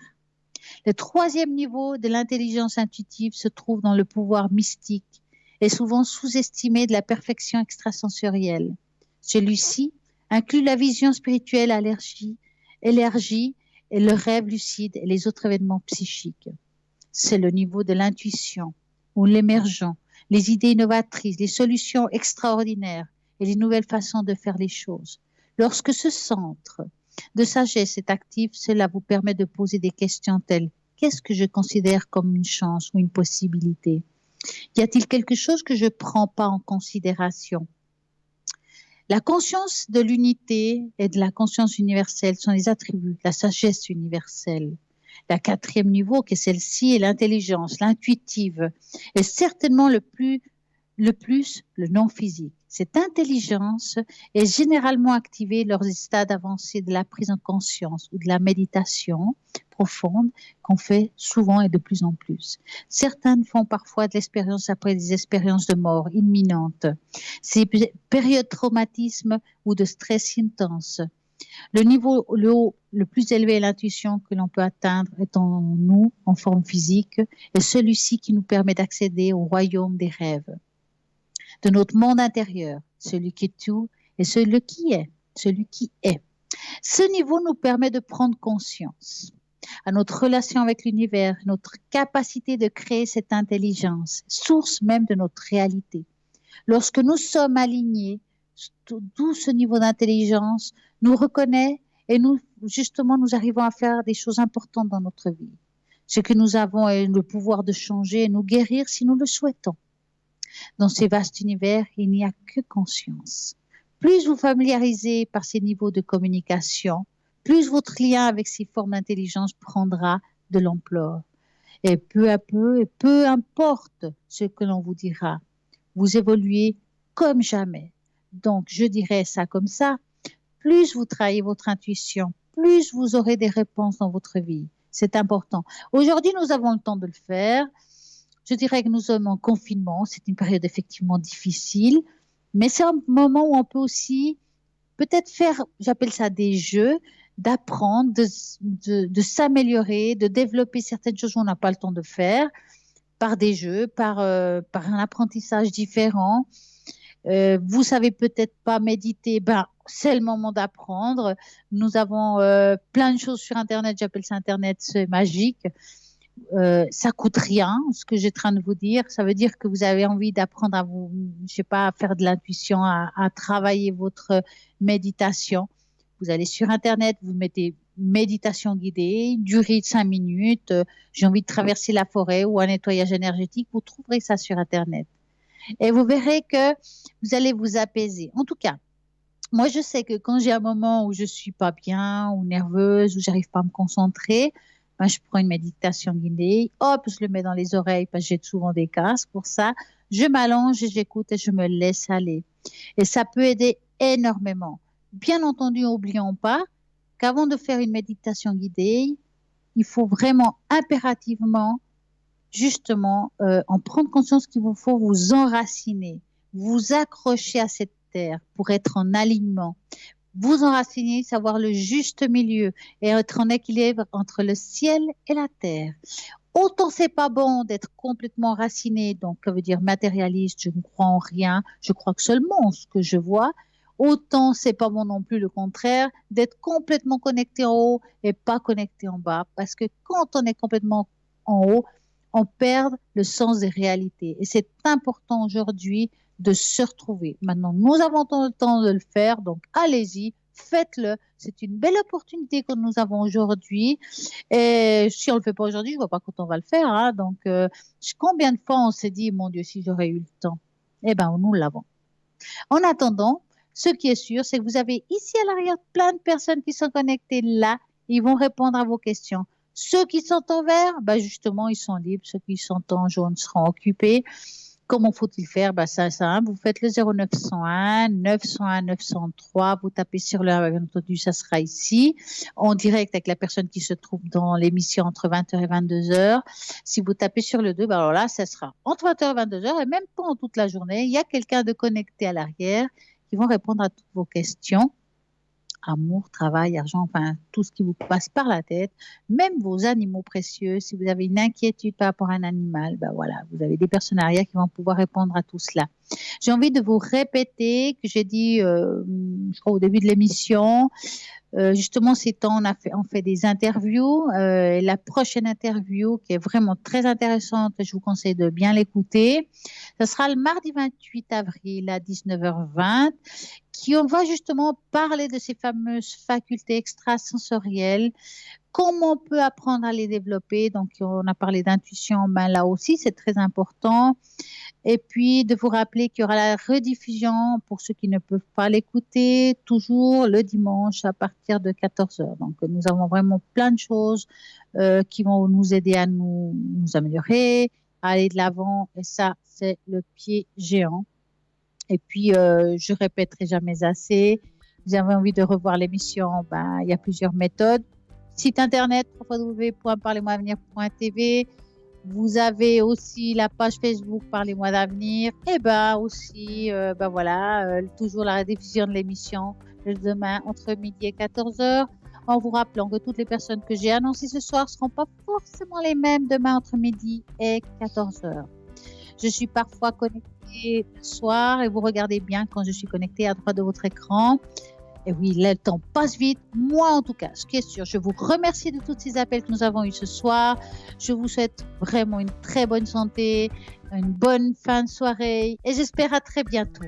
Le troisième niveau de l'intelligence intuitive se trouve dans le pouvoir mystique et souvent sous-estimé de la perfection extrasensorielle. Celui-ci inclut la vision spirituelle élargie et le rêve lucide et les autres événements psychiques. C'est le niveau de l'intuition ou l'émergent, les idées innovatrices, les solutions extraordinaires et les nouvelles façons de faire les choses. Lorsque ce centre de sagesse est actif, cela vous permet de poser des questions telles « Qu'est-ce que je considère comme une chance ou une possibilité? Y a-t-il quelque chose que je ne prends pas en considération ?» La conscience de l'unité et de la conscience universelle sont les attributs de la sagesse universelle. La quatrième niveau, qui est celle-ci, est l'intelligence, l'intuitive, et certainement le plus le non-physique. Cette intelligence est généralement activée lors des stades avancés de la prise en conscience ou de la méditation profonde qu'on fait souvent et de plus en plus. Certains font parfois de l'expérience après des expériences de mort imminente, ces périodes de traumatisme ou de stress intense. Le niveau le plus élevé est l'intuition que l'on peut atteindre est en nous, en forme physique, et celui-ci qui nous permet d'accéder au royaume des rêves, de notre monde intérieur, celui qui est tout et celui qui est. Ce niveau nous permet de prendre conscience à notre relation avec l'univers, notre capacité de créer cette intelligence, source même de notre réalité. Lorsque nous sommes alignés, d'où ce niveau d'intelligence nous reconnaît et nous arrivons à faire des choses importantes dans notre vie. Ce que nous avons est le pouvoir de changer et nous guérir si nous le souhaitons. Dans ces vastes univers, il n'y a que conscience. Plus vous familiarisez par ces niveaux de communication, plus votre lien avec ces formes d'intelligence prendra de l'ampleur. Et peu à peu, et peu importe ce que l'on vous dira, vous évoluez comme jamais. Donc, je dirais ça comme ça, plus vous travaillez votre intuition, plus vous aurez des réponses dans votre vie. C'est important. Aujourd'hui, nous avons le temps de le faire. Je dirais que nous sommes en confinement. C'est une période effectivement difficile, mais c'est un moment où on peut aussi peut-être faire, j'appelle ça des jeux, d'apprendre, de s'améliorer, de développer certaines choses où on n'a pas le temps de faire, par des jeux, par un apprentissage différent. Vous savez peut-être pas méditer, c'est le moment d'apprendre. Nous avons plein de choses sur Internet, j'appelle ça Internet, c'est magique. Ça coûte rien, ce que j'ai en train de vous dire. Ça veut dire que vous avez envie d'apprendre à vous, à faire de l'intuition, à travailler votre méditation. Vous allez sur Internet, vous mettez méditation guidée, durée de 5 minutes, j'ai envie de traverser la forêt ou un nettoyage énergétique, vous trouverez ça sur Internet. Et vous verrez que vous allez vous apaiser. En tout cas, moi, je sais que quand j'ai un moment où je suis pas bien ou nerveuse ou j'arrive pas à me concentrer, je prends une méditation guidée, hop, je le mets dans les oreilles parce que j'ai souvent des casques pour ça. Je m'allonge et j'écoute et je me laisse aller. Et ça peut aider énormément. Bien entendu, n'oublions pas qu'avant de faire une méditation guidée, il faut vraiment impérativement justement en prendre conscience qu'il vous faut vous enraciner, vous accrocher à cette terre pour être en alignement, vous enraciner, savoir le juste milieu et être en équilibre entre le ciel et la terre. Autant c'est pas bon d'être complètement raciné, donc ça veut dire matérialiste, je ne crois en rien, je crois que seulement ce que je vois. Autant c'est pas bon non plus le contraire, d'être complètement connecté en haut et pas connecté en bas. Parce que quand on est complètement en haut, on perd le sens des réalités. Et c'est important aujourd'hui de se retrouver. Maintenant, nous avons le temps de le faire, donc allez-y, faites-le. C'est une belle opportunité que nous avons aujourd'hui. Et si on ne le fait pas aujourd'hui, je ne vois pas quand on va le faire. Hein. Donc, combien de fois on s'est dit, mon Dieu, si j'aurais eu le temps? Eh bien, nous l'avons. En attendant, ce qui est sûr, c'est que vous avez ici à l'arrière plein de personnes qui sont connectées là. Ils vont répondre à vos questions. Ceux qui sont en vert, ben justement, ils sont libres. Ceux qui sont en jaune seront occupés. Comment faut-il faire? Ben, c'est simple. Vous faites le 0901, 901, 903. Vous tapez sur le 1, bien entendu, ça sera ici, en direct avec la personne qui se trouve dans l'émission entre 20h et 22h. Si vous tapez sur le 2, ben alors là, ça sera entre 20h et 22h et même pendant toute la journée. Il y a quelqu'un de connecté à l'arrière qui vont répondre à toutes vos questions. Amour, travail, argent, enfin, tout ce qui vous passe par la tête, même vos animaux précieux. Si vous avez une inquiétude par rapport à un animal, ben voilà, vous avez des personnes arrière qui vont pouvoir répondre à tout cela. J'ai envie de vous répéter que j'ai dit, je crois au début de l'émission, justement, ces temps, on fait des interviews. La prochaine interview, qui est vraiment très intéressante, je vous conseille de bien l'écouter. Ce sera le mardi 28 avril à 19h20, on va justement parler de ces fameuses facultés extrasensorielles, comment on peut apprendre à les développer. Donc, on a parlé d'intuition, ben là aussi, c'est très important. Et puis, de vous rappeler qu'il y aura la rediffusion pour ceux qui ne peuvent pas l'écouter, toujours le dimanche à partir de 14h. Donc, nous avons vraiment plein de choses qui vont nous aider à nous améliorer, à aller de l'avant. Et ça, c'est le pied géant. Et puis, je répéterai jamais assez. Vous avez envie de revoir l'émission, ben, il y a plusieurs méthodes. Site internet, www.parlez-moi-avenir.tv. Vous avez aussi la page Facebook Parlez-moi d'avenir. Et ben aussi, ben voilà, toujours la rediffusion de l'émission le demain entre midi et 14h. En vous rappelant que toutes les personnes que j'ai annoncées ce soir ne seront pas forcément les mêmes demain entre midi et 14h. Je suis parfois connectée le soir et vous regardez bien quand je suis connectée à droite de votre écran. Et oui, le temps passe vite. Moi, en tout cas, ce qui est sûr, je vous remercie de tous ces appels que nous avons eus ce soir. Je vous souhaite vraiment une très bonne santé, une bonne fin de soirée et j'espère à très bientôt.